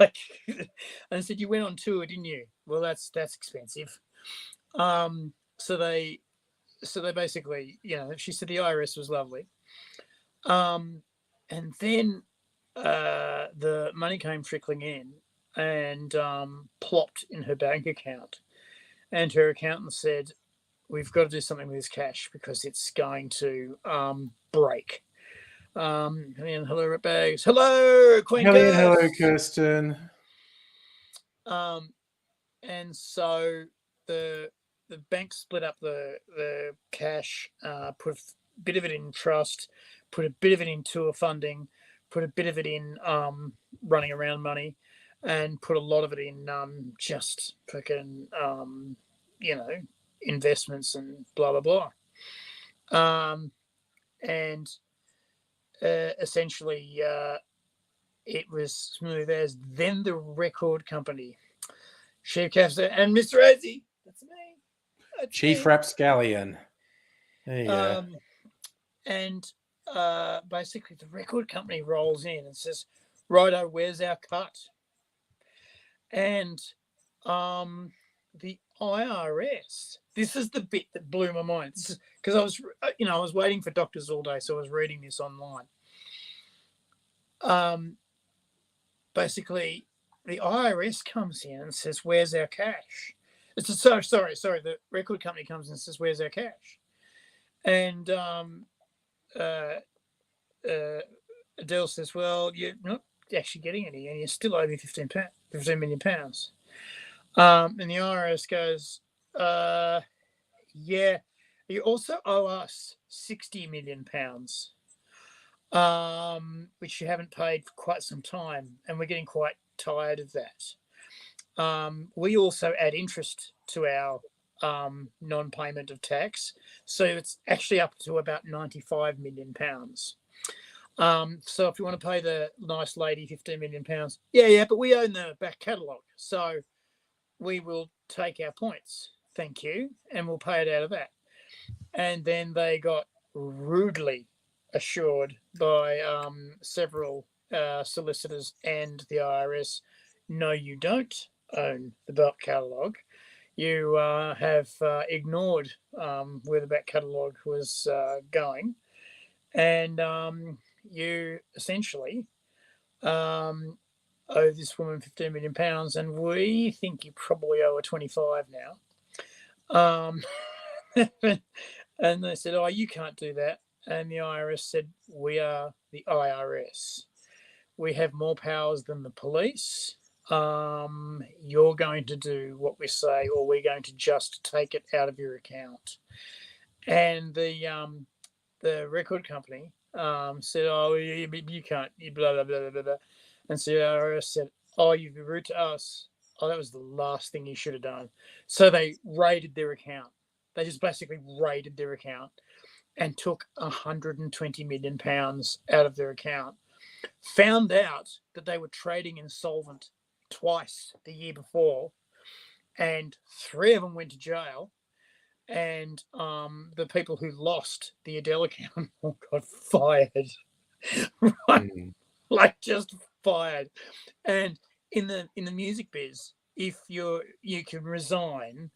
like, and I said, you went on tour, didn't you? Well, that's expensive. So they basically, she said the IRS was lovely. And then the money came trickling in and plopped in her bank account. And her accountant said, we've got to do something with this cash because it's going to break. And hello, Rat Bags. Hello, Queen. Hello, Kirsten. And so the bank split up the cash, put a bit of it in trust, put a bit of it in tour funding, put a bit of it in running around money, and put a lot of it in just fucking investments and blah blah blah. And essentially it was smooth as. Then the record company, Chief Capster and Mr. Ozzy, that's me. Chief Rapscallion. There you go. And basically the record company rolls in and says, righto, where's our cut? And the IRS, this is the bit that blew my mind, because I was waiting for doctors all day, so I was reading this online. Basically the IRS comes in and says, where's our cash? Sorry, the record company comes in and says, where's our cash? And Adele says, well, you're not actually getting any, and you're still owe me 15 million pounds. And the IRS goes, yeah, you also owe us 60 million pounds, which you haven't paid for quite some time, and we're getting quite tired of that. We also add interest to our non-payment of tax, so it's actually up to about 95 million pounds. So if you want to pay the nice lady 15 million pounds, yeah, but we own the back catalogue, so we will take our points, thank you, and we'll pay it out of that. And then they got rudely assured by several solicitors and the IRS, no, you don't own the back catalogue. You have ignored where the back catalogue was going, and you essentially owe this woman 15 million pounds, and we think you probably owe her 25 now. And they said, oh, you can't do that. And the IRS said, we are the IRS. We have more powers than the police. You're going to do what we say, or we're going to just take it out of your account. And the record company said, oh, you can't, you blah, blah, blah, blah, blah. And so the IRS said, oh, you've been rude to us. Oh, that was the last thing you should have done. So they raided their account. They just basically raided their account and took 120 million pounds out of their account. Found out that they were trading insolvent twice the year before, and 3 of them went to jail. And the people who lost the Adele account got fired. Right? Like, just fired. And in the music biz, if you can resign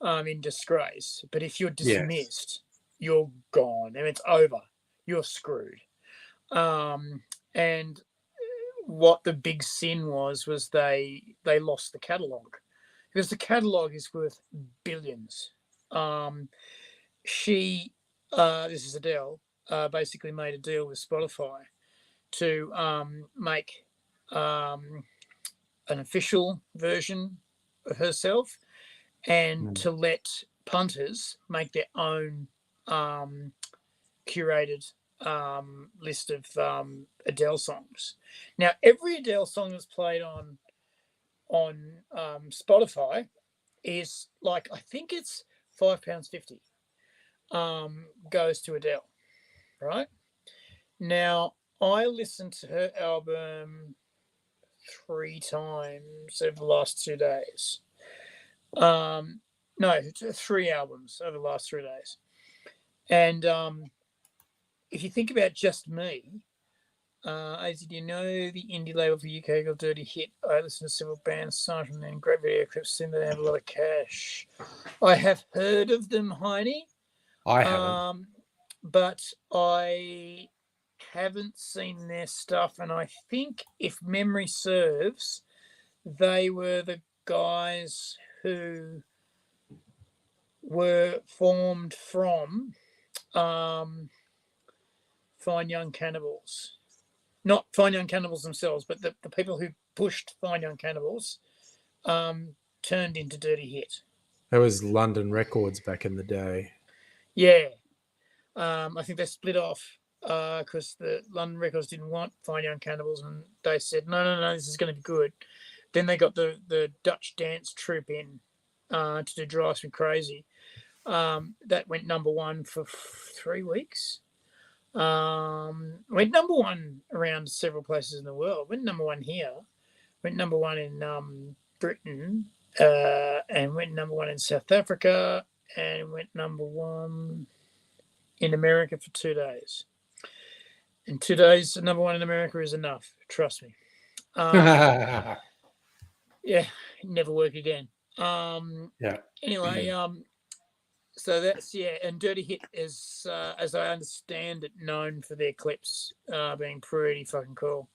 in disgrace, but if you're dismissed, you're gone and it's over. You're screwed. And what the big sin was they lost the catalog, because the catalog is worth billions. She, this is Adele, basically made a deal with Spotify to make an official version of herself, and to let punters make their own curated list of Adele songs. Now, every Adele song that's played on Spotify is like, I think it's £5.50 goes to Adele, right? Now, I listened to her album 3 times over the last 2 days. No, 3 albums over the last 3 days. And if you think about just me, as you know, the indie label for UK called Dirty Hit. I listen to several bands, Sergeant, and great video clips, seem they have a lot of cash. I have heard of them, Heine. I haven't. But I haven't seen their stuff, and I think, if memory serves, they were the guys who were formed from Fine Young Cannibals. Not Fine Young Cannibals themselves, but the people who pushed Fine Young Cannibals turned into Dirty Hit. That was London Records back in the day. Yeah. I think they split off because the London Records didn't want Fine Young Cannibals, and they said, no, this is going to be good. Then they got the Dutch dance troupe in to do Drives Me Crazy. That went number 1 for 3 weeks. Went number 1 around several places in the world. Went number 1 here. Went number 1 in Britain, and went number 1 in South Africa, and went number 1 in America for 2 days. In 2 days, number 1 in America is enough. Trust me. Yeah, never work again. Yeah. Anyway, so that's, and Dirty Hit is, as I understand it, known for their clips being pretty fucking cool.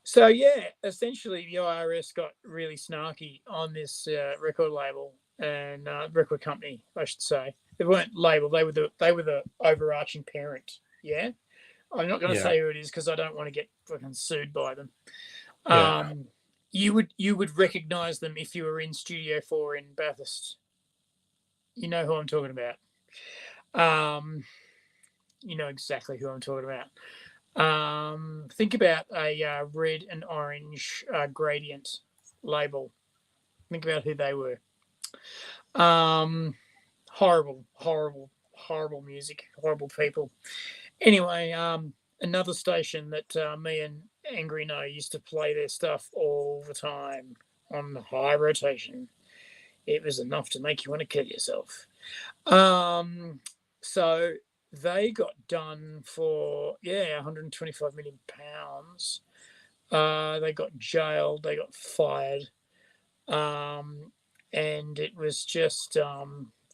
So yeah, essentially the IRS got really snarky on this record label and record company, I should say. They weren't label; they were the overarching parent. Yeah, I'm not going to say who it is because I don't want to get fucking sued by them. You would recognize them if you were in Studio 4 in Bathurst. You know who I'm talking about. You know exactly who I'm talking about. Think about a red and orange gradient label. Think about who they were. Horrible music, horrible people. Anyway, another station that me and Angry No used to play their stuff all the time on high rotation. It was enough to make you want to kill yourself. So they got done for 125 million pounds. They got jailed. They got fired. And it was just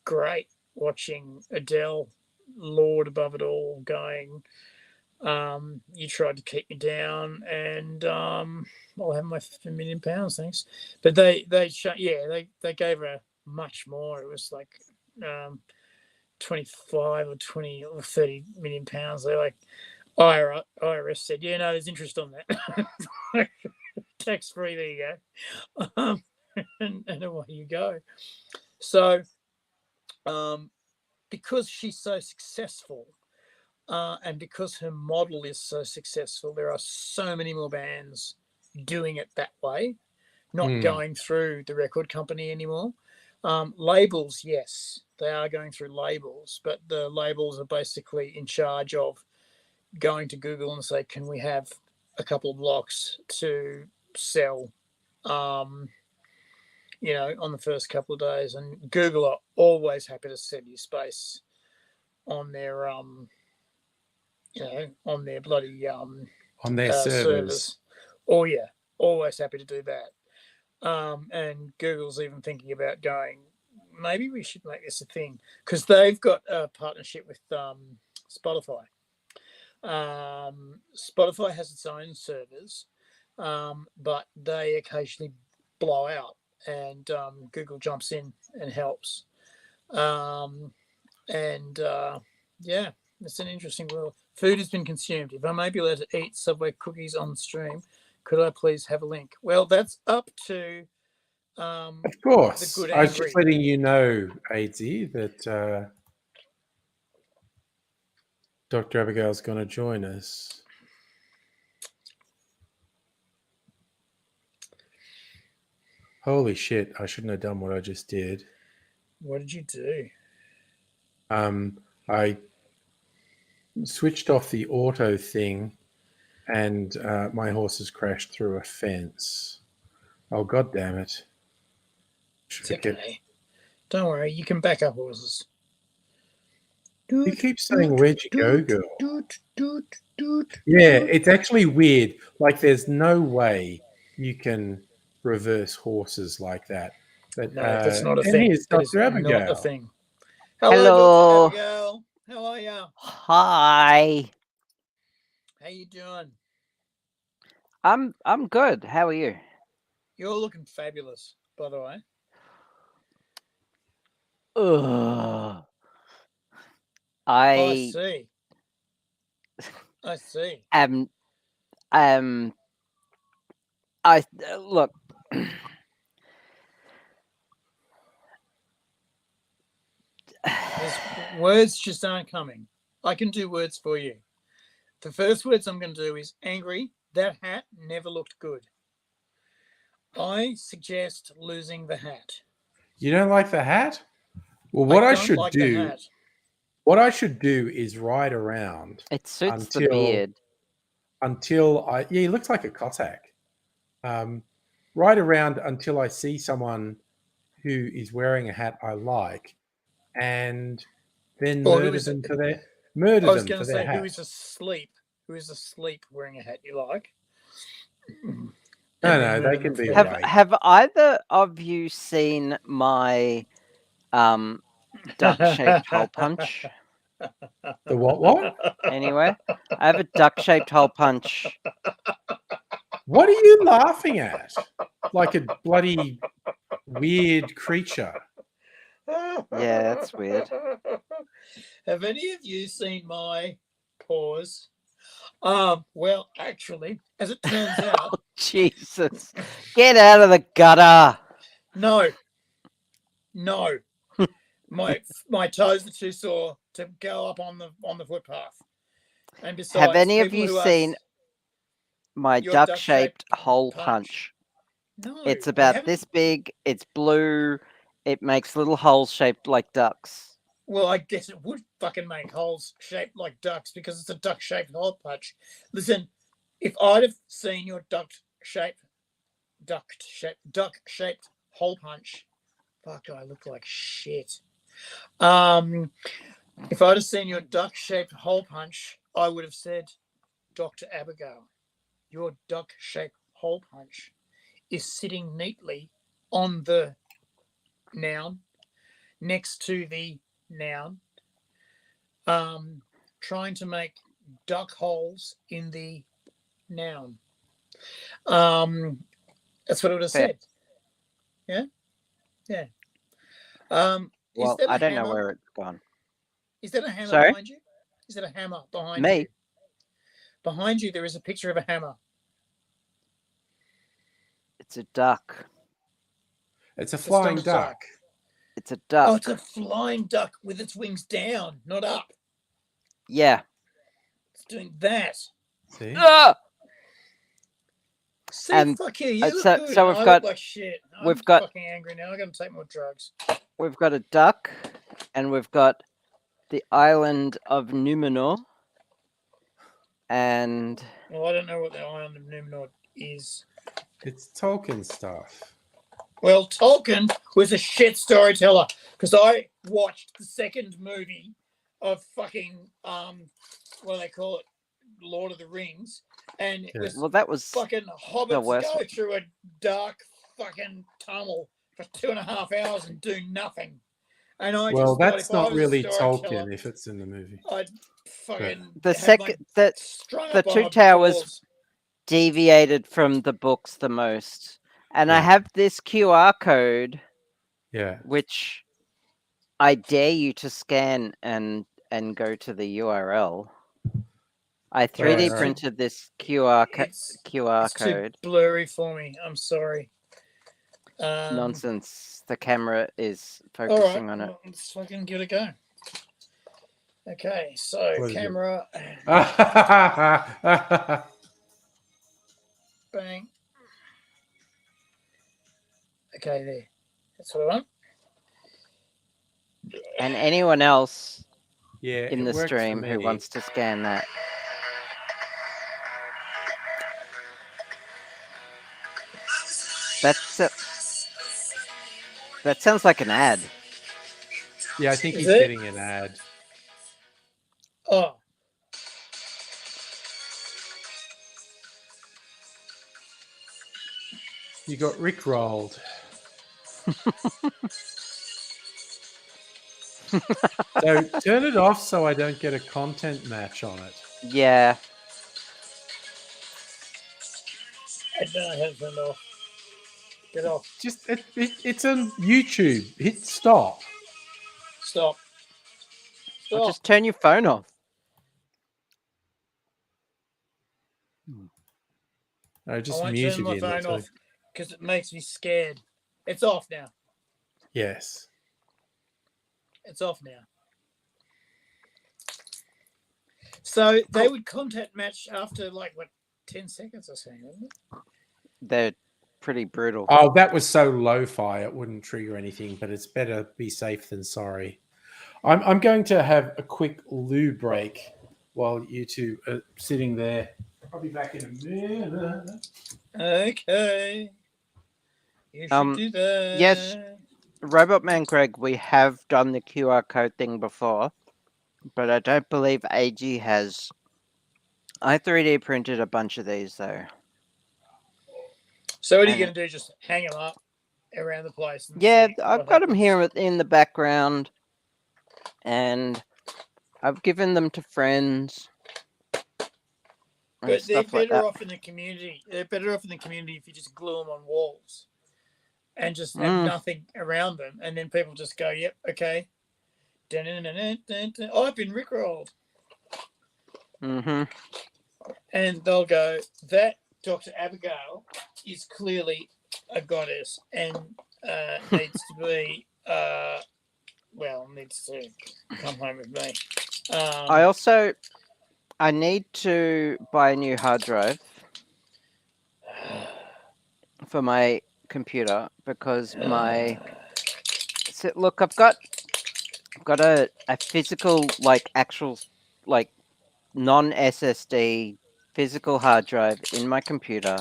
great watching Adele lord above it all, going, you tried to keep me down, and I'll have my £50 million, thanks. But they gave her much more. It was like 25 or 20 or 30 million pounds. They're like, IRS said, no, there's interest on that. Tax free, there you go. And away you go. So because she's so successful, and because her model is so successful, there are so many more bands doing it that way, not going through the record company anymore. Labels, yes, they are going through labels, but the labels are basically in charge of going to Google and say, can we have a couple of blocks to sell, on the first couple of days. And Google are always happy to sell you space on their, on their bloody on their servers. Oh yeah, always happy to do that. And Google's even thinking about going, maybe we should make this a thing, because they've got a partnership with Spotify. Spotify has its own servers, but they occasionally blow out, and Google jumps in and helps. Yeah, it's an interesting world. Food has been consumed. If I may be allowed to eat Subway cookies on stream, could I please have a link? Well, that's up to Of course. the good I was angry. just letting you know, AZ, that Dr. Abigail's going to join us. Holy shit, I shouldn't have done what I just did. What did you do? I switched off the auto thing and my horse has crashed through a fence. Oh, God damn it. It's okay. Don't worry, you can back up horses. You keep saying, where'd you go, girl? Yeah, it's actually weird. Like, there's no way you can reverse horses like that. But, No, that's not a and thing. here's That is Dr. Abigail. not a thing. Hello. Dr. Abigail. How are you? Hi. How you doing? I'm good. How are you? You're looking fabulous, by the way. Ugh. I see. I see. Look. Words just aren't coming. I can do words for you. The first words I'm going to do is angry. That hat never looked good. I suggest losing the hat. You don't like the hat? Well, what I should do, what I should do is ride around. It suits the beard. Yeah, he looks like a Cossack. Ride around until I see someone who is wearing a hat I like, and then murder them for their hat. I was going to say, who is asleep wearing a hat you like? No, they can be. Have either of you seen my duck-shaped hole punch? The what? Anyway, I have a duck-shaped hole punch. What are you laughing at? Like a bloody weird creature. Yeah, that's weird. Have any of you seen my paws? Well, actually, as it turns out... Oh, Jesus. Get out of the gutter. No. My toes are too sore to go up on the footpath. And besides, have any of you seen my duck-shaped hole punch? No. It's about this big. It's blue. It makes little holes shaped like ducks. Well, I guess it would fucking make holes shaped like ducks because it's a duck-shaped hole punch. Listen, if I'd have seen your duck-shaped hole punch, fuck, I look like shit. If I'd have seen your duck-shaped hole punch, I would have said, Dr. Abigail, your duck-shaped hole punch is sitting neatly on the noun next to the noun, trying to make duck holes in the noun. That's what I would have said. Yeah. Well, I don't know where it's gone. Is that a hammer behind you? Is that a hammer behind me? You? Behind you, there is a picture of a hammer. It's a duck. It's a flying duck. It's a duck. Oh, it's a flying duck with its wings down, not up. Yeah. It's doing that. See? See, fuck you. You look good. So we've got like shit. I'm fucking angry now. I'm going to take more drugs. We've got a duck, and we've got the island of Numenor, and well, I don't know what the island of Numenor is. It's Tolkien stuff. Well, Tolkien was a shit storyteller because I watched the second movie of fucking what do they call it, Lord of the Rings, and it was that was fucking hobbits go through a dark fucking tunnel for 2.5 hours and do nothing. And that's not really Tolkien if it's in the movie. fucking The have my second the strung the up on two my towers balls. deviated from the books the most, and I Yeah. have this QR code Yeah. which I dare you to scan and go to the URL. I 3D Alright. printed this QR It's too code. blurry for me. I'm sorry. Nonsense. The camera is All right, focusing on it. well, let's fucking give it a go. Okay, so What is it? camera, bang. Okay, there. That's what I want. And anyone else Yeah, in it the worked for stream who me. wants to scan that. That's it. That sounds like an ad. Yeah, I think Is he's it? getting an ad. Oh, You got rickrolled. So turn it off so I don't get a content match on it. Yeah. I don't know how to turn it off. Get off. Just it's on YouTube. Hit stop. Stop. Or Stop. just turn your phone off. I I just won't mute turn it my in. phone That's off because it makes me scared. It's off now. Yes. It's off now. So they would contact match after like what 10 seconds or something, wasn't it? They're pretty brutal. Oh, that was so lo-fi. It wouldn't trigger anything, but it's better be safe than sorry. I'm going to have a quick loo break while you two are sitting there. I'll be back in a minute. Okay. You should do that. yes. Robot Man Greg, we have done the QR code thing before, but I don't believe AG has. I 3D printed a bunch of these though. So what are you And going to do? Just hang them up around the place? And yeah, see I've what got them happens? here in the background, and I've given them to friends. And But they're stuff like better that. off in the community. They're better off in the community if you just glue them on walls and just have nothing around them. And then people just go, yep, okay. Oh, I've been rickrolled. Mm-hmm. And they'll go, that Dr. Abigail is clearly a goddess and needs to be, needs to come home with me. I need to buy a new hard drive for my computer because look, I've got a physical, like actual, like non-SSD physical hard drive in my computer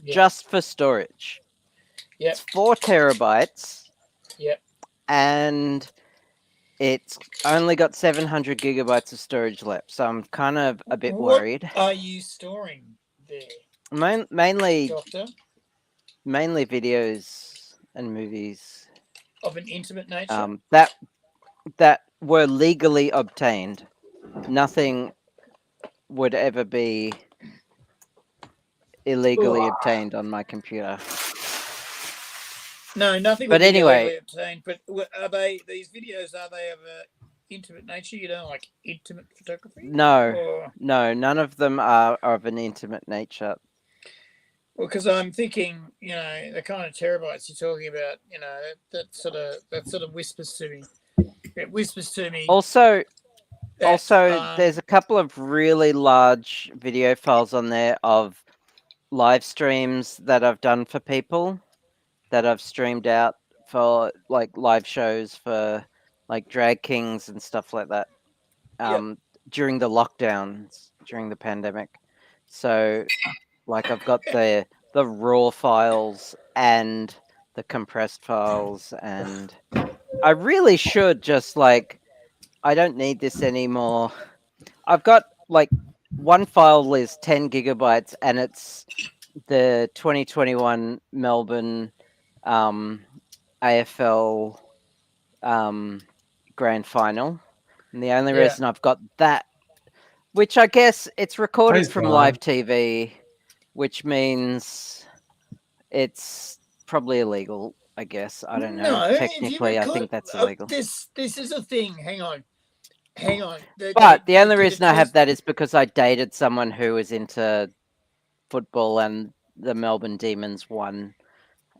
just for storage. Yep. It's 4 terabytes. Yep. And it's only got 700 gigabytes of storage left, so I'm kind of a bit worried. What are you storing there? Mainly, Doctor? Mainly videos and movies of an intimate nature. That were legally obtained. Nothing would ever be illegally obtained on my computer. No, nothing. But would anyway, be illegally obtained. But are they these videos? Are they of an intimate nature? You don't like intimate photography? No, none of them are of an intimate nature. Well, because I'm thinking, the kind of terabytes you're talking about, that sort of whispers to me. It whispers to me. Also, there's a couple of really large video files on there of live streams that I've done for people that I've streamed out for like live shows for like drag kings and stuff like that. During the lockdowns, during the pandemic. So like I've got the raw files and the compressed files, and I really should just I don't need this anymore. I've got like one file is 10 gigabytes and it's the 2021 Melbourne AFL grand final. And the only reason I've got that Which I guess it's recorded Praise from God. live TV, which means it's probably illegal. I guess I don't know. No, if you Technically, I think that's illegal. This is a thing. Hang on. But the only did reason I have that is because I dated someone who was into football, and the Melbourne Demons won,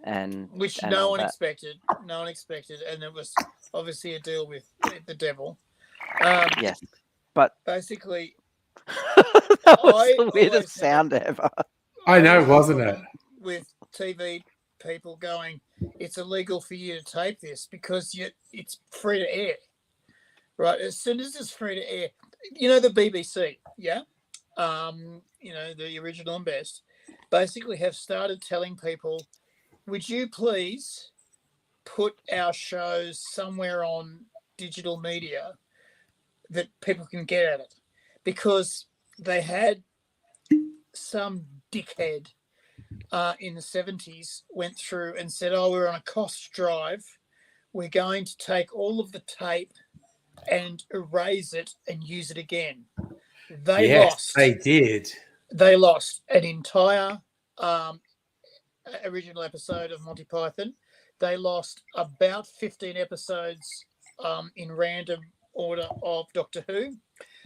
and which and no all one that. expected. No one expected, and it was obviously a deal with the devil. Yes, but Basically, that was I the weirdest always had sound ever. I know, always had a wasn't it? problem with TV people going, it's illegal for you to tape this because it's free to air, right? As soon as it's free to air, the BBC, yeah, the original and best, basically have started telling people, would you please put our shows somewhere on digital media that people can get at it, because they had some dickhead in the 70s went through and said, oh, we're on a cost drive. We're going to take all of the tape and erase it and use it again. They did. They lost an entire original episode of Monty Python. They lost about 15 episodes in random order of Doctor Who.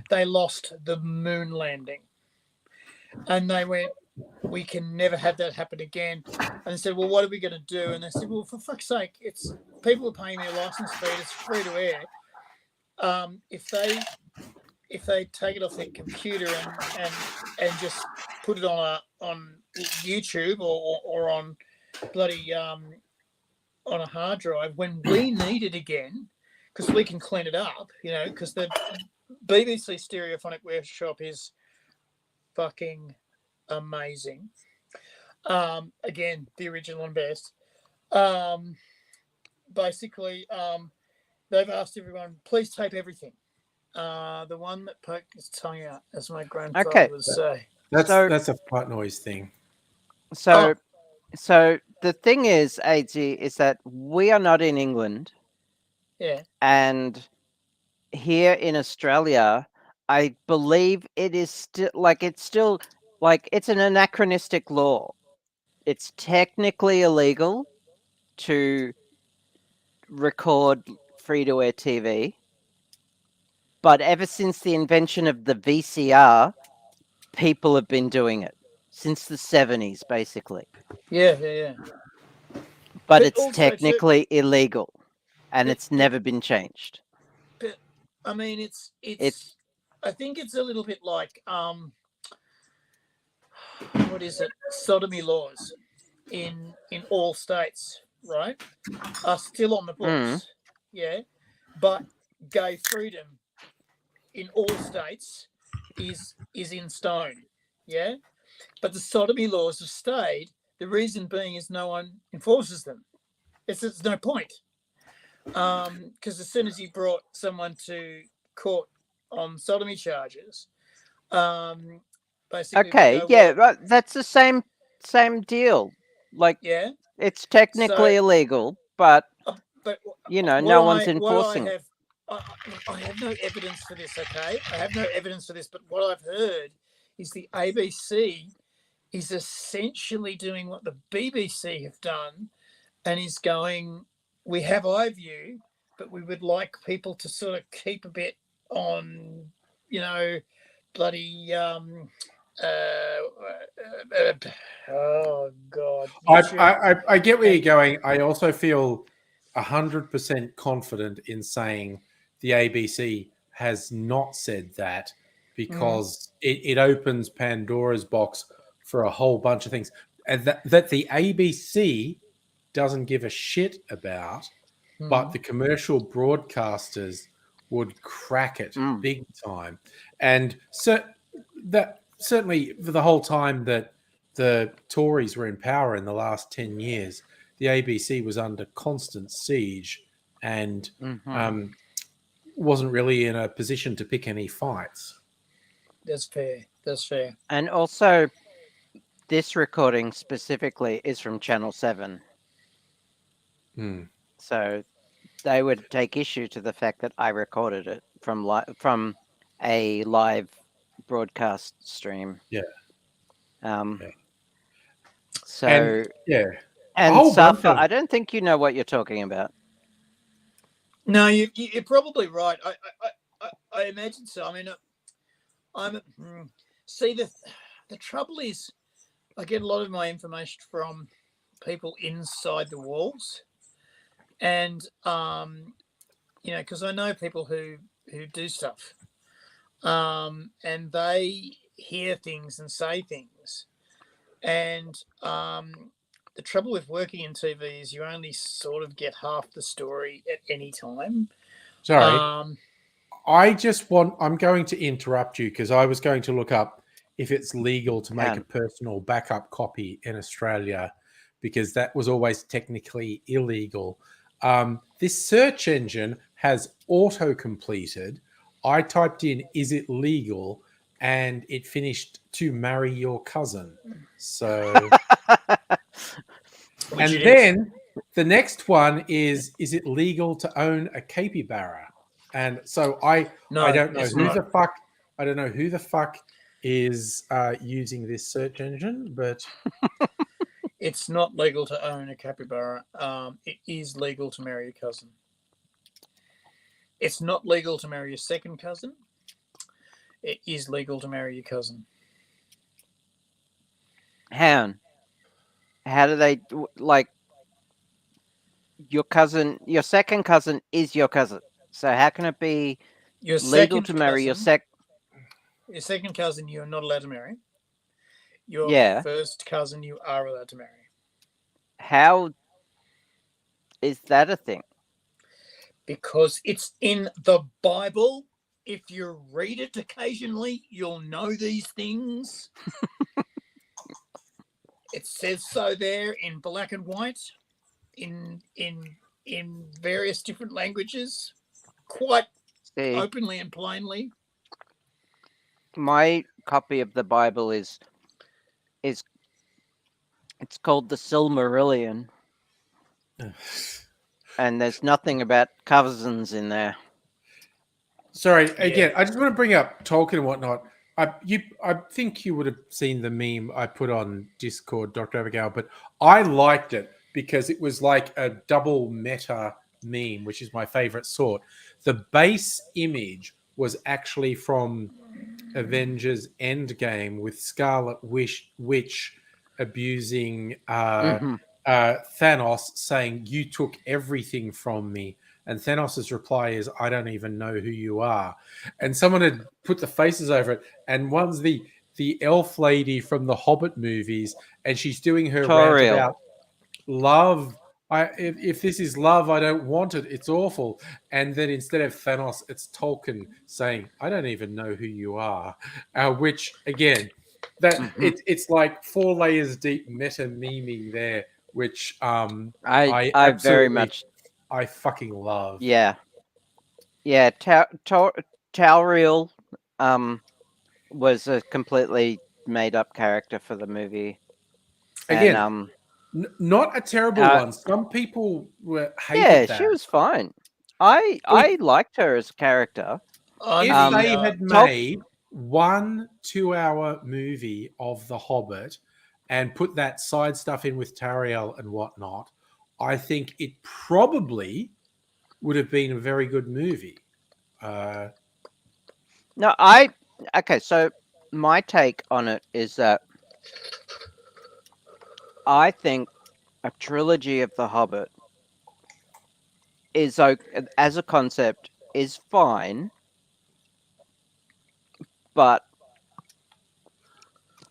They lost the moon landing. And they went, we can never have that happen again. And they said, well, what are we going to do? And they said, well, for fuck's sake, it's people are paying their license fee. It's free to air. If they take it off their computer and just put it on YouTube or on bloody on a hard drive, when we need it again, because we can clean it up, because the BBC Stereophonic Workshop is fucking amazing. Again, the original and best. Basically, they've asked everyone, please tape everything. The one that poked his tongue out, as my grandfather would say. That's a fart noise thing. So the thing is, AG, is that we are not in England. Yeah. And here in Australia, I believe it is still it's an anachronistic law. It's technically illegal to record free-to-air TV. But ever since the invention of the VCR, people have been doing it since the 70s, basically. Yeah. But it's technically illegal, and it's never been changed. But I mean, it's. I think it's a little bit like what is it? Sodomy laws in all states, right? Are still on the books, yeah. But gay freedom in all states is in stone, yeah. But the sodomy laws have stayed. The reason being is no one enforces them. It's no point. Because as soon as you brought someone to court on sodomy charges, basically, okay, yeah, right, that's the same deal. Like, yeah, it's technically illegal, but no one's enforcing it. I have no evidence for this. Okay, I have no evidence for this, but what I've heard is the ABC is essentially doing what the BBC have done, and is going, we have iView, but we would like people to sort of keep a bit on, bloody, oh God. I get where you're going. I also feel 100% confident in saying the ABC has not said that, because it opens Pandora's box for a whole bunch of things, and that the ABC doesn't give a shit about, but the commercial broadcasters would crack it big time. And certainly for the whole time that the Tories were in power in the last 10 years, the ABC was under constant siege and wasn't really in a position to pick any fights. That's fair. And also, this recording specifically is from Channel 7. So they would take issue to the fact that I recorded it from a live broadcast stream. Yeah. Um. Yeah. So And and whole bunch Safa, of- I don't think you know what you're talking about. No, you're probably right. I imagine so. I mean, see the trouble is, I get a lot of my information from people inside the walls, and because I know people who do stuff, and they hear things and say things, and the trouble with working in TV is you only sort of get half the story at any time. Sorry. Um, I'm going to interrupt you because I was going to look up if it's legal to make a personal backup copy in Australia, because that was always technically illegal. This search engine has auto-completed. I typed in, is it legal? And it finished to marry your cousin. So, which and it is. then the next one is it legal to own a capybara? And so I don't know it's who not. the fuck I don't know who the fuck is using this search engine, but It's not legal to own a capybara. It is legal to marry a cousin. It's not legal to marry a second cousin. It is legal to marry your cousin. How do they like your cousin? Your second cousin is your cousin. So how can it be Your legal second to marry your cousin, your second cousin, you're not allowed to marry. Your Yeah. first cousin, you are allowed to marry. How is that a thing? Because it's in the Bible. If you read it occasionally, you'll know these things. It says so there in black and white, in various different languages, quite See, openly and plainly. my copy of the Bible is it's called the Silmarillion, and there's nothing about cousins in there. sorry, again, I just want to bring up Tolkien and whatnot. I think you would have seen the meme I put on Discord, Dr. Abigail, but I liked it because it was like a double meta meme, which is my favorite sort. The base image was actually from Avengers Endgame with Scarlet Witch abusing Thanos, saying, "You took everything from me." And Thanos' reply is, "I don't even know who you are." And someone had put the faces over it. And one's the elf lady from the Hobbit movies, and she's doing her rant about love. If this is love, I don't want it. It's awful. And then instead of Thanos, it's Tolkien saying, "I don't even know who you are," which again, that it's like 4 layers deep meta memeing there, which I very much I fucking love. Yeah. Tauriel was a completely made up character for the movie. Again, and, not a terrible one. Some people hated that. She was fine. I liked her as a character. If they had made 1 2-hour movie of The Hobbit and put that side stuff in with Tauriel and whatnot, I think it probably would have been a very good movie. Okay, so my take on it is that I think a trilogy of The Hobbit is as a concept is fine, but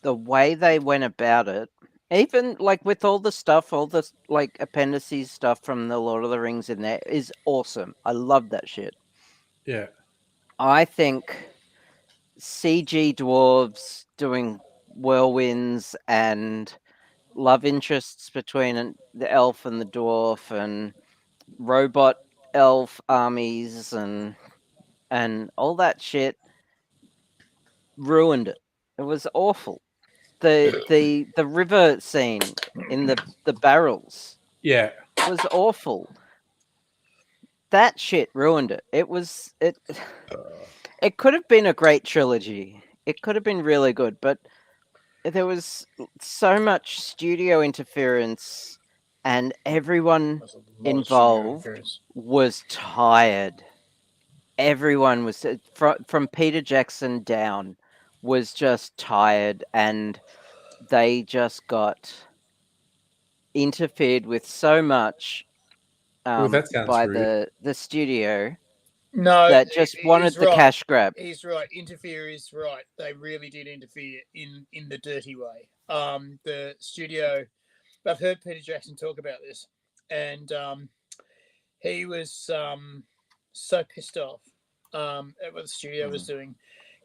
the way they went about it, even like with all the stuff, all the like appendices stuff from the Lord of the Rings in there, is awesome. I love that shit. Yeah. I think CG dwarves doing whirlwinds and love interests between the elf and the dwarf and robot elf armies and all that shit ruined it. It was awful. The river scene in the barrels Yeah. was awful. That shit ruined it. It could have been a great trilogy It could have been really good, but there was so much studio interference, and everyone There's a lot of studio involved interference. was tired. Everyone was from Peter Jackson down was just tired, and they just got interfered with so much That sounds by rude. the studio No, that just wanted he's the right. cash grab. He's right. Interfere is right. They really did interfere in the dirty way. The studio. I've heard Peter Jackson talk about this, and he was so pissed off at what the studio was doing.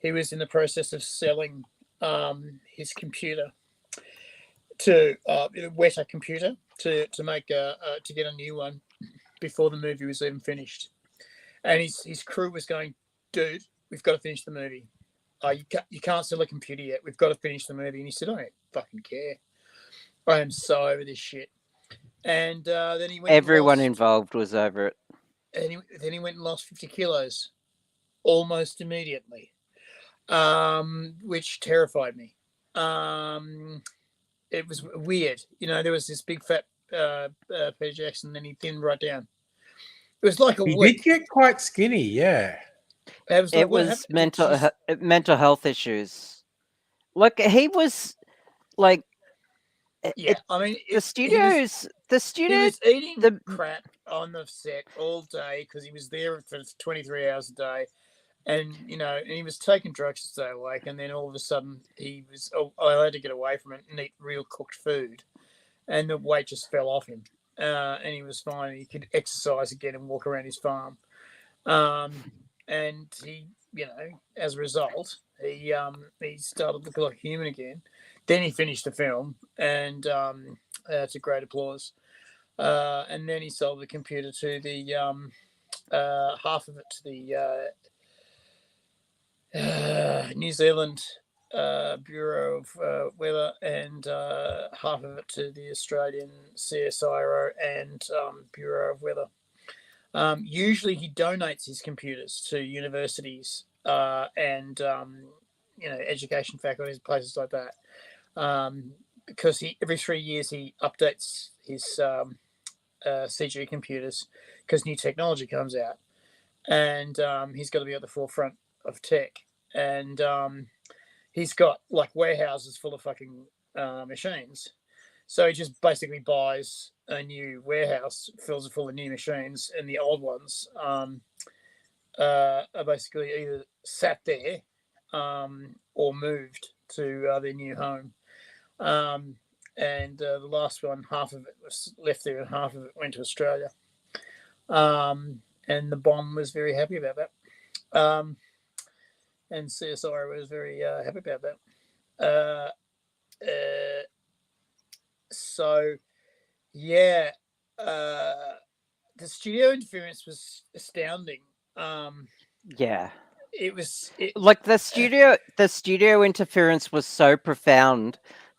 He was in the process of selling his computer to wet a computer to make to get a new one before the movie was even finished, and his crew was going, dude, we've got to finish the movie. You can't sell a computer yet. We've got to finish the movie. And he said, I don't fucking care. I am so over this shit. And then he went. Everyone involved was over it. And then he went and lost 50 kilos almost immediately, which terrified me. It was weird. There was this big fat Peter Jackson, and then he thinned right down. It was like a He week. did get quite skinny, yeah. It was mental health issues. Like he was like, yeah. I mean, the studio. He was eating crap on the set all day because he was there for 23 hours a day, and and he was taking drugs to stay awake. And then all of a sudden, he was. I had to get away from it and eat real cooked food, and the weight just fell off him, and he was fine. He could exercise again and walk around his farm, and he, as a result, he started to look like a human again. Then he finished the film, and to great applause. And then he sold the computer to the half of it to the New Zealand Bureau of Weather, and half of it to the Australian CSIRO and Bureau of Weather. Usually, he donates his computers to universities and education faculties, places like that. Because every 3 years he updates his CG computers because new technology comes out, and he's got to be at the forefront of tech, and he's got like warehouses full of fucking machines, so he just basically buys a new warehouse, fills it full of new machines, and the old ones are basically either sat there or moved to their new home. And the last one, half of it was left there and half of it went to Australia. And the Bond was very happy about that. And CSI was very happy about that. So, yeah, the studio interference was astounding. Yeah. It was like the studio interference was so profound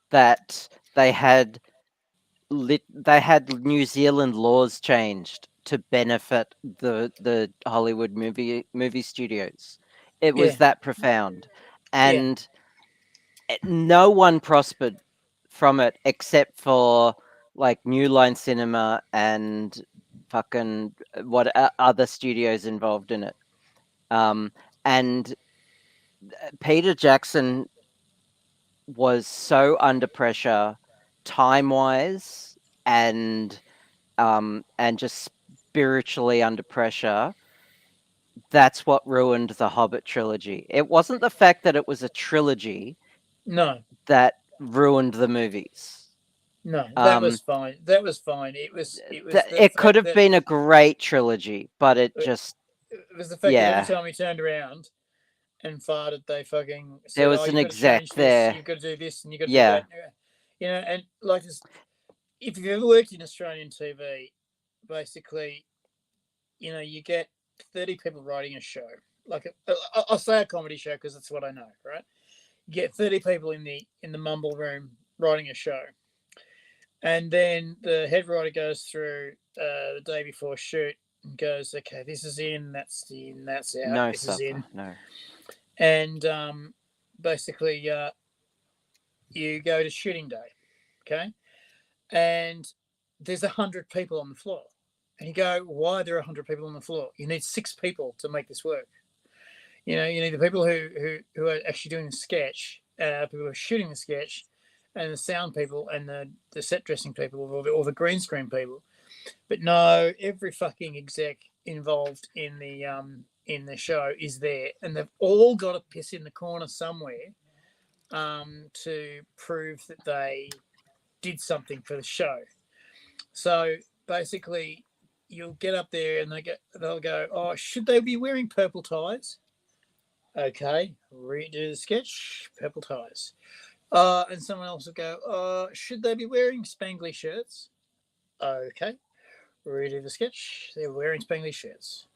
that they had New Zealand laws changed to benefit the Hollywood movie studios. It was that profound, and no one prospered from it except for like New Line Cinema and fucking what other studios involved in it. And Peter Jackson was so under pressure, time wise, and just spiritually under pressure. That's what ruined the Hobbit trilogy. It wasn't the fact that it was a trilogy. No, that ruined the movies. No, that was fine. That was fine. It was. It could have been a great trilogy, but it just. It was the fact that every time he turned around and farted, they fucking said, there was an exec there. You've got to do this and you've got to do that. And like this, if you've ever worked in Australian TV, basically, you get 30 people writing a show. Like I'll say a comedy show because that's what I know, right? You get 30 people in the mumble room writing a show. And then the head writer goes through the day before shoot and goes, okay, this is in, that's out, no this is in. No. And basically you go to shooting day, okay, and there's 100 people on the floor, and you go, why are there 100 people on the floor? You need 6 people to make this work. You know, you need the people who are actually doing the sketch, people who are shooting the sketch, and the sound people and the set dressing people or the green screen people. But no, every fucking exec involved in the show is there, and they've all got to piss in the corner somewhere to prove that they did something for the show. So basically, you'll get up there and they'll go, oh, should they be wearing purple ties? Okay, redo the sketch, purple ties. And someone else will go, should they be wearing spangly shirts? Okay, redo the sketch. They're wearing spangly shirts.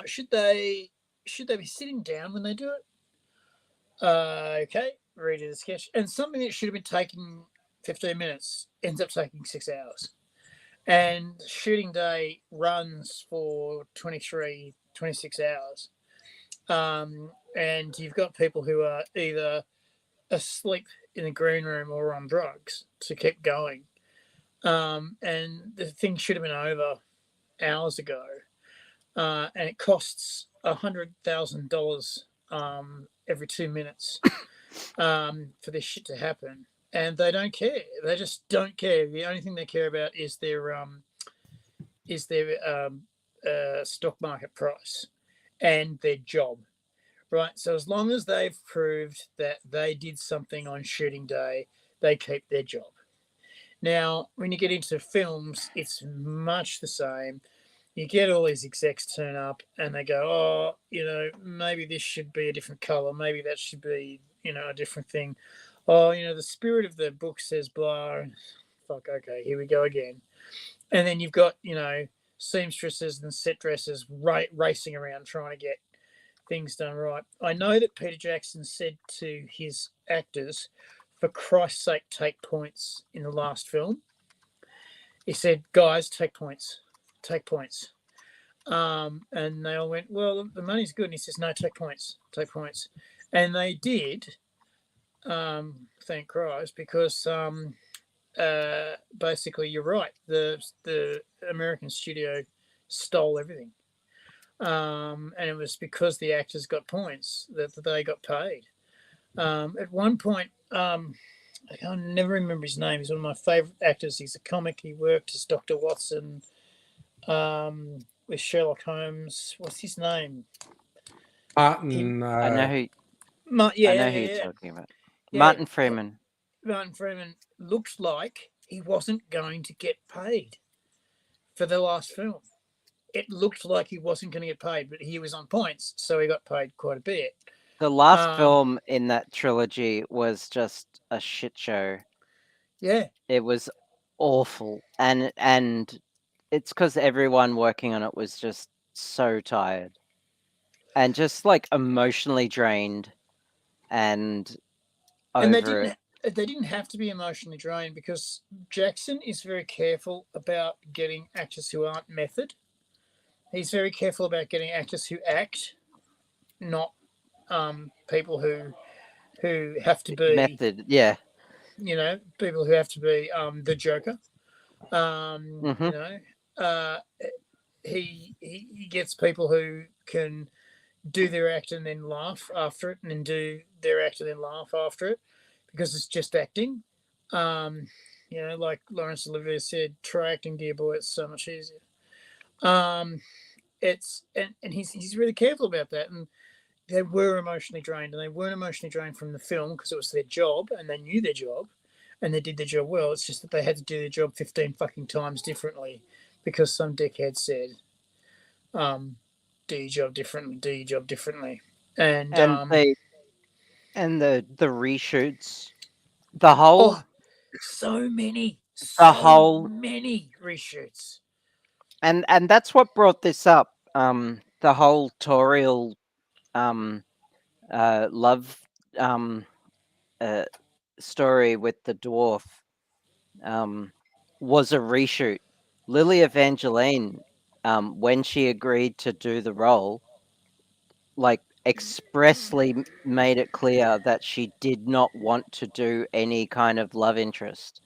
Should they be sitting down when they do it? Okay, redo the sketch. And something that should have been taking 15 minutes ends up taking 6 hours. And shooting day runs for 23, 26 hours. And you've got people who are either asleep in the green room or on drugs to keep going. And the thing should have been over hours ago. And it costs $100,000 every 2 minutes for this shit to happen. And they don't care. They just don't care. The only thing they care about is their stock market price and their job. Right. So as long as they've proved that they did something on shooting day, they keep their job. Now, when you get into films, it's much the same. You get all these execs turn up and they go, oh, maybe this should be a different color. Maybe that should be, a different thing. Oh, the spirit of the book says blah. Fuck, okay, here we go again. And then you've got, seamstresses and set dressers racing around trying to get things done right. I know that Peter Jackson said to his actors, for Christ's sake, take points in the last film. He said, guys, take points. Take points. And they all went, well, the money's good. And he says, no, take points. Take points. And they did, thank Christ, because basically you're right. The American studio stole everything. And it was because the actors got points that they got paid. At one point, I can never remember his name. He's one of my favourite actors. He's a comic. He worked as Dr. Watson with Sherlock Holmes. What's his name? Martin. I know who. Yeah, I know who you're talking about. Martin Freeman. Martin Freeman looked like he wasn't going to get paid for the last film. It looked like he wasn't going to get paid, but he was on points, so he got paid quite a bit. The last film in that trilogy was just a shit show. Yeah. It was awful. And it's because everyone working on it was just so tired. And just like emotionally drained and over it. They didn't have to be emotionally drained because Jackson is very careful about getting actors who aren't method. He's very careful about getting actors who act, not people who have to be method. Yeah. People who have to be the Joker. He gets people who can do their act and then laugh after it, and then do their act and then laugh after it, because it's just acting. Like Laurence Olivier said, try acting, dear boy. It's so much easier. It's and he's really careful about that. And they were emotionally drained, and they weren't emotionally drained from the film because it was their job, and they knew their job, and they did their job well. It's just that they had to do their job 15 fucking times differently because some dickhead said, "Do your job differently. Do your job differentently." And the reshoots, the whole, so many reshoots, and that's what brought this up. The whole Toriel, love, story with the dwarf, was a reshoot. Lily Evangeline, when she agreed to do the role, like expressly made it clear that she did not want to do any kind of love interest.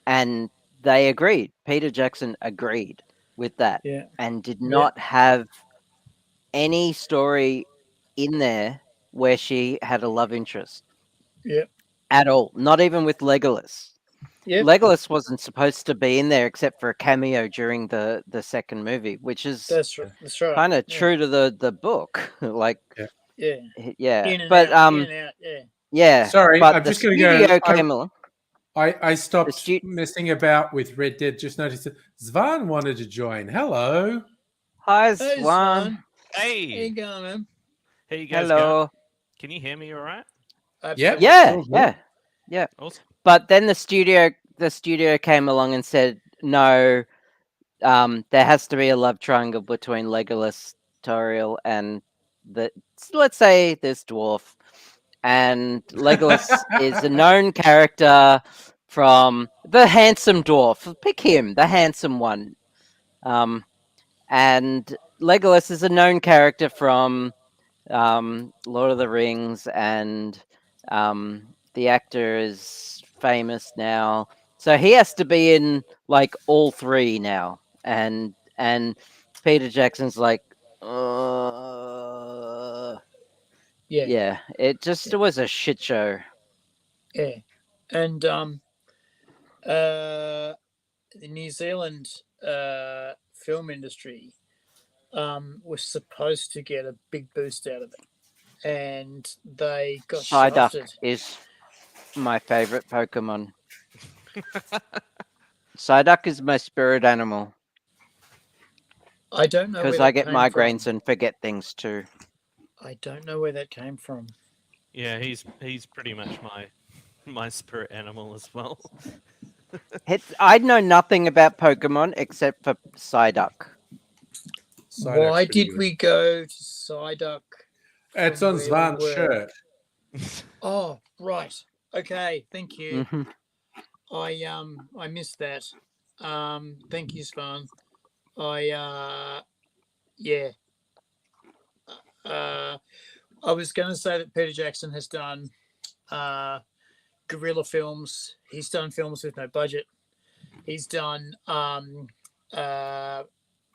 And they agreed. Peter Jackson agreed with that Yeah. and did Yeah. not have any story in there where she had a love interest Yep. at all. Not even with Legolas. Yep. Legolas wasn't supposed to be in there except for a cameo during the second movie, which is That's right. That's right. kind of Yeah. true to the book. Like, Yeah. yeah, In and but out. In and out. Yeah. yeah. Sorry, but I'm the just going to go. studio came along. I stopped stu- messing about with Red Dead. Just noticed that Zvan wanted to join. Hello. Hi, Hey, Swan. Swan. How you Hey, going, man? how you guys Hello. going? Can you hear me all right? Yep. Absolutely. Yeah, all good. yeah. Awesome. But then the studio came along and said, no, there has to be a love triangle between Legolas, Tauriel, and let's say this dwarf. And Legolas is a known character from the handsome dwarf. Pick him, the handsome one. And Legolas is a known character from Lord of the Rings, and the actor is famous now, so he has to be in like all three now. And Peter Jackson's like, Yeah. yeah, it just was a shit show. Yeah. And the New Zealand film industry was supposed to get a big boost out of it, and they got Psyduck shafted. is my favorite Pokemon. Psyduck is my spirit animal I don't know because where I that get came migraines from. and forget things too. I don't know where that came from. Yeah, he's pretty much my spirit animal as well. I know nothing about Pokemon except for Psyduck. Psyduck's Why pretty did good. we go to Psyduck? It's from on where we Zvan's were? shirt. Oh, right. Okay, thank you. Hmm. I missed that. Thank you, Svan. I I was going to say that Peter Jackson has done guerrilla films. He's done films with no budget. He's done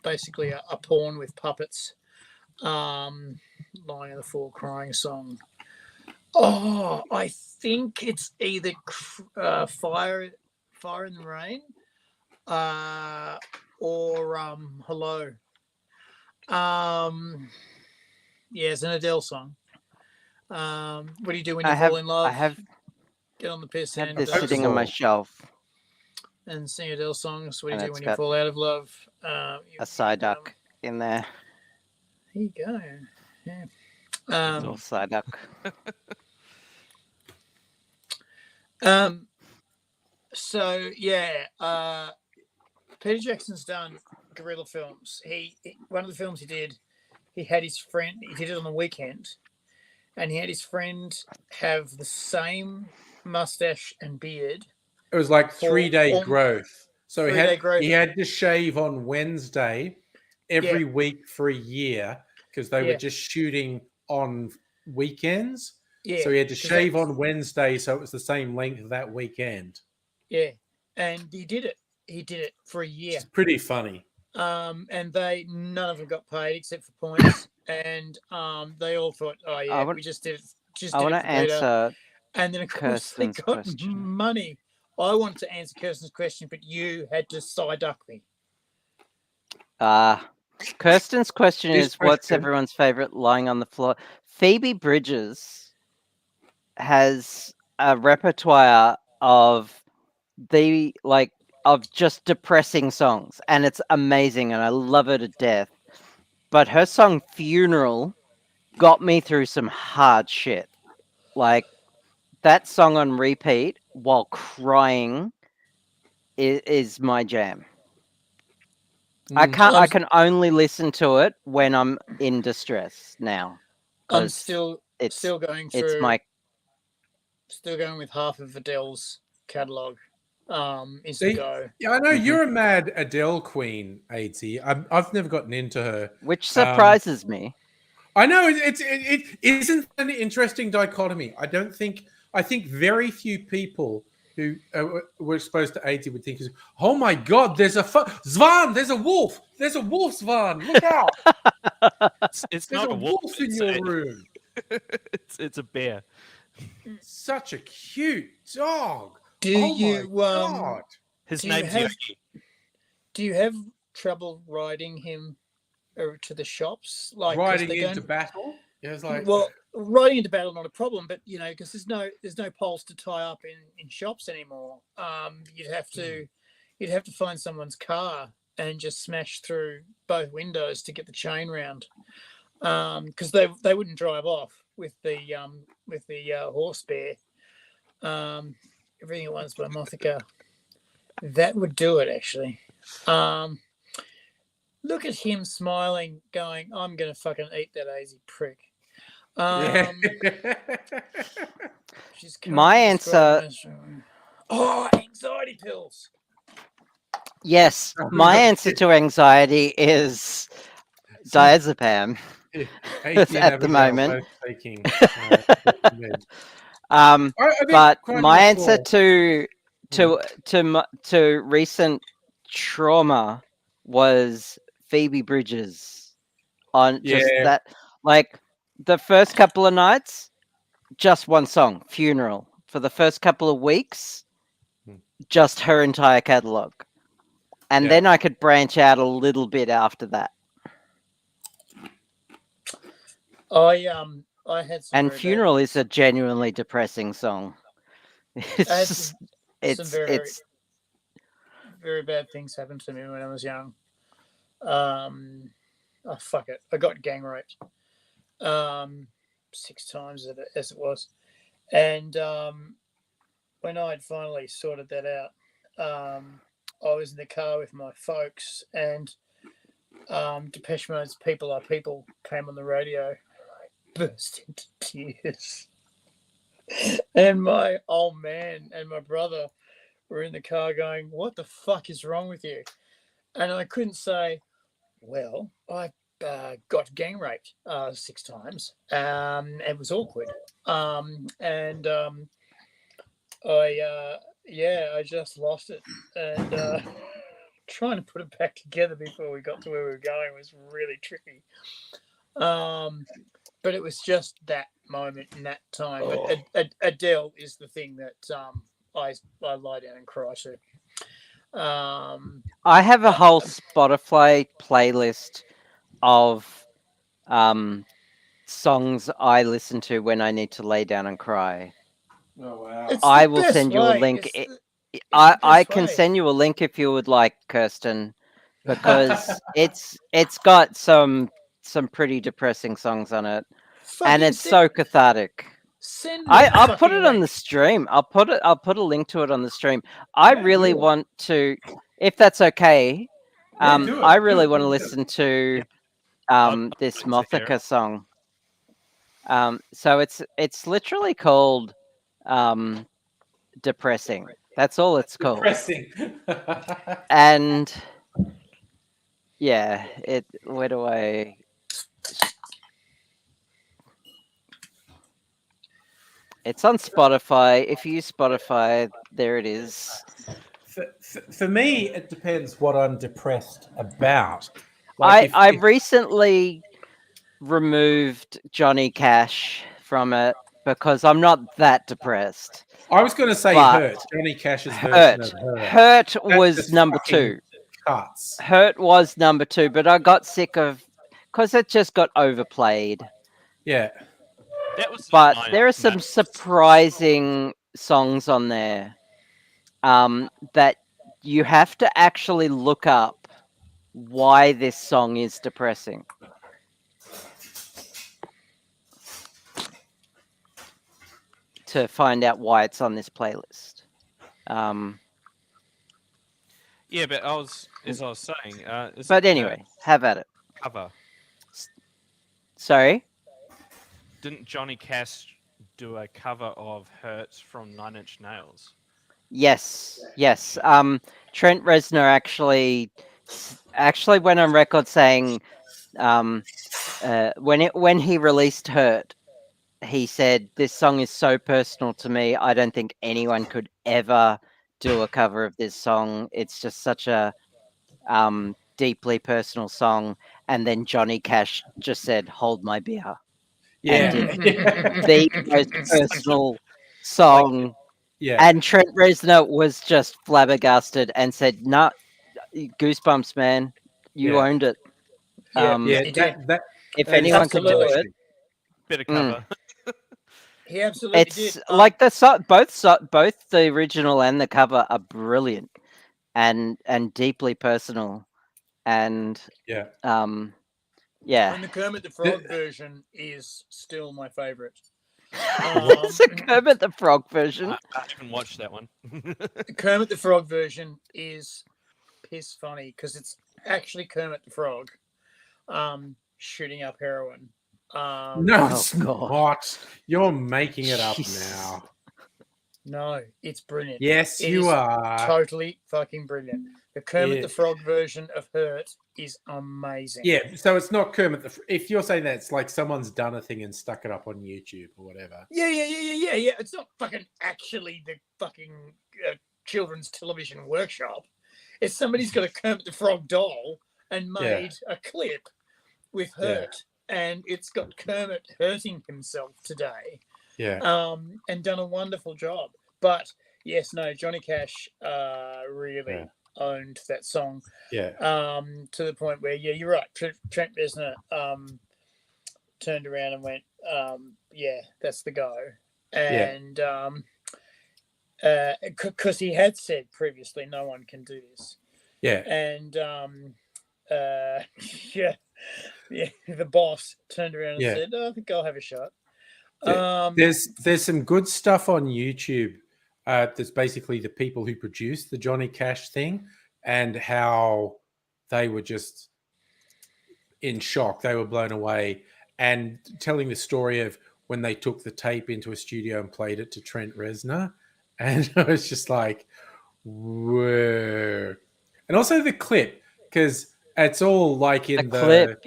basically a porn with puppets. Lying in the Fall Crying Song. Oh, I think it's either Fire in the Rain or Hello. Yeah, it's an Adele song. What do you do when you fall in love? I have Get on the piss have and this sitting on my shelf. and sing Adele songs. What do And you do it's when you got fall out of love? a Psyduck in there. Here you go. Yeah. Little Psyduck. So yeah, Peter Jackson's done guerrilla films. He one of the films he did, he had his friend. He did it on the weekend, and he had his friend have the same mustache and beard. It was like For 3-day all- growth. So 3-day growth. he had to shave on Wednesday every week for a year because they were Yeah. just shooting on weekends. Yeah. So he had to 'cause shave that's- on Wednesday, so it was the same length that weekend. Yeah, and he did it. He did it for a year. It's pretty funny. And none of them got paid except for points. And they all thought, oh yeah, we just did it. I want to answer and then of course they Kirsten's got question. money. I wanted to answer Kirsten's question, but you had to Psyduck me. Kirsten's question This is, what's question- everyone's favorite lying on the floor? Phoebe Bridges has a repertoire of just depressing songs, and it's amazing, and I love her to death. But her song Funeral got me through some hard shit. Like, that song on repeat while crying is my jam. I can only listen to it when I'm in distress now. I'm still going through. Still going with half of Adele's catalog. Is See, the go. Yeah, I know you're a mad Adele queen, AT. I've never gotten into her. Which surprises me. I know it isn't an interesting dichotomy. I think very few people who were exposed to AIDS would think, "Oh my God, there's a Zvan, there's a wolf, Zvan, look out, It's there's not a a wolf. wolf in your room." It's a bear. Such a cute dog. Do Oh you my God. His Do you name's have- Yogi. do you have trouble riding him to the shops? Like 'cause Riding they're into going- battle. Yeah, it's like, well, riding into battle not a problem, but because there's no poles to tie up in shops anymore. You'd have to find someone's car and just smash through both windows to get the chain round. Because they wouldn't drive off with the horse bear. Everything at Once by Mothica. That would do it actually. Look at him smiling, going, "I'm gonna fucking eat that AZ prick." yeah. She's My currently answer- describing anxiety pills. Yes, my answer to anxiety is diazepam. At the moment. But my answer to recent trauma was Phoebe Bridges on just Yeah. that, like the first couple of nights, just one song, Funeral. For the first couple of weeks, just her entire catalog. And Yeah. then I could branch out a little bit after that. I had some And very Funeral is a genuinely depressing song. had It's some very, it's very bad things happened to me when I was young. Fuck it. I got gang raped 6 times as it was. And when I had finally sorted that out, I was in the car with my folks, and Depeche Mode's People Are People came on the radio. I burst into tears. And my old man and my brother were in the car going, "What the fuck is wrong with you?" And I couldn't say, "Well, I got gang raped 6 times." It was awkward. I just lost it. And trying to put it back together before we got to where we were going was really tricky. But it was just that moment in that time. But Adele is the thing that I lie down and cry to. I have a whole Spotify playlist of songs I listen to when I need to lay down and cry. Oh wow. It's I the will best send you a way. link. It's the I best can way. send you a link if you would like, Kirsten, because it's got some pretty depressing songs on it, and Fucking it's so cathartic. send me the I'll put fucking it on link. the stream. I'll put a link to it on the stream. I Yeah, really do it. want to, if that's okay. Yeah, do it. I Do really it, want to do it. listen to I'd this like to hear Mothica song. So it's literally called Depressing. That's all it's called. Depressing. And yeah, where do I? It's on Spotify. If you use Spotify, there it is. For me, it depends what I'm depressed about. Like I recently removed Johnny Cash from it because I'm not that depressed. I was going to say But Hurt. Johnny Cash's version of Hurt. Hurt That was just number fucking 2. Cuts. Hurt was number 2, but I got sick of because it just got overplayed. Yeah. That was But my there are some notes. surprising songs on there that you have to actually look up why this song is depressing. To find out why it's on this playlist. Yeah, but as I was saying, is But it the anyway, have at it. cover. Sorry? Didn't Johnny Cash do a cover of "Hurt" from Nine Inch Nails? Yes. Trent Reznor actually went on record saying when he released Hurt, he said, "This song is so personal to me. I don't think anyone could ever do a cover of this song. It's just such a deeply personal song." And then Johnny Cash just said, "Hold my beer," and Yeah. did the most personal song. Yeah. And Trent Reznor was just flabbergasted and said, "No, Goosebumps, man, you Yeah. owned it." Yeah, Yeah. he did. If anyone could do Absolutely. it, Bit of cover. He absolutely it's did. like both the original and the cover are brilliant and deeply personal, and Yeah. yeah. And the Kermit the Frog version is still my favorite. There's a Kermit the Frog version. I haven't watched that one. The Kermit the Frog version is piss funny because it's actually Kermit the Frog shooting up heroin. No, Oh, it's God. not. You're making it up Jesus. now. No, it's brilliant. Yes, It you is are. Totally fucking brilliant. The Kermit the Frog version of Hurt is amazing. Yeah, so it's not Kermit. If you're saying that, it's like someone's done a thing and stuck it up on YouTube or whatever. Yeah. It's not fucking actually the fucking children's television workshop. It's somebody's got a Kermit the Frog doll and made a clip with Hurt, and it's got Kermit hurting himself today. Yeah. And done a wonderful job. But yes, no, Johnny Cash really owned that song. Yeah. To the point where, yeah, you're right. Trent Reznor turned around and went, yeah, that's the go. And because he had said previously, no one can do this. Yeah. And the boss turned around and said, I think I'll have a shot. There's some good stuff on YouTube. That's basically the people who produced the Johnny Cash thing and how they were just in shock. They were blown away, and telling the story of when they took the tape into a studio and played it to Trent Reznor, and I was just like, whoa. And also the clip, because it's all like in the clip,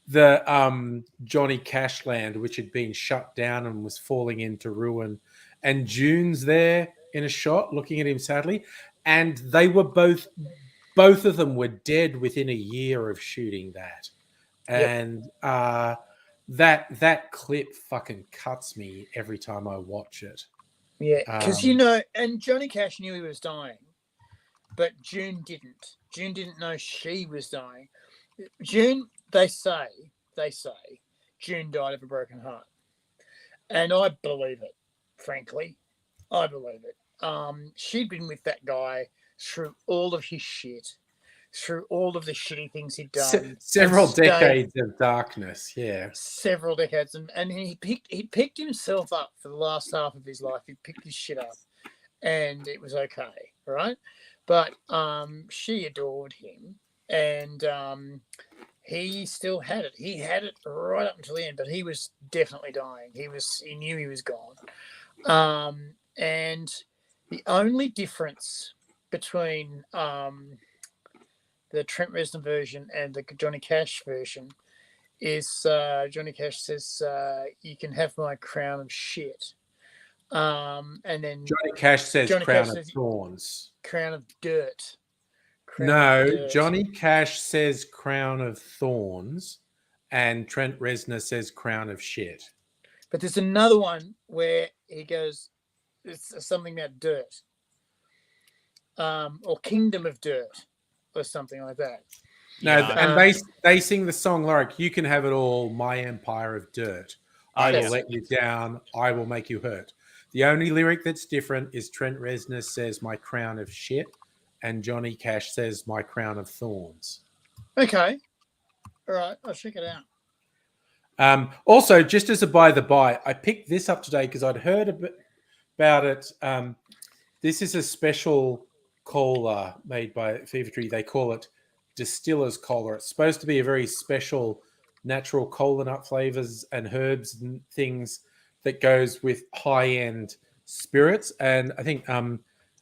the Johnny Cash land, which had been shut down and was falling into ruin, and June's there in a shot looking at him sadly, and they were both of them were dead within a year of shooting that. And that clip fucking cuts me every time I watch it. Yeah, because and Johnny Cash knew he was dying, but June didn't. June didn't know she was dying. June, they say, June died of a broken heart, and I believe it. Frankly, I believe it. She'd been with that guy through all of his shit, through all of the shitty things he'd done. Several decades of darkness, several decades, and he picked himself up for the last half of his life. He picked his shit up, and it was okay, right? But she adored him, and he still had it. He had it right up until the end, but he was definitely dying. He knew he was gone. And the only difference between the Trent Reznor version and the Johnny Cash version is Johnny Cash says, "You can have my crown of shit." And then Johnny Cash says crown of thorns. Crown of dirt. Johnny Cash says crown of thorns, and Trent Reznor says crown of shit. But there's another one where he goes, it's something about dirt, or kingdom of dirt, or something like that. No, and they sing the song lyric, "You can have it all, my empire of dirt. I will let you down. I will make you hurt." The only lyric that's different is Trent Reznor says, "My crown of shit," and Johnny Cash says, "My crown of thorns." Okay. All right. I'll check it out. Also, just as a by the by, I picked this up today because I'd heard a bit about it. This is a special cola made by Fever-Tree. They call it Distiller's Cola. It's supposed to be a very special natural cola nut flavors and herbs and things that goes with high-end spirits. And I think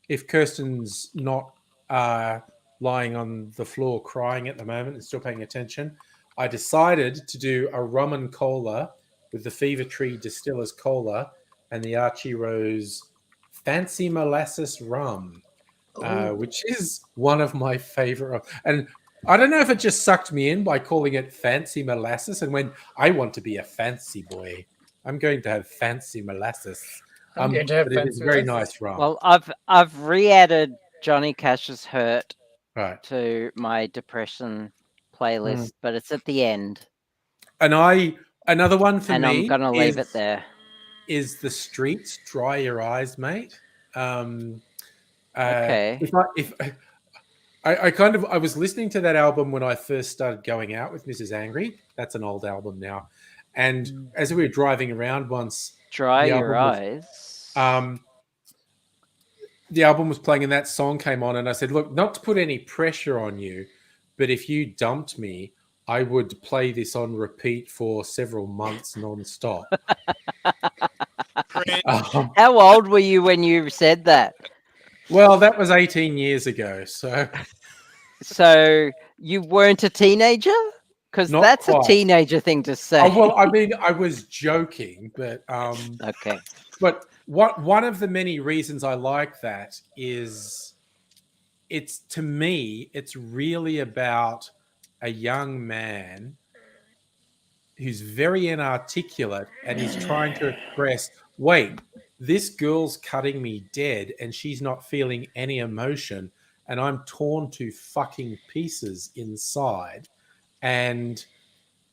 if Kirsten's not lying on the floor crying at the moment and still paying attention, I decided to do a rum and cola with the Fever Tree Distillers Cola and the Archie Rose Fancy Molasses Rum, which is one of my favorite. And I don't know if it just sucked me in by calling it Fancy Molasses. And when I want to be a fancy boy, I'm going to have fancy molasses. I'm going to have but it is fancy very molasses. nice rum. Well, I've re-added Johnny Cash's Hurt Right. to my depression playlist, but it's at the end. And another one for me, I'm gonna leave it there. Is The Streets Dry Your Eyes, Mate? Okay. I was listening to that album when I first started going out with Mrs. Angry. That's an old album now. And as we were driving around once, Dry Your Eyes. The album was playing and that song came on, and I said, look, not to put any pressure on you, but if you dumped me, I would play this on repeat for several months non-stop. How old were you when you said that? Well, that was 18 years ago. So you weren't a teenager? Because that's quite a teenager thing to say. Oh, well, I mean, I was joking, but okay. But one of the many reasons I like that is to me, it's really about a young man who's very inarticulate and he's trying to express, wait, this girl's cutting me dead and she's not feeling any emotion and I'm torn to fucking pieces inside. And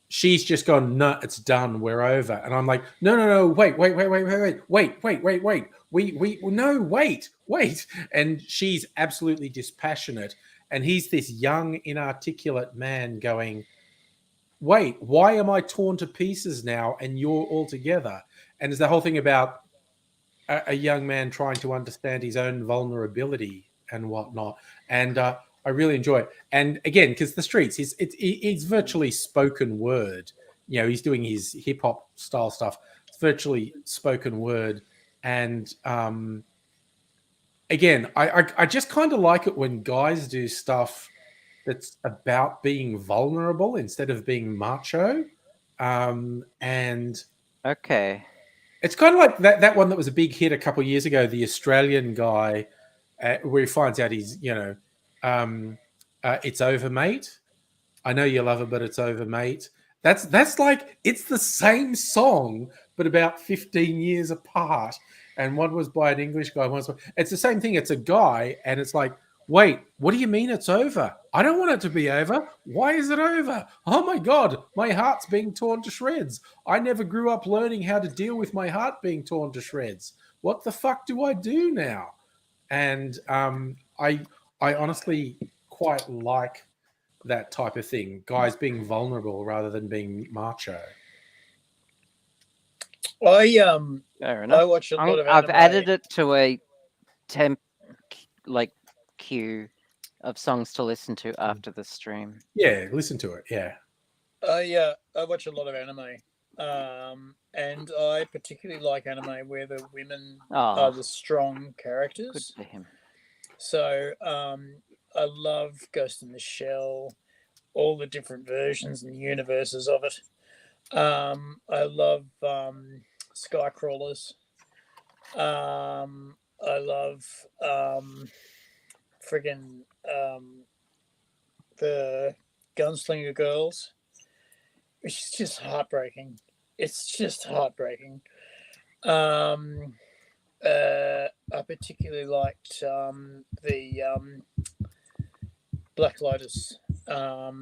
she's just gone, no, it's done, we're over. And I'm like, no, wait. And she's absolutely dispassionate. And he's this young, inarticulate man going, wait, why am I torn to pieces now and you're all together? And it's the whole thing about a young man trying to understand his own vulnerability and whatnot. And I really enjoy it. And again, because The Streets, it's virtually spoken word. You know, he's doing his hip hop style stuff. It's virtually spoken word. And again, I just kind of like it when guys do stuff that's about being vulnerable instead of being macho. And okay, it's kind of like that one that was a big hit a couple of years ago, the Australian guy, where he finds out he's, it's over, mate. I know you love her, but it's over, mate. That's like, it's the same song, but about 15 years apart. And one was by an English guy. It's the same thing. It's a guy, and it's like, wait, what do you mean it's over? I don't want it to be over. Why is it over? Oh my God, my heart's being torn to shreds. I never grew up learning how to deal with my heart being torn to shreds. What the fuck do I do now? And I honestly quite like that type of thing. Guys being vulnerable rather than being macho. Fair enough. I watch a lot of anime. I've added it to a queue of songs to listen to after the stream. Yeah, listen to it. Yeah. I watch a lot of anime. And I particularly like anime where the women are the strong characters. Good for him. So I love Ghost in the Shell, all the different versions and universes of it. I love Skycrawlers. I love the Gunslinger Girls, which is just heartbreaking. It's just heartbreaking. I particularly liked the Black Lotus of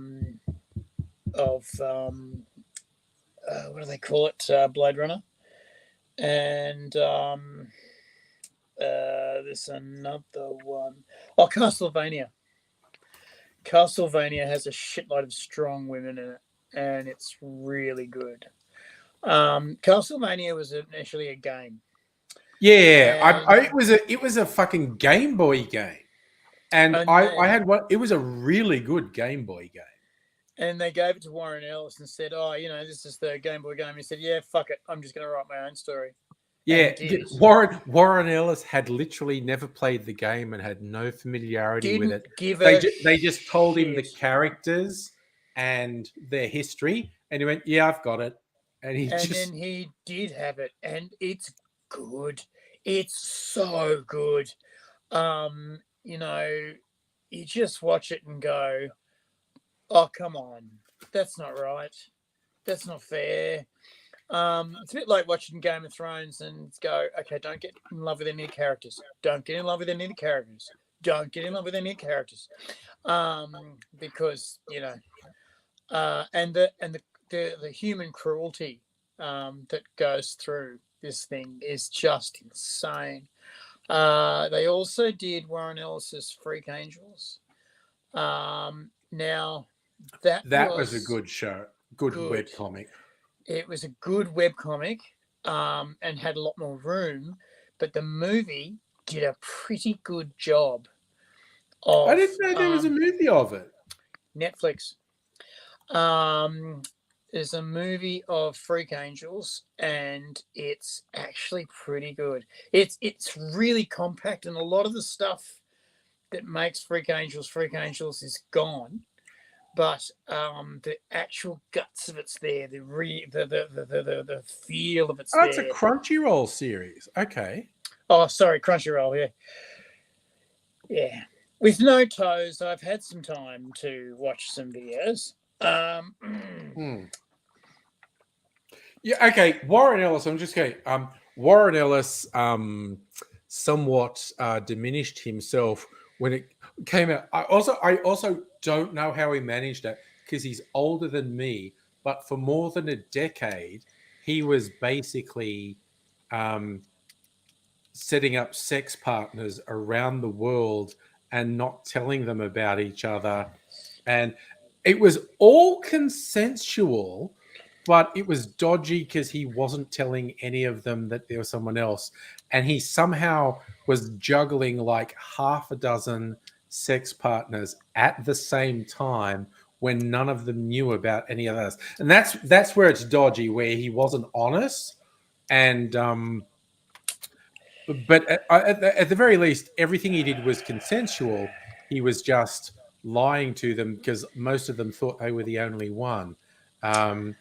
what do they call it? Blade Runner. And there's another one. Oh, Castlevania. Castlevania has a shitload of strong women in it, and it's really good. Castlevania was initially a game. Yeah, it was a fucking Game Boy game, and I had one. It was a really good Game Boy game. And they gave it to Warren Ellis and said, "Oh, this is the Game Boy game." He said, "Yeah, fuck it, I'm just going to write my own story." Yeah, Warren Ellis had literally never played the game and had no familiarity with it. They just told him the characters and their history, and he went, "Yeah, I've got it," and then he did have it, and it's good. It's so good. You know, you just watch it and go, "Oh, come on, that's not right. That's not fair." It's a bit like watching Game of Thrones and go, "Okay, don't get in love with any of the characters. Don't get in love with any of the characters. Don't get in love with any of the characters," because you know, and the human cruelty that goes through this thing is just insane. They also did Warren Ellis's Freak Angels. Now that was a good show, good webcomic. It was a good webcomic, and had a lot more room, but the movie did a pretty good job. I didn't know there was a movie of it. Netflix. There's a movie of Freak Angels, and it's actually pretty good. It's really compact, and a lot of the stuff that makes Freak Angels is gone, but the actual guts of it's there. The feel of it's there. It's a Crunchyroll series. Okay. Oh, sorry, Crunchyroll. Yeah. With no toes, I've had some time to watch some videos. Yeah, okay. Warren Ellis, I'm just going. Warren Ellis somewhat diminished himself when it came out. I also don't know how he managed it, because he's older than me, but for more than a decade, he was basically setting up sex partners around the world and not telling them about each other. And it was all consensual, but it was dodgy because he wasn't telling any of them that there was someone else. And he somehow was juggling like half a dozen sex partners at the same time when none of them knew about any of us. And that's where it's dodgy, where he wasn't honest. And but at the very least, everything he did was consensual. He was just lying to them because most of them thought they were the only one. And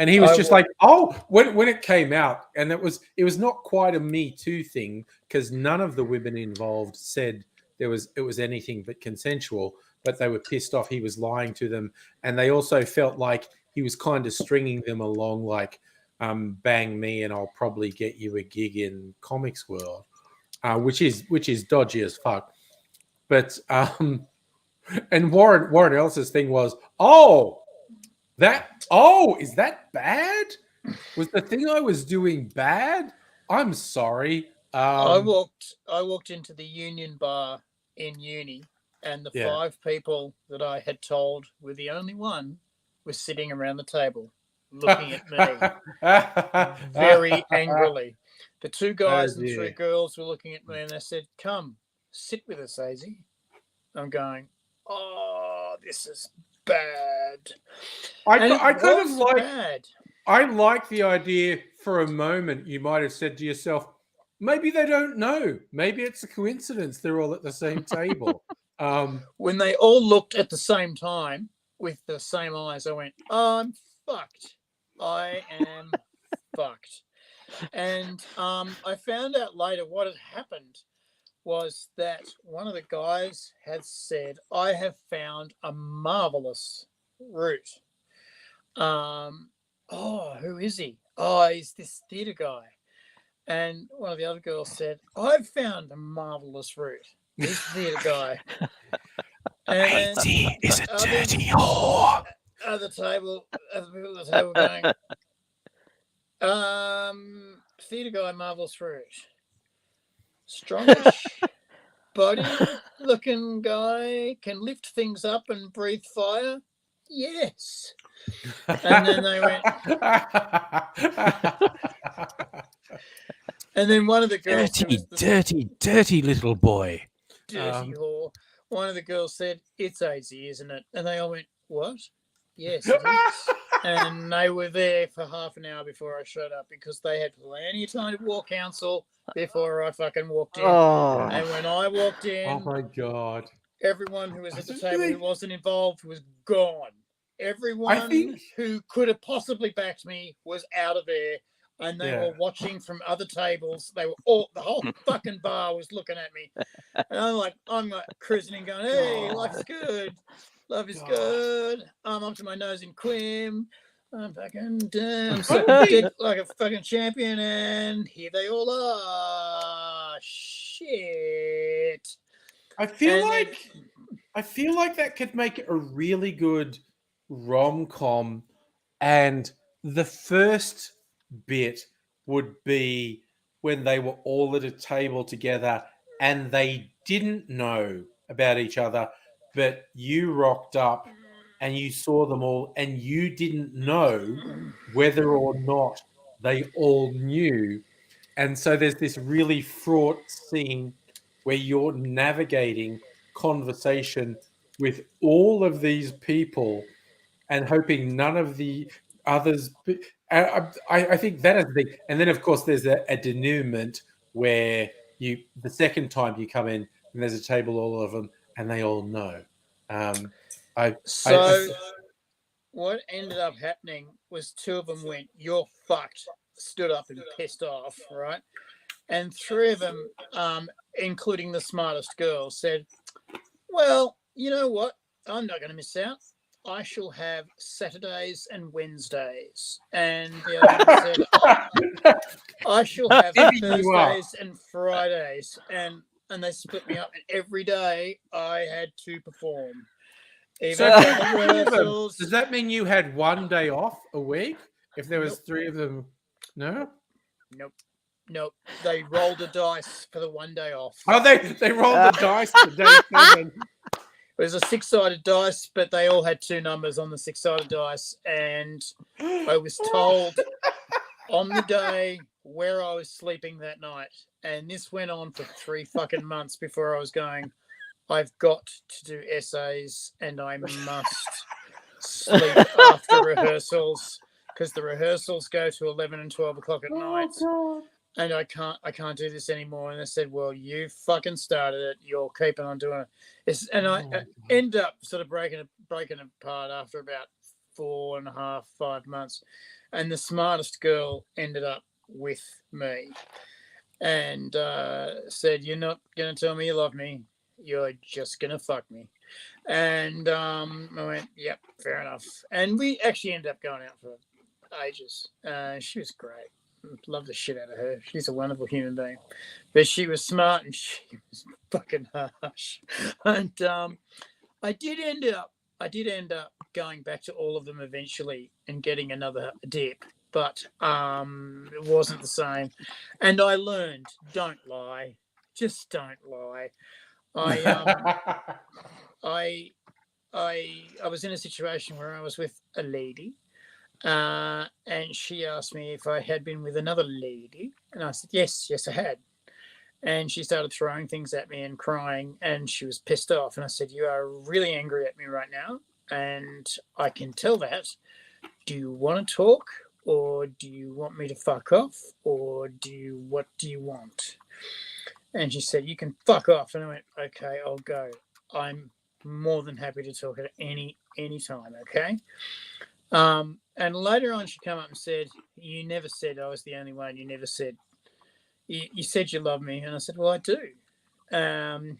he was just like, "Oh," when it came out, and it was not quite a Me Too thing, because none of the women involved said it was anything but consensual, but they were pissed off he was lying to them, and they also felt like he was kind of stringing them along, like, bang me and I'll probably get you a gig in Comics World, which is dodgy as fuck. But and Warren Ellis's thing was, is that bad? Was the thing I was doing bad? I'm sorry. I walked into the Union Bar in uni, and the 5 people that I had told were the only one were sitting around the table looking at me very angrily. The 2 guys and 3 girls were looking at me, and they said, "Come, sit with us, Azy." I'm going, "Oh, this is bad." I like the idea for a moment. You might have said to yourself, maybe they don't know. Maybe it's a coincidence they're all at the same table. When they all looked at the same time with the same eyes, I went, "Oh, I'm fucked. I am fucked." And I found out later what had happened was that one of the guys had said, "I have found a marvelous route." Who is he? "Oh, he's this theatre guy." And one of the other girls said, "I've found a marvelous route. This theatre guy." And He is a dirty whore. Other people at the table going, theatre guy, marvelous route. Strongish body looking guy, can lift things up and breathe fire. Yes. And then they went, and then one of the girls, dirty little boy. Dirty whore. One of the girls said, "It's Azy, isn't it?" And they all went, "What?" "Yes, it is." And they were there for half an hour before I showed up, because they had plenty of time to war counsel before I fucking walked in. And when I walked in, oh my god, everyone who was at the table who wasn't involved was gone. everyone who could have possibly backed me was out of there, and they were watching from other tables. They were the whole fucking bar was looking at me, and I'm like cruising and going, "Hey, life's good, love is good." I'm up to my nose in quim. I'm fucking damn dick like a fucking champion, and here they all are. Shit. I feel like that could make a really good rom-com, and the first bit would be when they were all at a table together and they didn't know about each other, but you rocked up and you saw them all and you didn't know whether or not they all knew. And so there's this really fraught scene where you're navigating conversation with all of these people and hoping none of the others. I think that is the thing. And then, of course, there's a denouement where the second time you come in and there's a table, all of them, and they all know. What ended up happening was two of them went, "You're fucked," stood up and pissed off, right? And three of them, including the smartest girl, said, "Well, you know what? I'm not going to miss out. I shall have Saturdays and Wednesdays." And the other one said, "I shall have Thursdays and Fridays." And they split me up, and every day I had to perform. Even rehearsals. Does that mean you had one day off a week? If there was three of them, no? Nope. They rolled a dice for the one day off. Oh, they rolled the dice for day 7. It was a 6-sided dice, but they all had 2 numbers on the 6-sided dice. And I was told on the day where I was sleeping that night. And this went on for 3 fucking months before I was going, I've got to do essays and I must sleep after rehearsals, because the rehearsals go to 11 and 12 o'clock at night. God. And I can't do this anymore. And they said, "Well, you fucking started it. You're keeping on doing it." And I ended up sort of breaking apart after about 4.5, 5 months. And the smartest girl ended up with me and said, "You're not going to tell me you love me. You're just going to fuck me." And I went, "Yep, fair enough." And we actually ended up going out for ages. She was great. Love the shit out of her. She's a wonderful human being, but she was smart and she was fucking harsh. And I did end up going back to all of them eventually and getting another dip, but it wasn't the same. And I learned, don't lie, just don't lie. I was in a situation where I was with a lady. And she asked me if I had been with another lady, and I said yes I had. And she started throwing things at me and crying, and she was pissed off. And I said, "You are really angry at me right now, and I can tell that. Do you want to talk, or do you want me to fuck off, or what do you want?" And she said, "You can fuck off." And I went, "Okay, I'll go. I'm more than happy to talk at any time, okay?" And later on, she came up and said, "You never said I was the only one. You never said, you said you love me." And I said, "Well, I do." And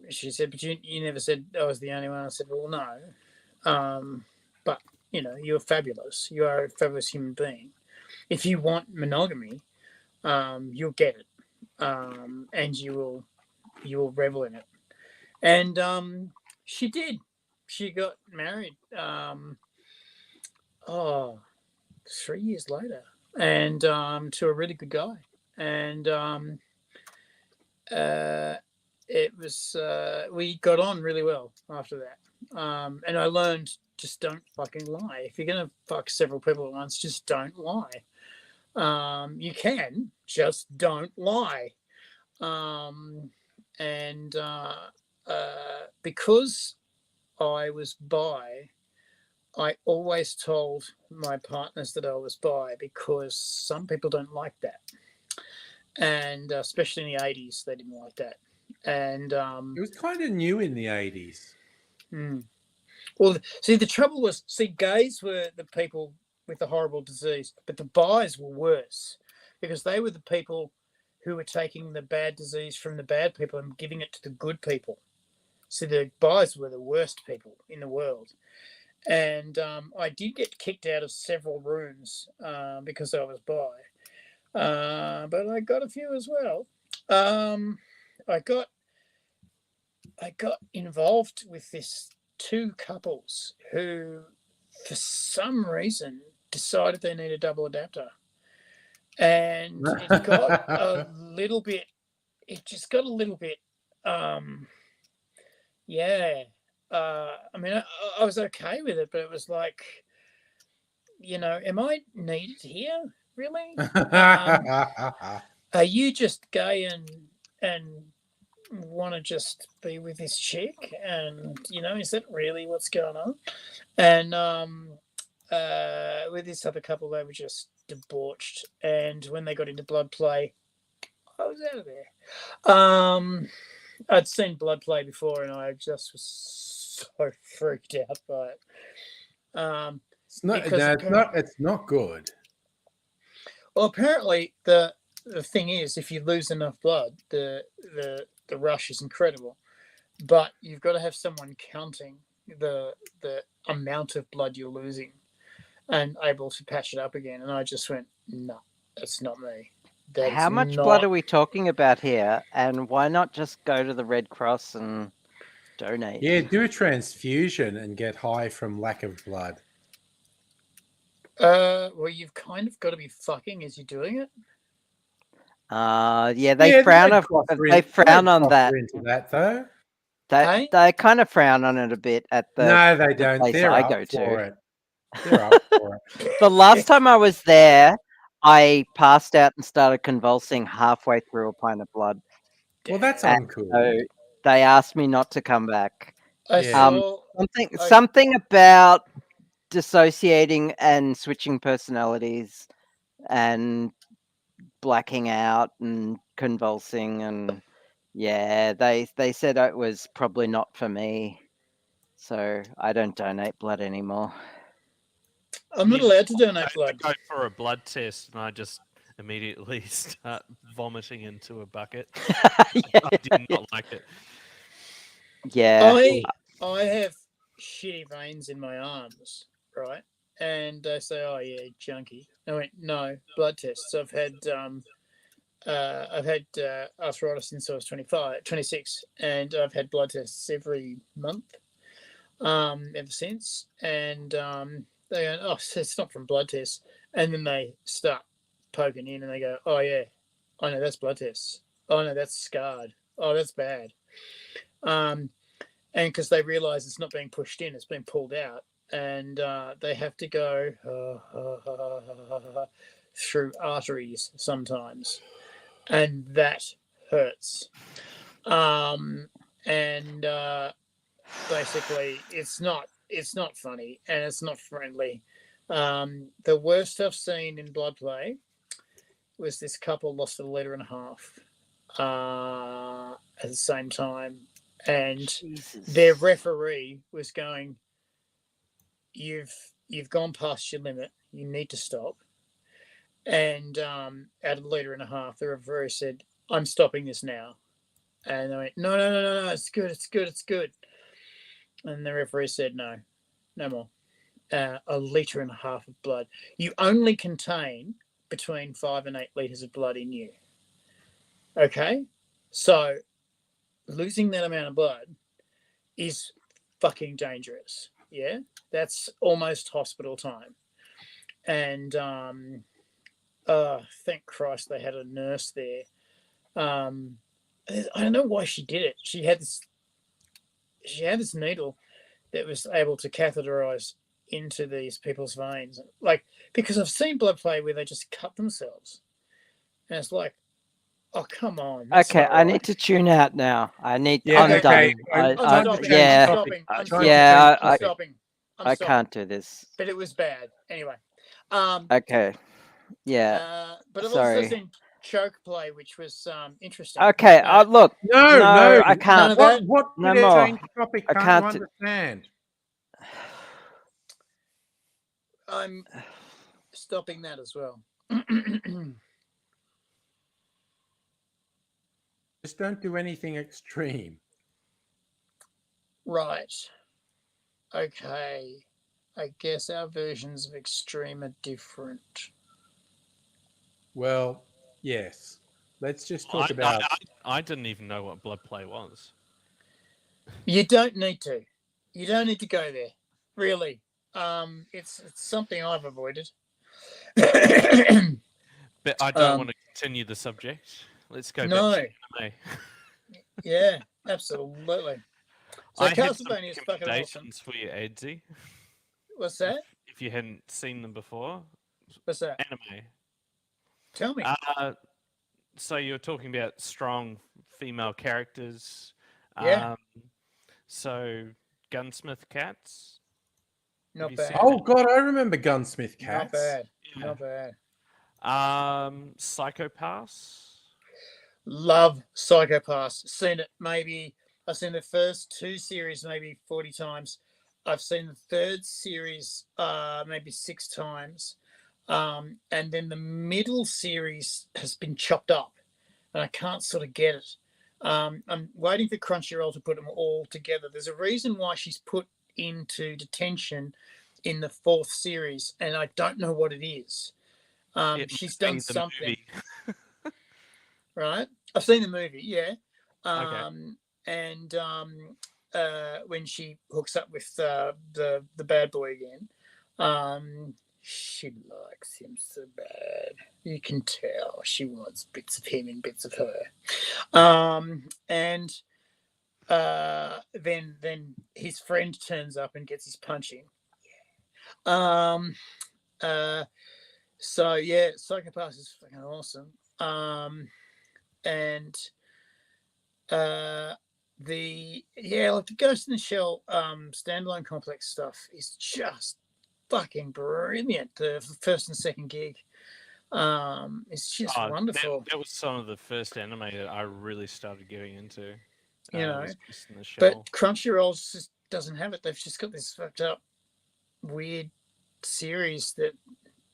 she said, "But you never said I was the only one." I said, "Well, no. But, you're fabulous. You are a fabulous human being. If you want monogamy, you'll get it. And you will revel in it." And she did. She got married 3 years later, and to a really good guy. And it was we got on really well after that. And I learned, just don't fucking lie. If you're gonna fuck several people at once, just don't lie. You can, just don't lie. And because I was bi, I always told my partners that I was bi, because some people don't like that. And especially in the 80s, they didn't like that. And it was kind of new in the 80s. Well, see, the trouble was, gays were the people with the horrible disease, but the bis were worse because they were the people who were taking the bad disease from the bad people and giving it to the good people. So the bis were the worst people in the world. And I did get kicked out of several rooms because I was bi. But I got a few as well. I got involved with this two couples who, for some reason, decided they need a double adapter, and it got a little bit. It just got a little bit. Yeah. I mean, I was okay with it, but it was like, am I needed here? Really? Are you just gay and want to just be with this chick? And is that really what's going on? And with this other couple, they were just debauched. And when they got into blood play, I was out of there. I'd seen blood play before, and I just was so freaked out by it. It's not good. Well, apparently the thing is, if you lose enough blood, the rush is incredible, but you've got to have someone counting the amount of blood you're losing and able to patch it up again. And I just went, no, that's not me. How much blood are we talking about here? And why not just go to the Red Cross and donate? Yeah, do a transfusion and get high from lack of blood. Well, you've kind of got to be fucking as you're doing it. Yeah, they frown on that. Into that though. They kind of frown on it a bit at the No, they don't. Place They're I up go for to. it. They're up for it. The last time I was there, I passed out and started convulsing halfway through a pint of blood. Well, that's And uncool. so they asked me not to come back. I Something about dissociating and switching personalities and blacking out and convulsing, and they said it was probably not for me, so I don't donate blood anymore. I'm not allowed to donate blood. I go for a blood test and I just immediately start vomiting into a bucket. Yeah. I did not like it. Yeah. I have shitty veins in my arms, right? And they say, "Oh yeah, junkie." I went, "No, blood tests. I've had arthritis since I was 26, and I've had blood tests every month ever since." And they go, "Oh, it's not from blood tests." And then they start poking in, and they go, "Oh yeah, I know that's blood tests. Oh no, that's scarred. Oh, that's bad." And because they realise it's not being pushed in, it's being pulled out, and they have to go through arteries sometimes, and that hurts. And basically, it's not funny, and it's not friendly. The worst I've seen in blood play was this couple lost 1.5 liters at the same time. And Jesus. Their referee was going, you've gone past your limit. You need to stop. And at 1.5 liters, the referee said, "I'm stopping this now." And they went, No, it's good. And the referee said, no more. 1.5 liters of blood. You only contain between 5 and 8 liters of blood in you. Okay? So losing that amount of blood is fucking dangerous. Yeah, that's almost hospital time. And thank Christ they had a nurse there. I don't know why she did it. She had this needle that was able to catheterize into these people's veins, like, because I've seen blood play where they just cut themselves, and it's like, oh, come on. Okay, I need to tune out now. I'm done. I'm stopping. I can't do this. But it was bad anyway. Okay. Yeah. But I've Sorry. also seen choke play, which was interesting. Okay, look. No, I can't. None of that? What No did it more. change topic? I Can't you can't. understand? I'm stopping that as well. Just don't do anything extreme. Right. Okay. I guess our versions of extreme are different. Well, yes. Let's just talk about. I didn't even know what blood play was. You don't need to. You don't need to go there. Really. It's something I've avoided. But I don't want to continue the subject. Let's go back to anime. Yeah, absolutely. So I had some Castlevania is fucking awesome. recommendations for you, Edsy. What's that? If you hadn't seen them before. What's that? Anime. Tell me. So you're talking about strong female characters. Yeah. So Gunsmith Cats. Not bad. Oh God, I remember Gunsmith Cats. Not bad. Yeah. Not bad. Psychopaths. Love Psychopaths. Seen it maybe. I've seen the first 2 series maybe 40 times. I've seen the third series maybe 6 times. And then the middle series has been chopped up and I can't sort of get it. I'm waiting for Crunchyroll to put them all together. There's a reason why she's put into detention in the 4th series, and I don't know what it is. She's done something. Right? I've seen the movie, yeah. Okay. And when she hooks up with the bad boy again, she likes him so bad. You can tell she wants bits of him and bits of her. And then his friend turns up and gets his punching. So yeah, Psychopaths is fucking awesome. And the Ghost in the Shell standalone complex stuff is just fucking brilliant. The first and second gig, it's just wonderful. That was some of the first anime that I really started getting into. You know, was Ghost in the Shell. but Crunchyroll just doesn't have it. They've just got this fucked up, weird series that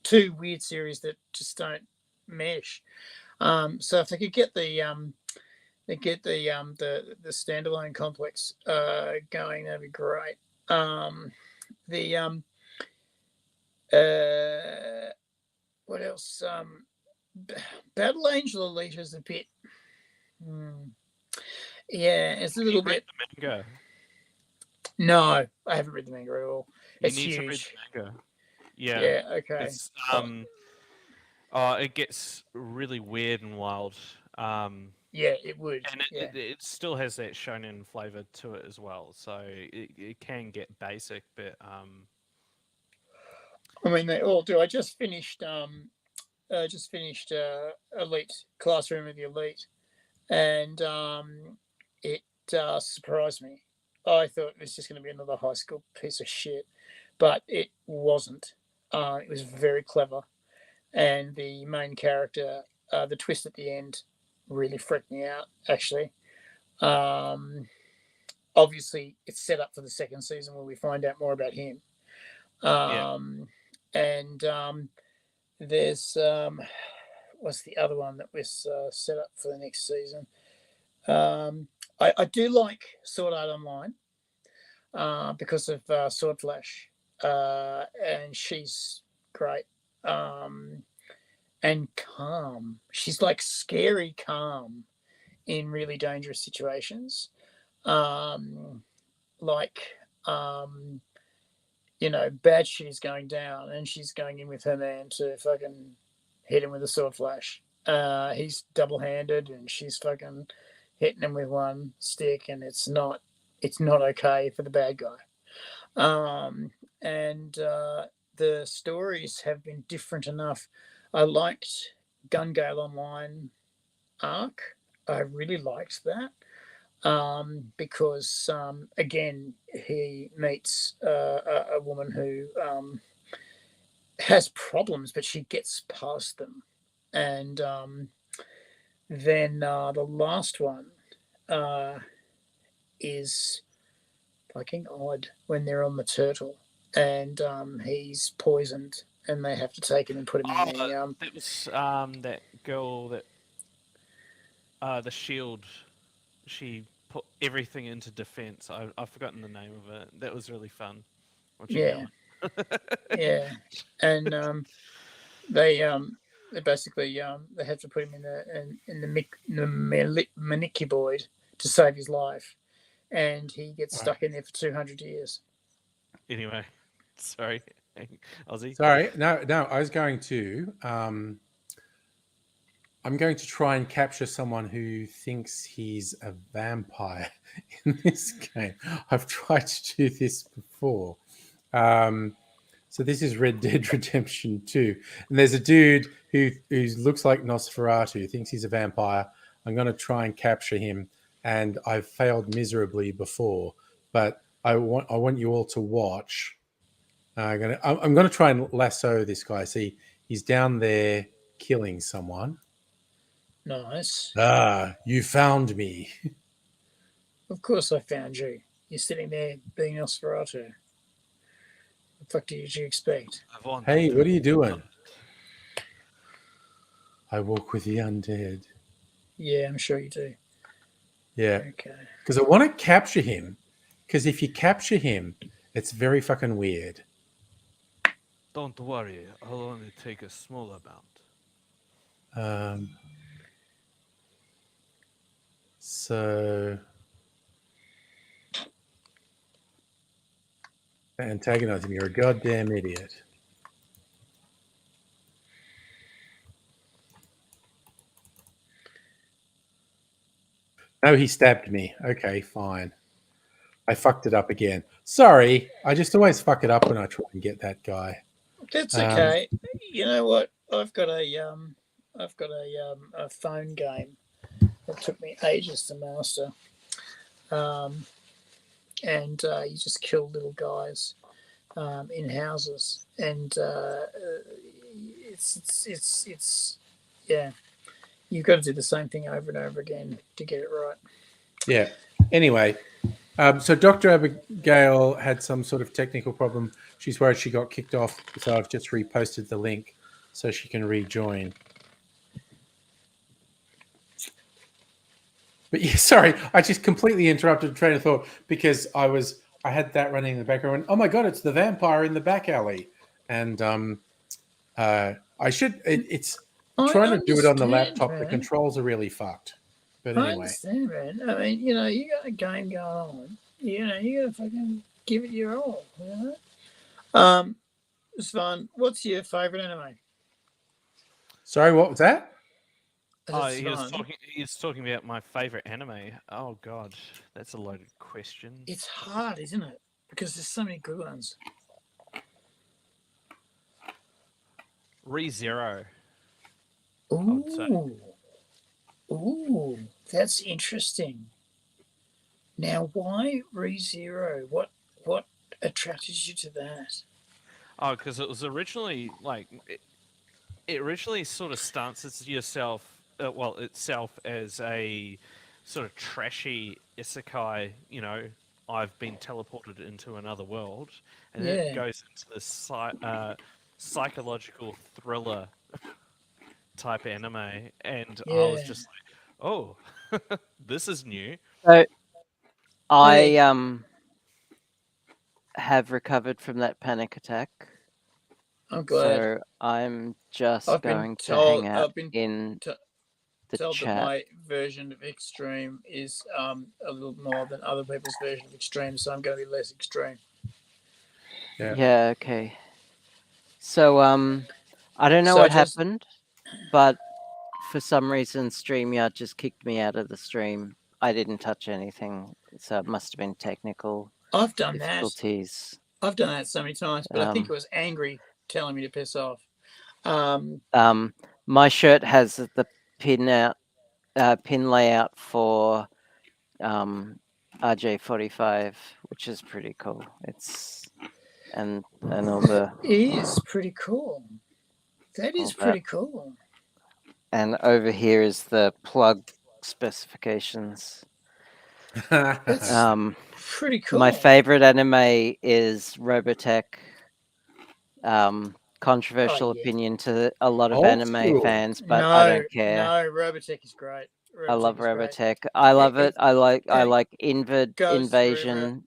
2 weird series that just don't mesh. So if they could get the standalone complex going, that'd be great. What else? Battle Angel Elite is a bit. Yeah, it's a little bit. The manga? No, I haven't read the manga at all. It's need huge. to read the manga. Yeah. Yeah. Okay. It's, it gets really weird and wild. Yeah, it would. And it still has that shonen flavor to it as well. So it can get basic, but I mean, they all do. I just finished Elite, Classroom of the Elite, and it surprised me. I thought it was just going to be another high school piece of shit, but it wasn't. It was very clever, and the main character, the twist at the end, really freaked me out. Actually, obviously, it's set up for the second season where we find out more about him. And there's what's the other one that was set up for the next season? I do like Sword Art Online because of Sword Flash, and she's great and calm. She's like scary calm in really dangerous situations, bad shit is going down and she's going in with her man to fucking hit him with a sword flash. He's double-handed and she's fucking hitting him with one stick, and it's not okay for the bad guy. The stories have been different enough. I liked Gun Gale Online arc. I really liked that. Because again, he meets a woman who has problems, but she gets past them, and then the last one is fucking odd when they're on the turtle and he's poisoned and they have to take him and put him in the. That was that girl that the shield. She put everything into defense. I've forgotten the name of it. That was really fun. Watching Yeah. that Yeah, and they basically they have to put him in the manicuboid to save his life, and he gets stuck in there for 200 years. Anyway, sorry, Ozzy. Sorry, no. I was going to. I'm going to try and capture someone who thinks he's a vampire in this game. I've tried to do this before. So this is Red Dead Redemption 2. And there's a dude who looks like Nosferatu, thinks he's a vampire. I'm going to try and capture him. And I've failed miserably before. But I want you all to watch. I'm going to try and lasso this guy. See, he's down there killing someone. Nice. Ah, you found me. Of course I found you. You're sitting there being Nosferatu. What the fuck did you expect? Hey, what are you doing? I walk with the undead. Yeah, I'm sure you do. Yeah. Okay. Because I want to capture him. Because if you capture him, it's very fucking weird. Don't worry, I'll only take a small amount. So antagonize him. You're a goddamn idiot. No, he stabbed me. Okay, fine. I fucked it up again. Sorry. I just always fuck it up when I try and get that guy. That's okay. You know what? I've got a phone game that took me ages to master. And you just kill little guys in houses, and it's yeah. You've got to do the same thing over and over again to get it right. Yeah. Anyway, so Dr. Abigail had some sort of technical problem. She's worried she got kicked off, so I've just reposted the link so she can rejoin. But yeah, sorry, I just completely interrupted the train of thought because I had that running in the background. And, oh my god, it's the vampire in the back alley, and it's trying to do it on the laptop. Man. The controls are really fucked. But anyway, I understand, man. I mean, you got a game going on. You got to fucking give it your all. It's fun. What's your favorite anime? Sorry, what was that? Oh, he was talking about my favorite anime. Oh god, that's a loaded question. It's hard, isn't it? Because there's so many good ones. ReZero. Ooh, that's interesting. Now, why ReZero? What attracted you to that? Oh, because it was originally it originally sort of stances itself as a sort of trashy isekai. I've been teleported into another world, and then it goes into this psychological thriller type anime, and I was just like, oh, this is new. So I have recovered from that panic attack. I'm glad. So I'm just going to hang out in the told chat. That my version of extreme is a little more than other people's version of extreme, so I'm going to be less extreme. Yeah. Okay. So I don't know what happened, but for some reason StreamYard just kicked me out of the stream. I didn't touch anything, so it must have been technical difficulties. I've done that so many times, but I think it was angry telling me to piss off. My shirt has the pin layout for RJ45, which is pretty cool. And all the it is pretty cool. That is pretty cool. And over here is the plug specifications. Pretty cool. My favorite anime is Robotech. Controversial opinion to a lot of Old anime school. fans, but I don't care. No, Robotech is great. I love is great. Robotech. I love it. I like goes through Invasion.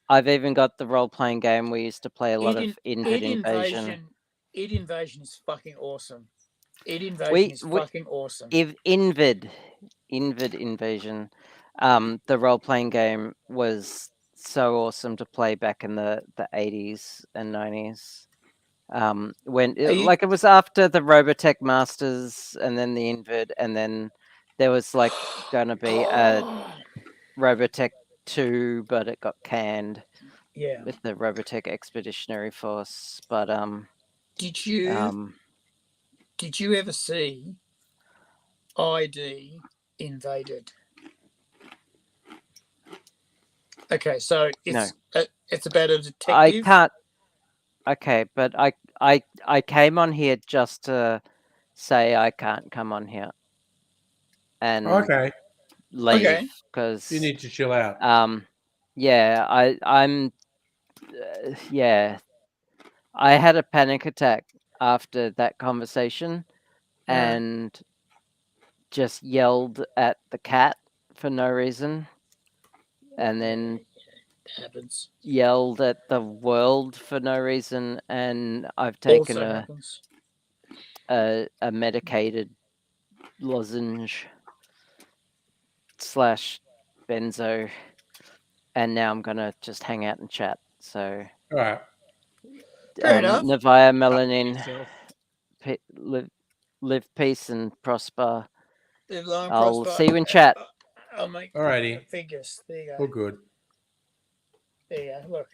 I've even got the role-playing game. We used to play a lot of Invid Invasion. Id Invasion is fucking awesome. Id Invasion is fucking awesome. Invid Invasion. The role-playing game was so awesome to play back in the 80s and 90s. When it was after the Robotech Masters and then the Invid, and then there was like gonna be a Robotech 2, but it got canned. Yeah. With the Robotech Expeditionary Force. But did you ever see ID Invaded? Okay, so it's about a detective. I can't. Okay, but I came on here just to say I can't come on here. And leave because you need to chill out. Yeah, I'm. Yeah, I had a panic attack after that conversation, and just yelled at the cat for no reason, and then happens. Yelled at the world for no reason, and I've taken a medicated lozenge / benzo, and now I'm gonna just hang out and chat. So, all right, Navia Melanin, live peace and prosper. Live long, I'll prosper. see you in chat. I'll make alrighty. figures. There you go. All good. There you go. Look,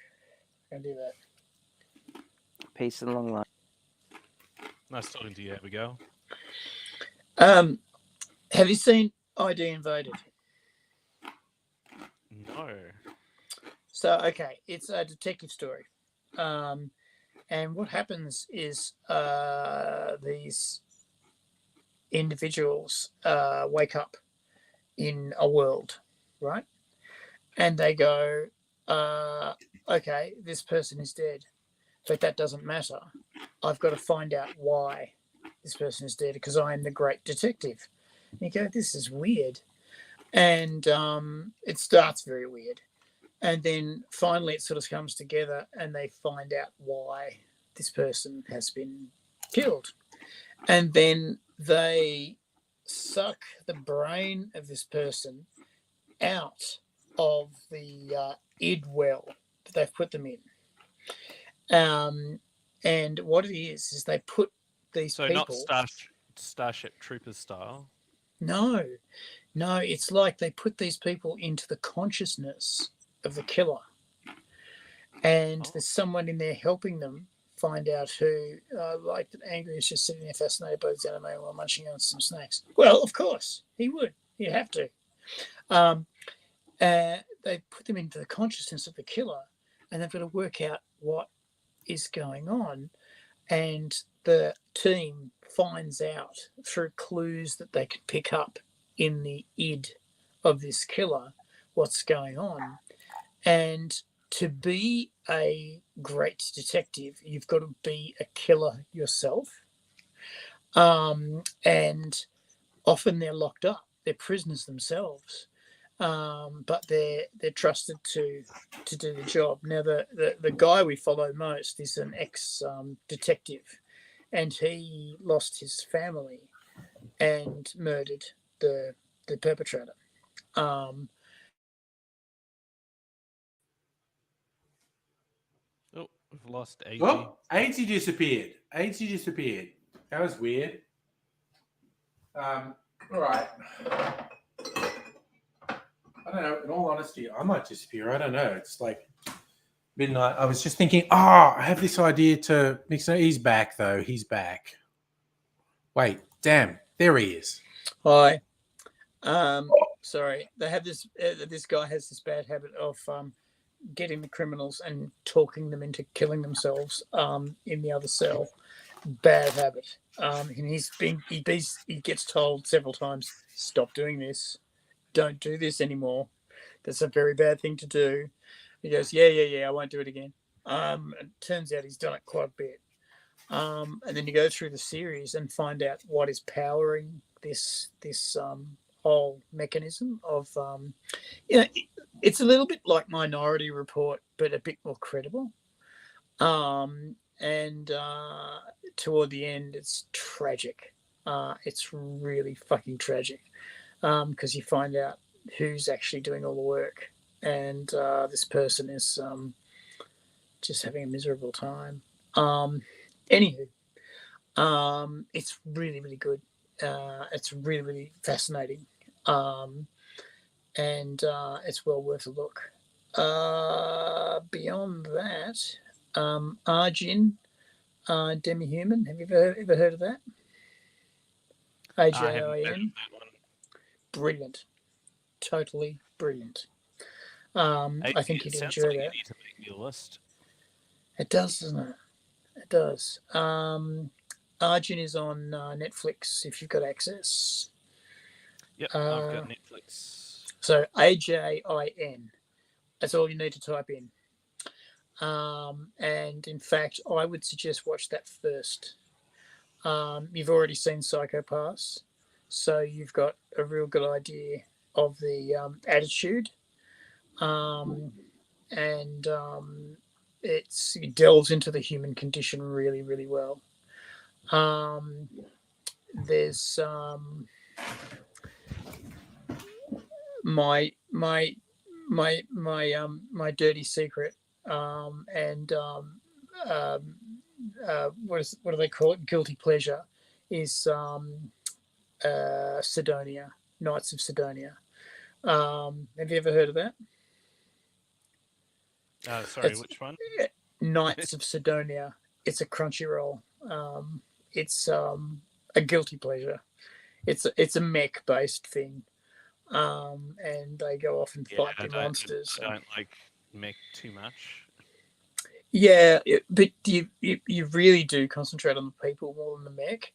I can do that. Peace and long life. Nice talking to you, Abigail. Have you seen ID Invaded? No. So, okay, it's a detective story. And what happens is these individuals wake up in a world, right? And they go, okay, this person is dead, but that doesn't matter. I've got to find out why this person is dead because I am the great detective. And you go, this is weird. And it starts very weird. And then finally it sort of comes together and they find out why this person has been killed. And then they suck the brain of this person out of the id well that they've put them in. And what it is they put these people... So not Starship Troopers style? No, it's like they put these people into the consciousness of the killer. And there's someone in there helping them find out who, like that Angry is just sitting there fascinated by this anime while munching on some snacks. Well, of course, he would. He'd have to. They put them into the consciousness of the killer, and they've got to work out what is going on. And the team finds out through clues that they can pick up in the id of this killer what's going on. And to be a great detective, you've got to be a killer yourself. And often they're locked up. They're prisoners themselves. But they're trusted to do the job. Now, the guy we follow most is an ex-detective, and he lost his family and murdered the perpetrator. We've lost AG. Oh, AG disappeared. AG disappeared. That was weird. All right. I don't know. In all honesty, I might disappear. I don't know. It's like midnight. I was just thinking, I have this idea to mix. He's back, though. He's back. Wait, damn. There he is. Hi. Sorry. They have this. This guy has this bad habit of getting the criminals and talking them into killing themselves in the other cell. bad habit. And he gets told several times, stop doing this. Don't do this anymore. That's a very bad thing to do. He goes, yeah, I won't do it again. It turns out he's done it quite a bit. And then you go through the series and find out what is powering this whole mechanism of it's a little bit like Minority Report, but a bit more credible. And toward the end, it's tragic. It's really fucking tragic because you find out who's actually doing all the work, and this person is just having a miserable time. Anywho, it's really, really good. It's really, really fascinating, and it's well worth a look. Beyond that, Arjun, Demi-Human. Have you ever heard of that? I haven't heard of AJIN. that one. Brilliant. Totally brilliant. I think you'd enjoy like that. You need to make your list. It does, doesn't it? It does. Arjun is on Netflix if you've got access. Yep, I've got Netflix. So AJIN. That's all you need to type in. And in fact, I would suggest watch that first. You've already seen Psycho Pass, so you've got a real good idea of the attitude. It delves into the human condition really, really well. There's my dirty secret, and what do they call it? Guilty pleasure is Sidonia, Knights of Sidonia. Have you ever heard of that? Sorry, which one? Knights of Sidonia. It's a Crunchyroll. It's a guilty pleasure. It's a mech based thing, and they go off and fight the monsters. I don't like mech too much. Yeah, but you really do concentrate on the people more than the mech.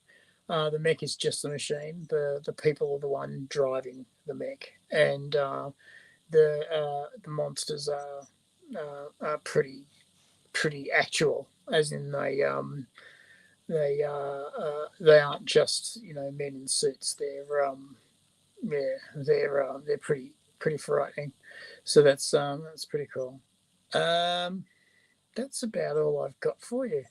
The mech is just the machine. The people are the one driving the mech, and the monsters are pretty actual, as in they aren't just men in suits. They're pretty frightening. So that's pretty cool. That's about all I've got for you.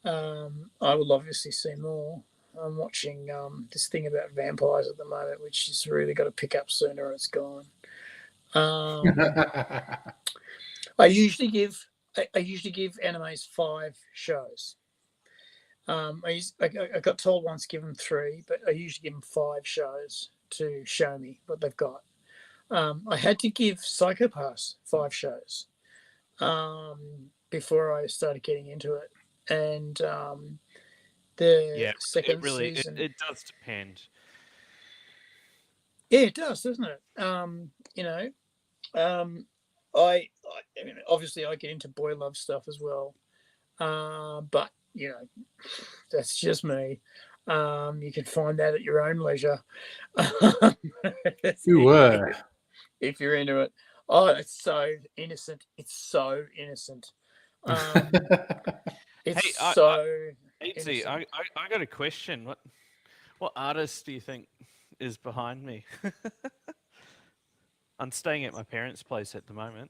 I will obviously see more. I'm watching this thing about vampires at the moment, which has really got to pick up soon or it's gone. I usually give animes 5 shows. I got told once give them 3, but I usually give them 5 shows to show me what they've got. I had to give Psycho Pass 5 shows before I started getting into it, and the second season. It does depend. Yeah, it does, doesn't it? I mean, obviously I get into boy love stuff as well, but that's just me. You can find that at your own leisure. You were. If you're into it. Oh, it's so innocent. It's so innocent. It's Easy. I got a question. What artist do you think is behind me? I'm staying at my parents' place at the moment.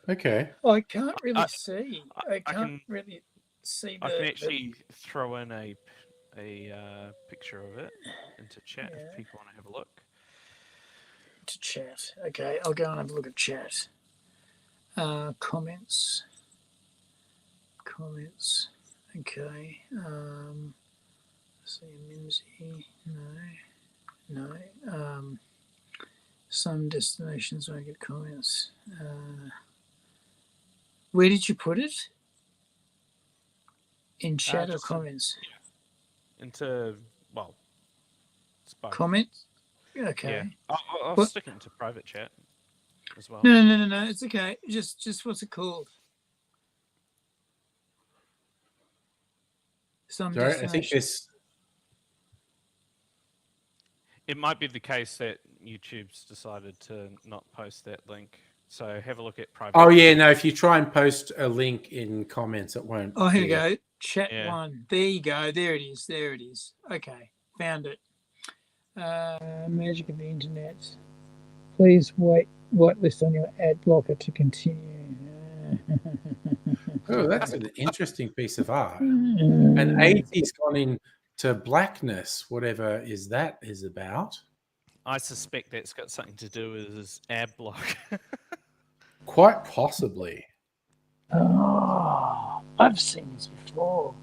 Okay. I can't really see. I can't really see. I can actually throw in a picture of it into chat if people want to have a look. To chat. Okay, I'll go and have a look at chat. Comments. Okay. See Mimsy. No. Some destinations won't get comments. Where did you put it? In chat or comments? Into comments. Okay. Yeah. I'll stick it into private chat as well. No. It's okay. Just what's it called? some Sorry, I think destination. this. It might be the case that YouTube's decided to not post that link. So have a look at private. Oh yeah, no. If you try and post a link in comments, it won't. Oh, here we appear. go. Chat Yeah. 1. There you go. There it is. There it is. Okay, found it. Magic of the internet. Please whitelist on your ad blocker to continue. Oh, that's an interesting piece of art. And 80's gone into blackness, whatever that is about. I suspect that's got something to do with his ad block. Quite possibly. Oh, I've seen this before.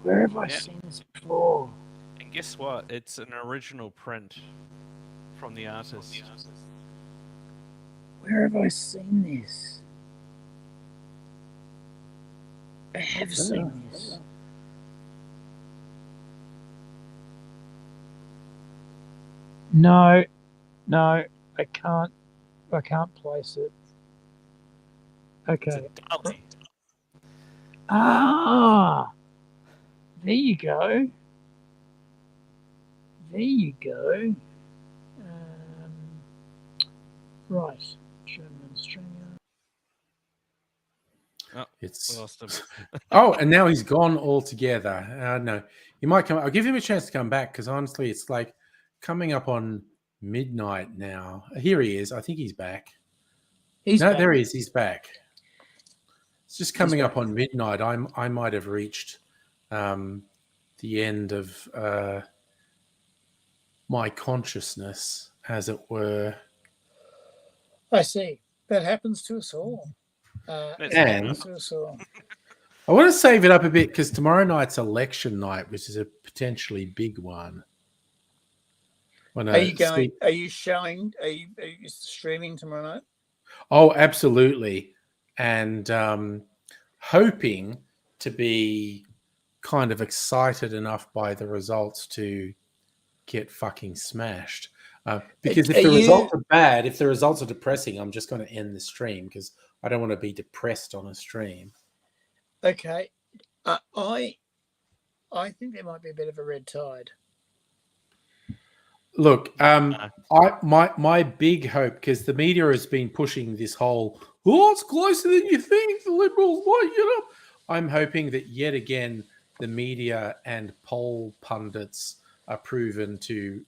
Where have I Yeah. seen this before? And guess what? It's an original print from the artist. Where have I seen this? I have seen this. No, I can't place it. It's Okay. a dolly. Ah, there you go. There you go. Right, German Australia. Oh, It's we lost him. oh, and now he's gone altogether. No, he might come. I'll give him a chance to come back because honestly, it's like coming up on midnight now. Here he is. I think he's back. He's No, back. there he is. He's back. It's just coming back. up on midnight. I might have reached the end of my consciousness, as it were. I see. That happens to us all. That's It happens to us all. I want to save it up a bit because tomorrow night's election night, which is a potentially big one. Are you going? Are you showing? Are you streaming tomorrow night? Oh, absolutely. And hoping to be kind of excited enough by the results to get fucking smashed. Because if the results are bad, if the results are depressing, I'm just going to end the stream because I don't want to be depressed on a stream. Okay. I think there might be a bit of a red tide. Look, my big hope, because the media has been pushing this whole, oh, it's closer than you think, the Liberals might get up. I'm hoping that yet again the media and poll pundits are proven to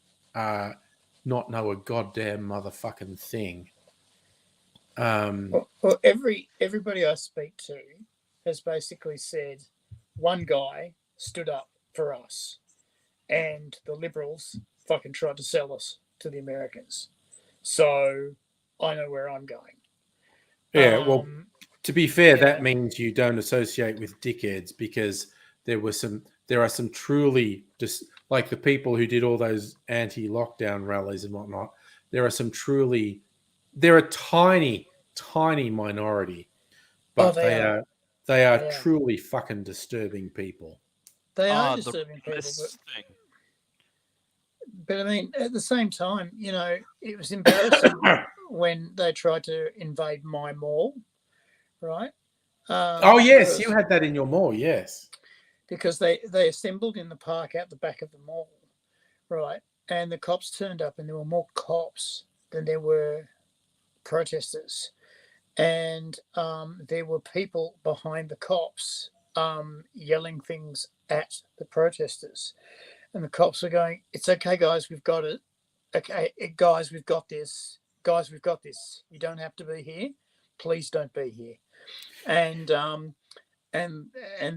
not know a goddamn motherfucking thing. Well, everybody I speak to has basically said one guy stood up for us, and the Liberals fucking tried to sell us to the Americans. So I know where I'm going. Yeah, well, to be fair, that means you don't associate with dickheads because there are some truly just like the people who did all those anti-lockdown rallies and whatnot. They're a tiny minority, but they are truly fucking disturbing people. They are disturbing people, but I mean, at the same time, you know, it was embarrassing when they tried to invade my mall, right? Oh yes, you had that in your mall, yes. Because they assembled in the park out the back of the mall, right? And the cops turned up, and there were more cops than there were protesters, and there were people behind the cops yelling things at the protesters, and the cops were going, "It's okay, guys, we've got it. Okay, guys, we've got this. Guys, we've got this. You don't have to be here. Please don't be here." And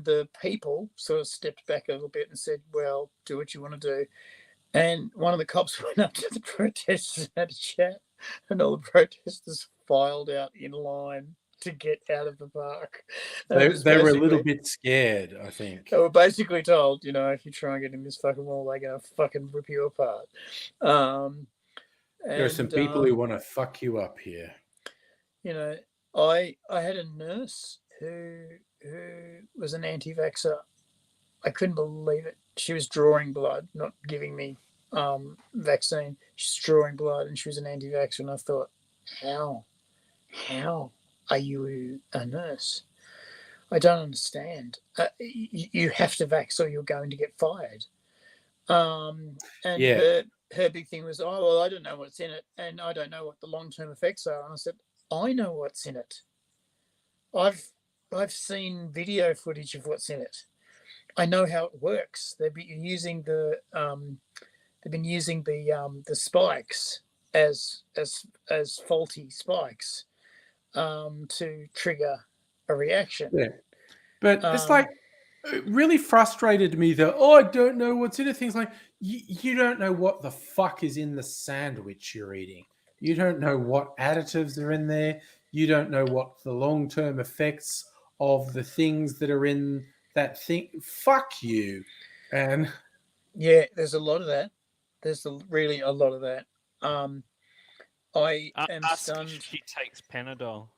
the people sort of stepped back a little bit and said, "Well, do what you want to do." And one of the cops went up to the protesters and had a chat, and all the protesters filed out in line to get out of the park. They were a little bit scared, I think. They were basically told, you know, if you try and get in this fucking wall, they're going to fucking rip you apart. There are some people who want to fuck you up here. You know, I had a nurse who was an anti-vaxxer. I couldn't believe it. She was drawing blood, not giving me vaccine. She's drawing blood, and she was an anti-vaxxer. And I thought, how are you a nurse? I don't understand. You have to vax or you're going to get fired. And her big thing was, oh, well, I don't know what's in it, and I don't know what the long-term effects are. And I said, I know what's in it. I've seen video footage of what's in it. I know how it works. They've been using the spikes as faulty spikes to trigger a reaction. Yeah. But it's like, it really frustrated me that, I don't know what's in it. Things like, you don't know what the fuck is in the sandwich you're eating. You don't know what additives are in there. You don't know what the long-term effects of the things that are in that thing. Fuck you. And yeah, there's a lot of that. There's really a lot of that. I am stunned. She takes Panadol.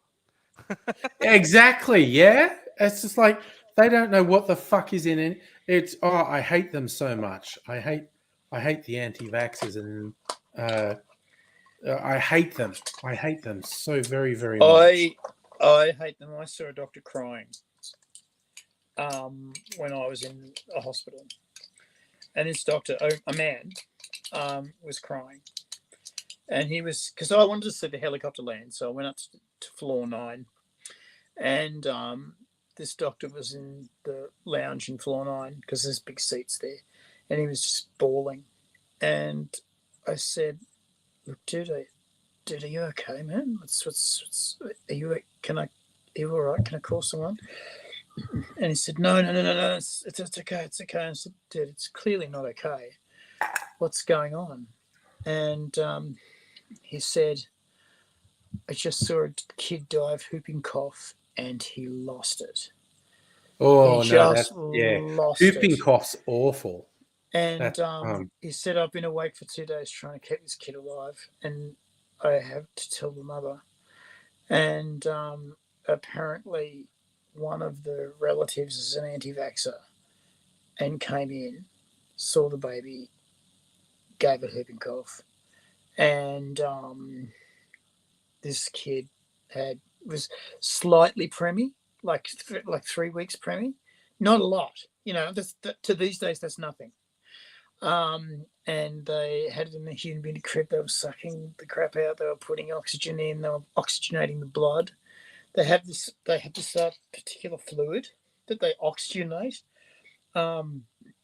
exactly, yeah. It's just like they don't know what the fuck is in it. It's I hate them so much. I hate the anti-vaxxers, and I hate them. I hate them so very, very much. I hate them. I saw a doctor crying when I was in a hospital, and this doctor, a man, was crying, and he was, because I wanted to see the helicopter land, so I went up to floor 9, and this doctor was in the lounge in floor 9 because there's big seats there, and he was just bawling, and I said, "Look, dude, are you okay, man? Are you all right? Can I call someone?" And he said, no, it's okay, it's okay. And I said, dude, it's clearly not okay. What's going on? And he said, I just saw a kid die of whooping cough, and he lost it. Oh he no, just lost whooping it. cough's awful. And he said, I've been awake for 2 days trying to keep this kid alive, and I have to tell the mother. And apparently one of the relatives is an anti-vaxxer and came in, saw the baby, gave it whooping cough, and this kid was slightly preemie, like 3 weeks preemie, not a lot. To these days that's nothing. And they had it in the humidity crib. They were sucking the crap out. They were putting oxygen in. They were oxygenating the blood. They have this particular fluid that they oxygenate.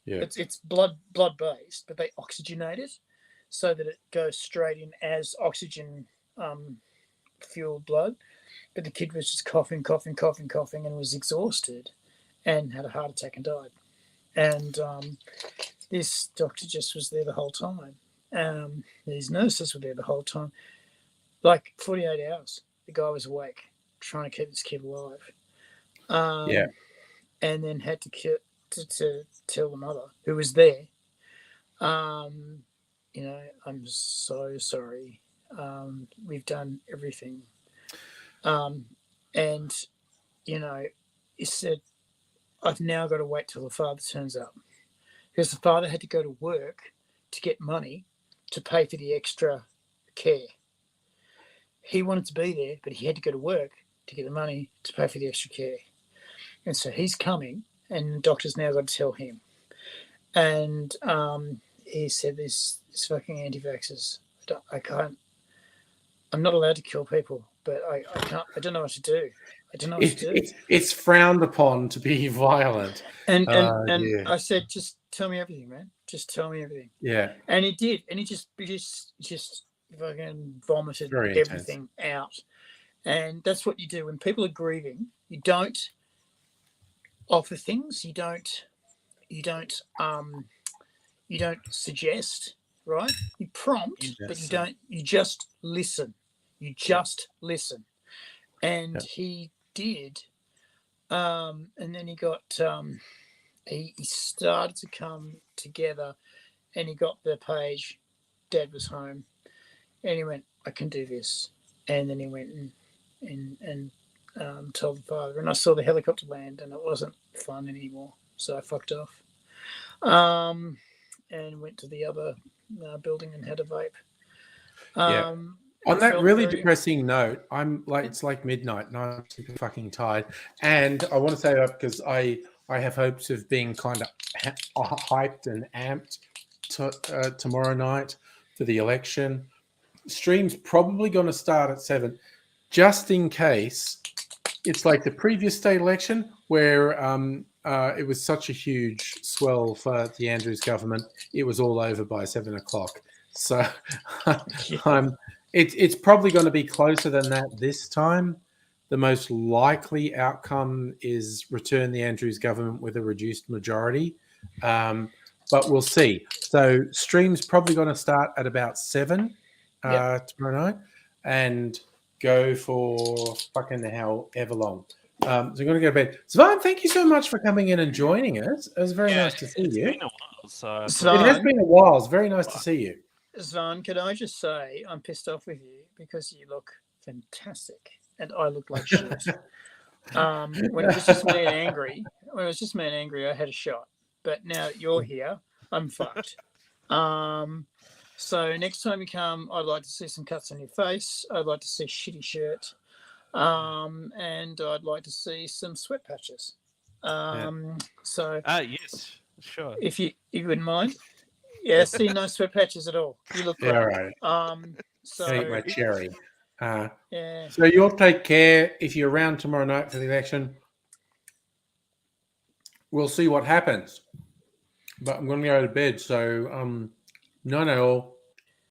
It's blood based, but they oxygenate it so that it goes straight in as oxygen fueled blood. But the kid was just coughing, and was exhausted, and had a heart attack and died. And this doctor just was there the whole time. These nurses were there the whole time, like 48 hours. The guy was awake, trying to keep this kid alive. And then had to tell the mother, who was there, I'm so sorry. We've done everything. And, he said, I've now got to wait till the father turns up. Because the father had to go to work to get money to pay for the extra care. He wanted to be there, but he had to go to work to get the money to pay for the extra care. And so he's coming, and the doctor's now got to tell him. And he said, this fucking anti-vaxxers, I'm not allowed to kill people, but I can't, I don't know what to do. It's frowned upon to be violent. And I said, just tell me everything, man. Just tell me everything. Yeah. And he did. And he just fucking vomited everything out. And that's what you do when people are grieving. You don't offer things. You don't suggest, right? You prompt, but you don't. You just listen. You just listen. And he did. And then he got. He started to come together, and he got the page. Dad was home, and he went, I can do this. And then he went and told the father. And I saw the helicopter land, and it wasn't fun anymore. So I fucked off. And went to the other building and had a vape. On that felt really very- depressing note, I'm like, it's like midnight and I'm super fucking tired. And I want to say that because I have hopes of being kind of hyped and amped tomorrow night for the election. Stream's probably going to start at 7, just in case it's like the previous state election where it was such a huge swell for the Andrews government. It was all over by 7 o'clock. So it's probably going to be closer than that this time. The most likely outcome is return the Andrews government with a reduced majority. But we'll see. So stream's probably going to start at about 7 tomorrow night and go for fucking hell ever long. So I'm going to go to bed. Svan, thank you so much for coming in and joining us. It was very nice to see It's you. been a while, so Svan, It has been a while. It's very nice to see you. Zvan, could I just say I'm pissed off with you because you look fantastic and I look like shit. When it was just me and angry, I had a shot. But now that you're here, I'm fucked. So next time you come, I'd like to see some cuts on your face. I'd like to see shitty shirt. And I'd like to see some sweat patches. So yes, sure. if you wouldn't mind. Yeah, see no sweat patches at all. You look great. Yeah, right. So Eat my cherry. yeah. So you'll take care. If you're around tomorrow night for the election, we'll see what happens. But I'm going to go to bed. So, night all.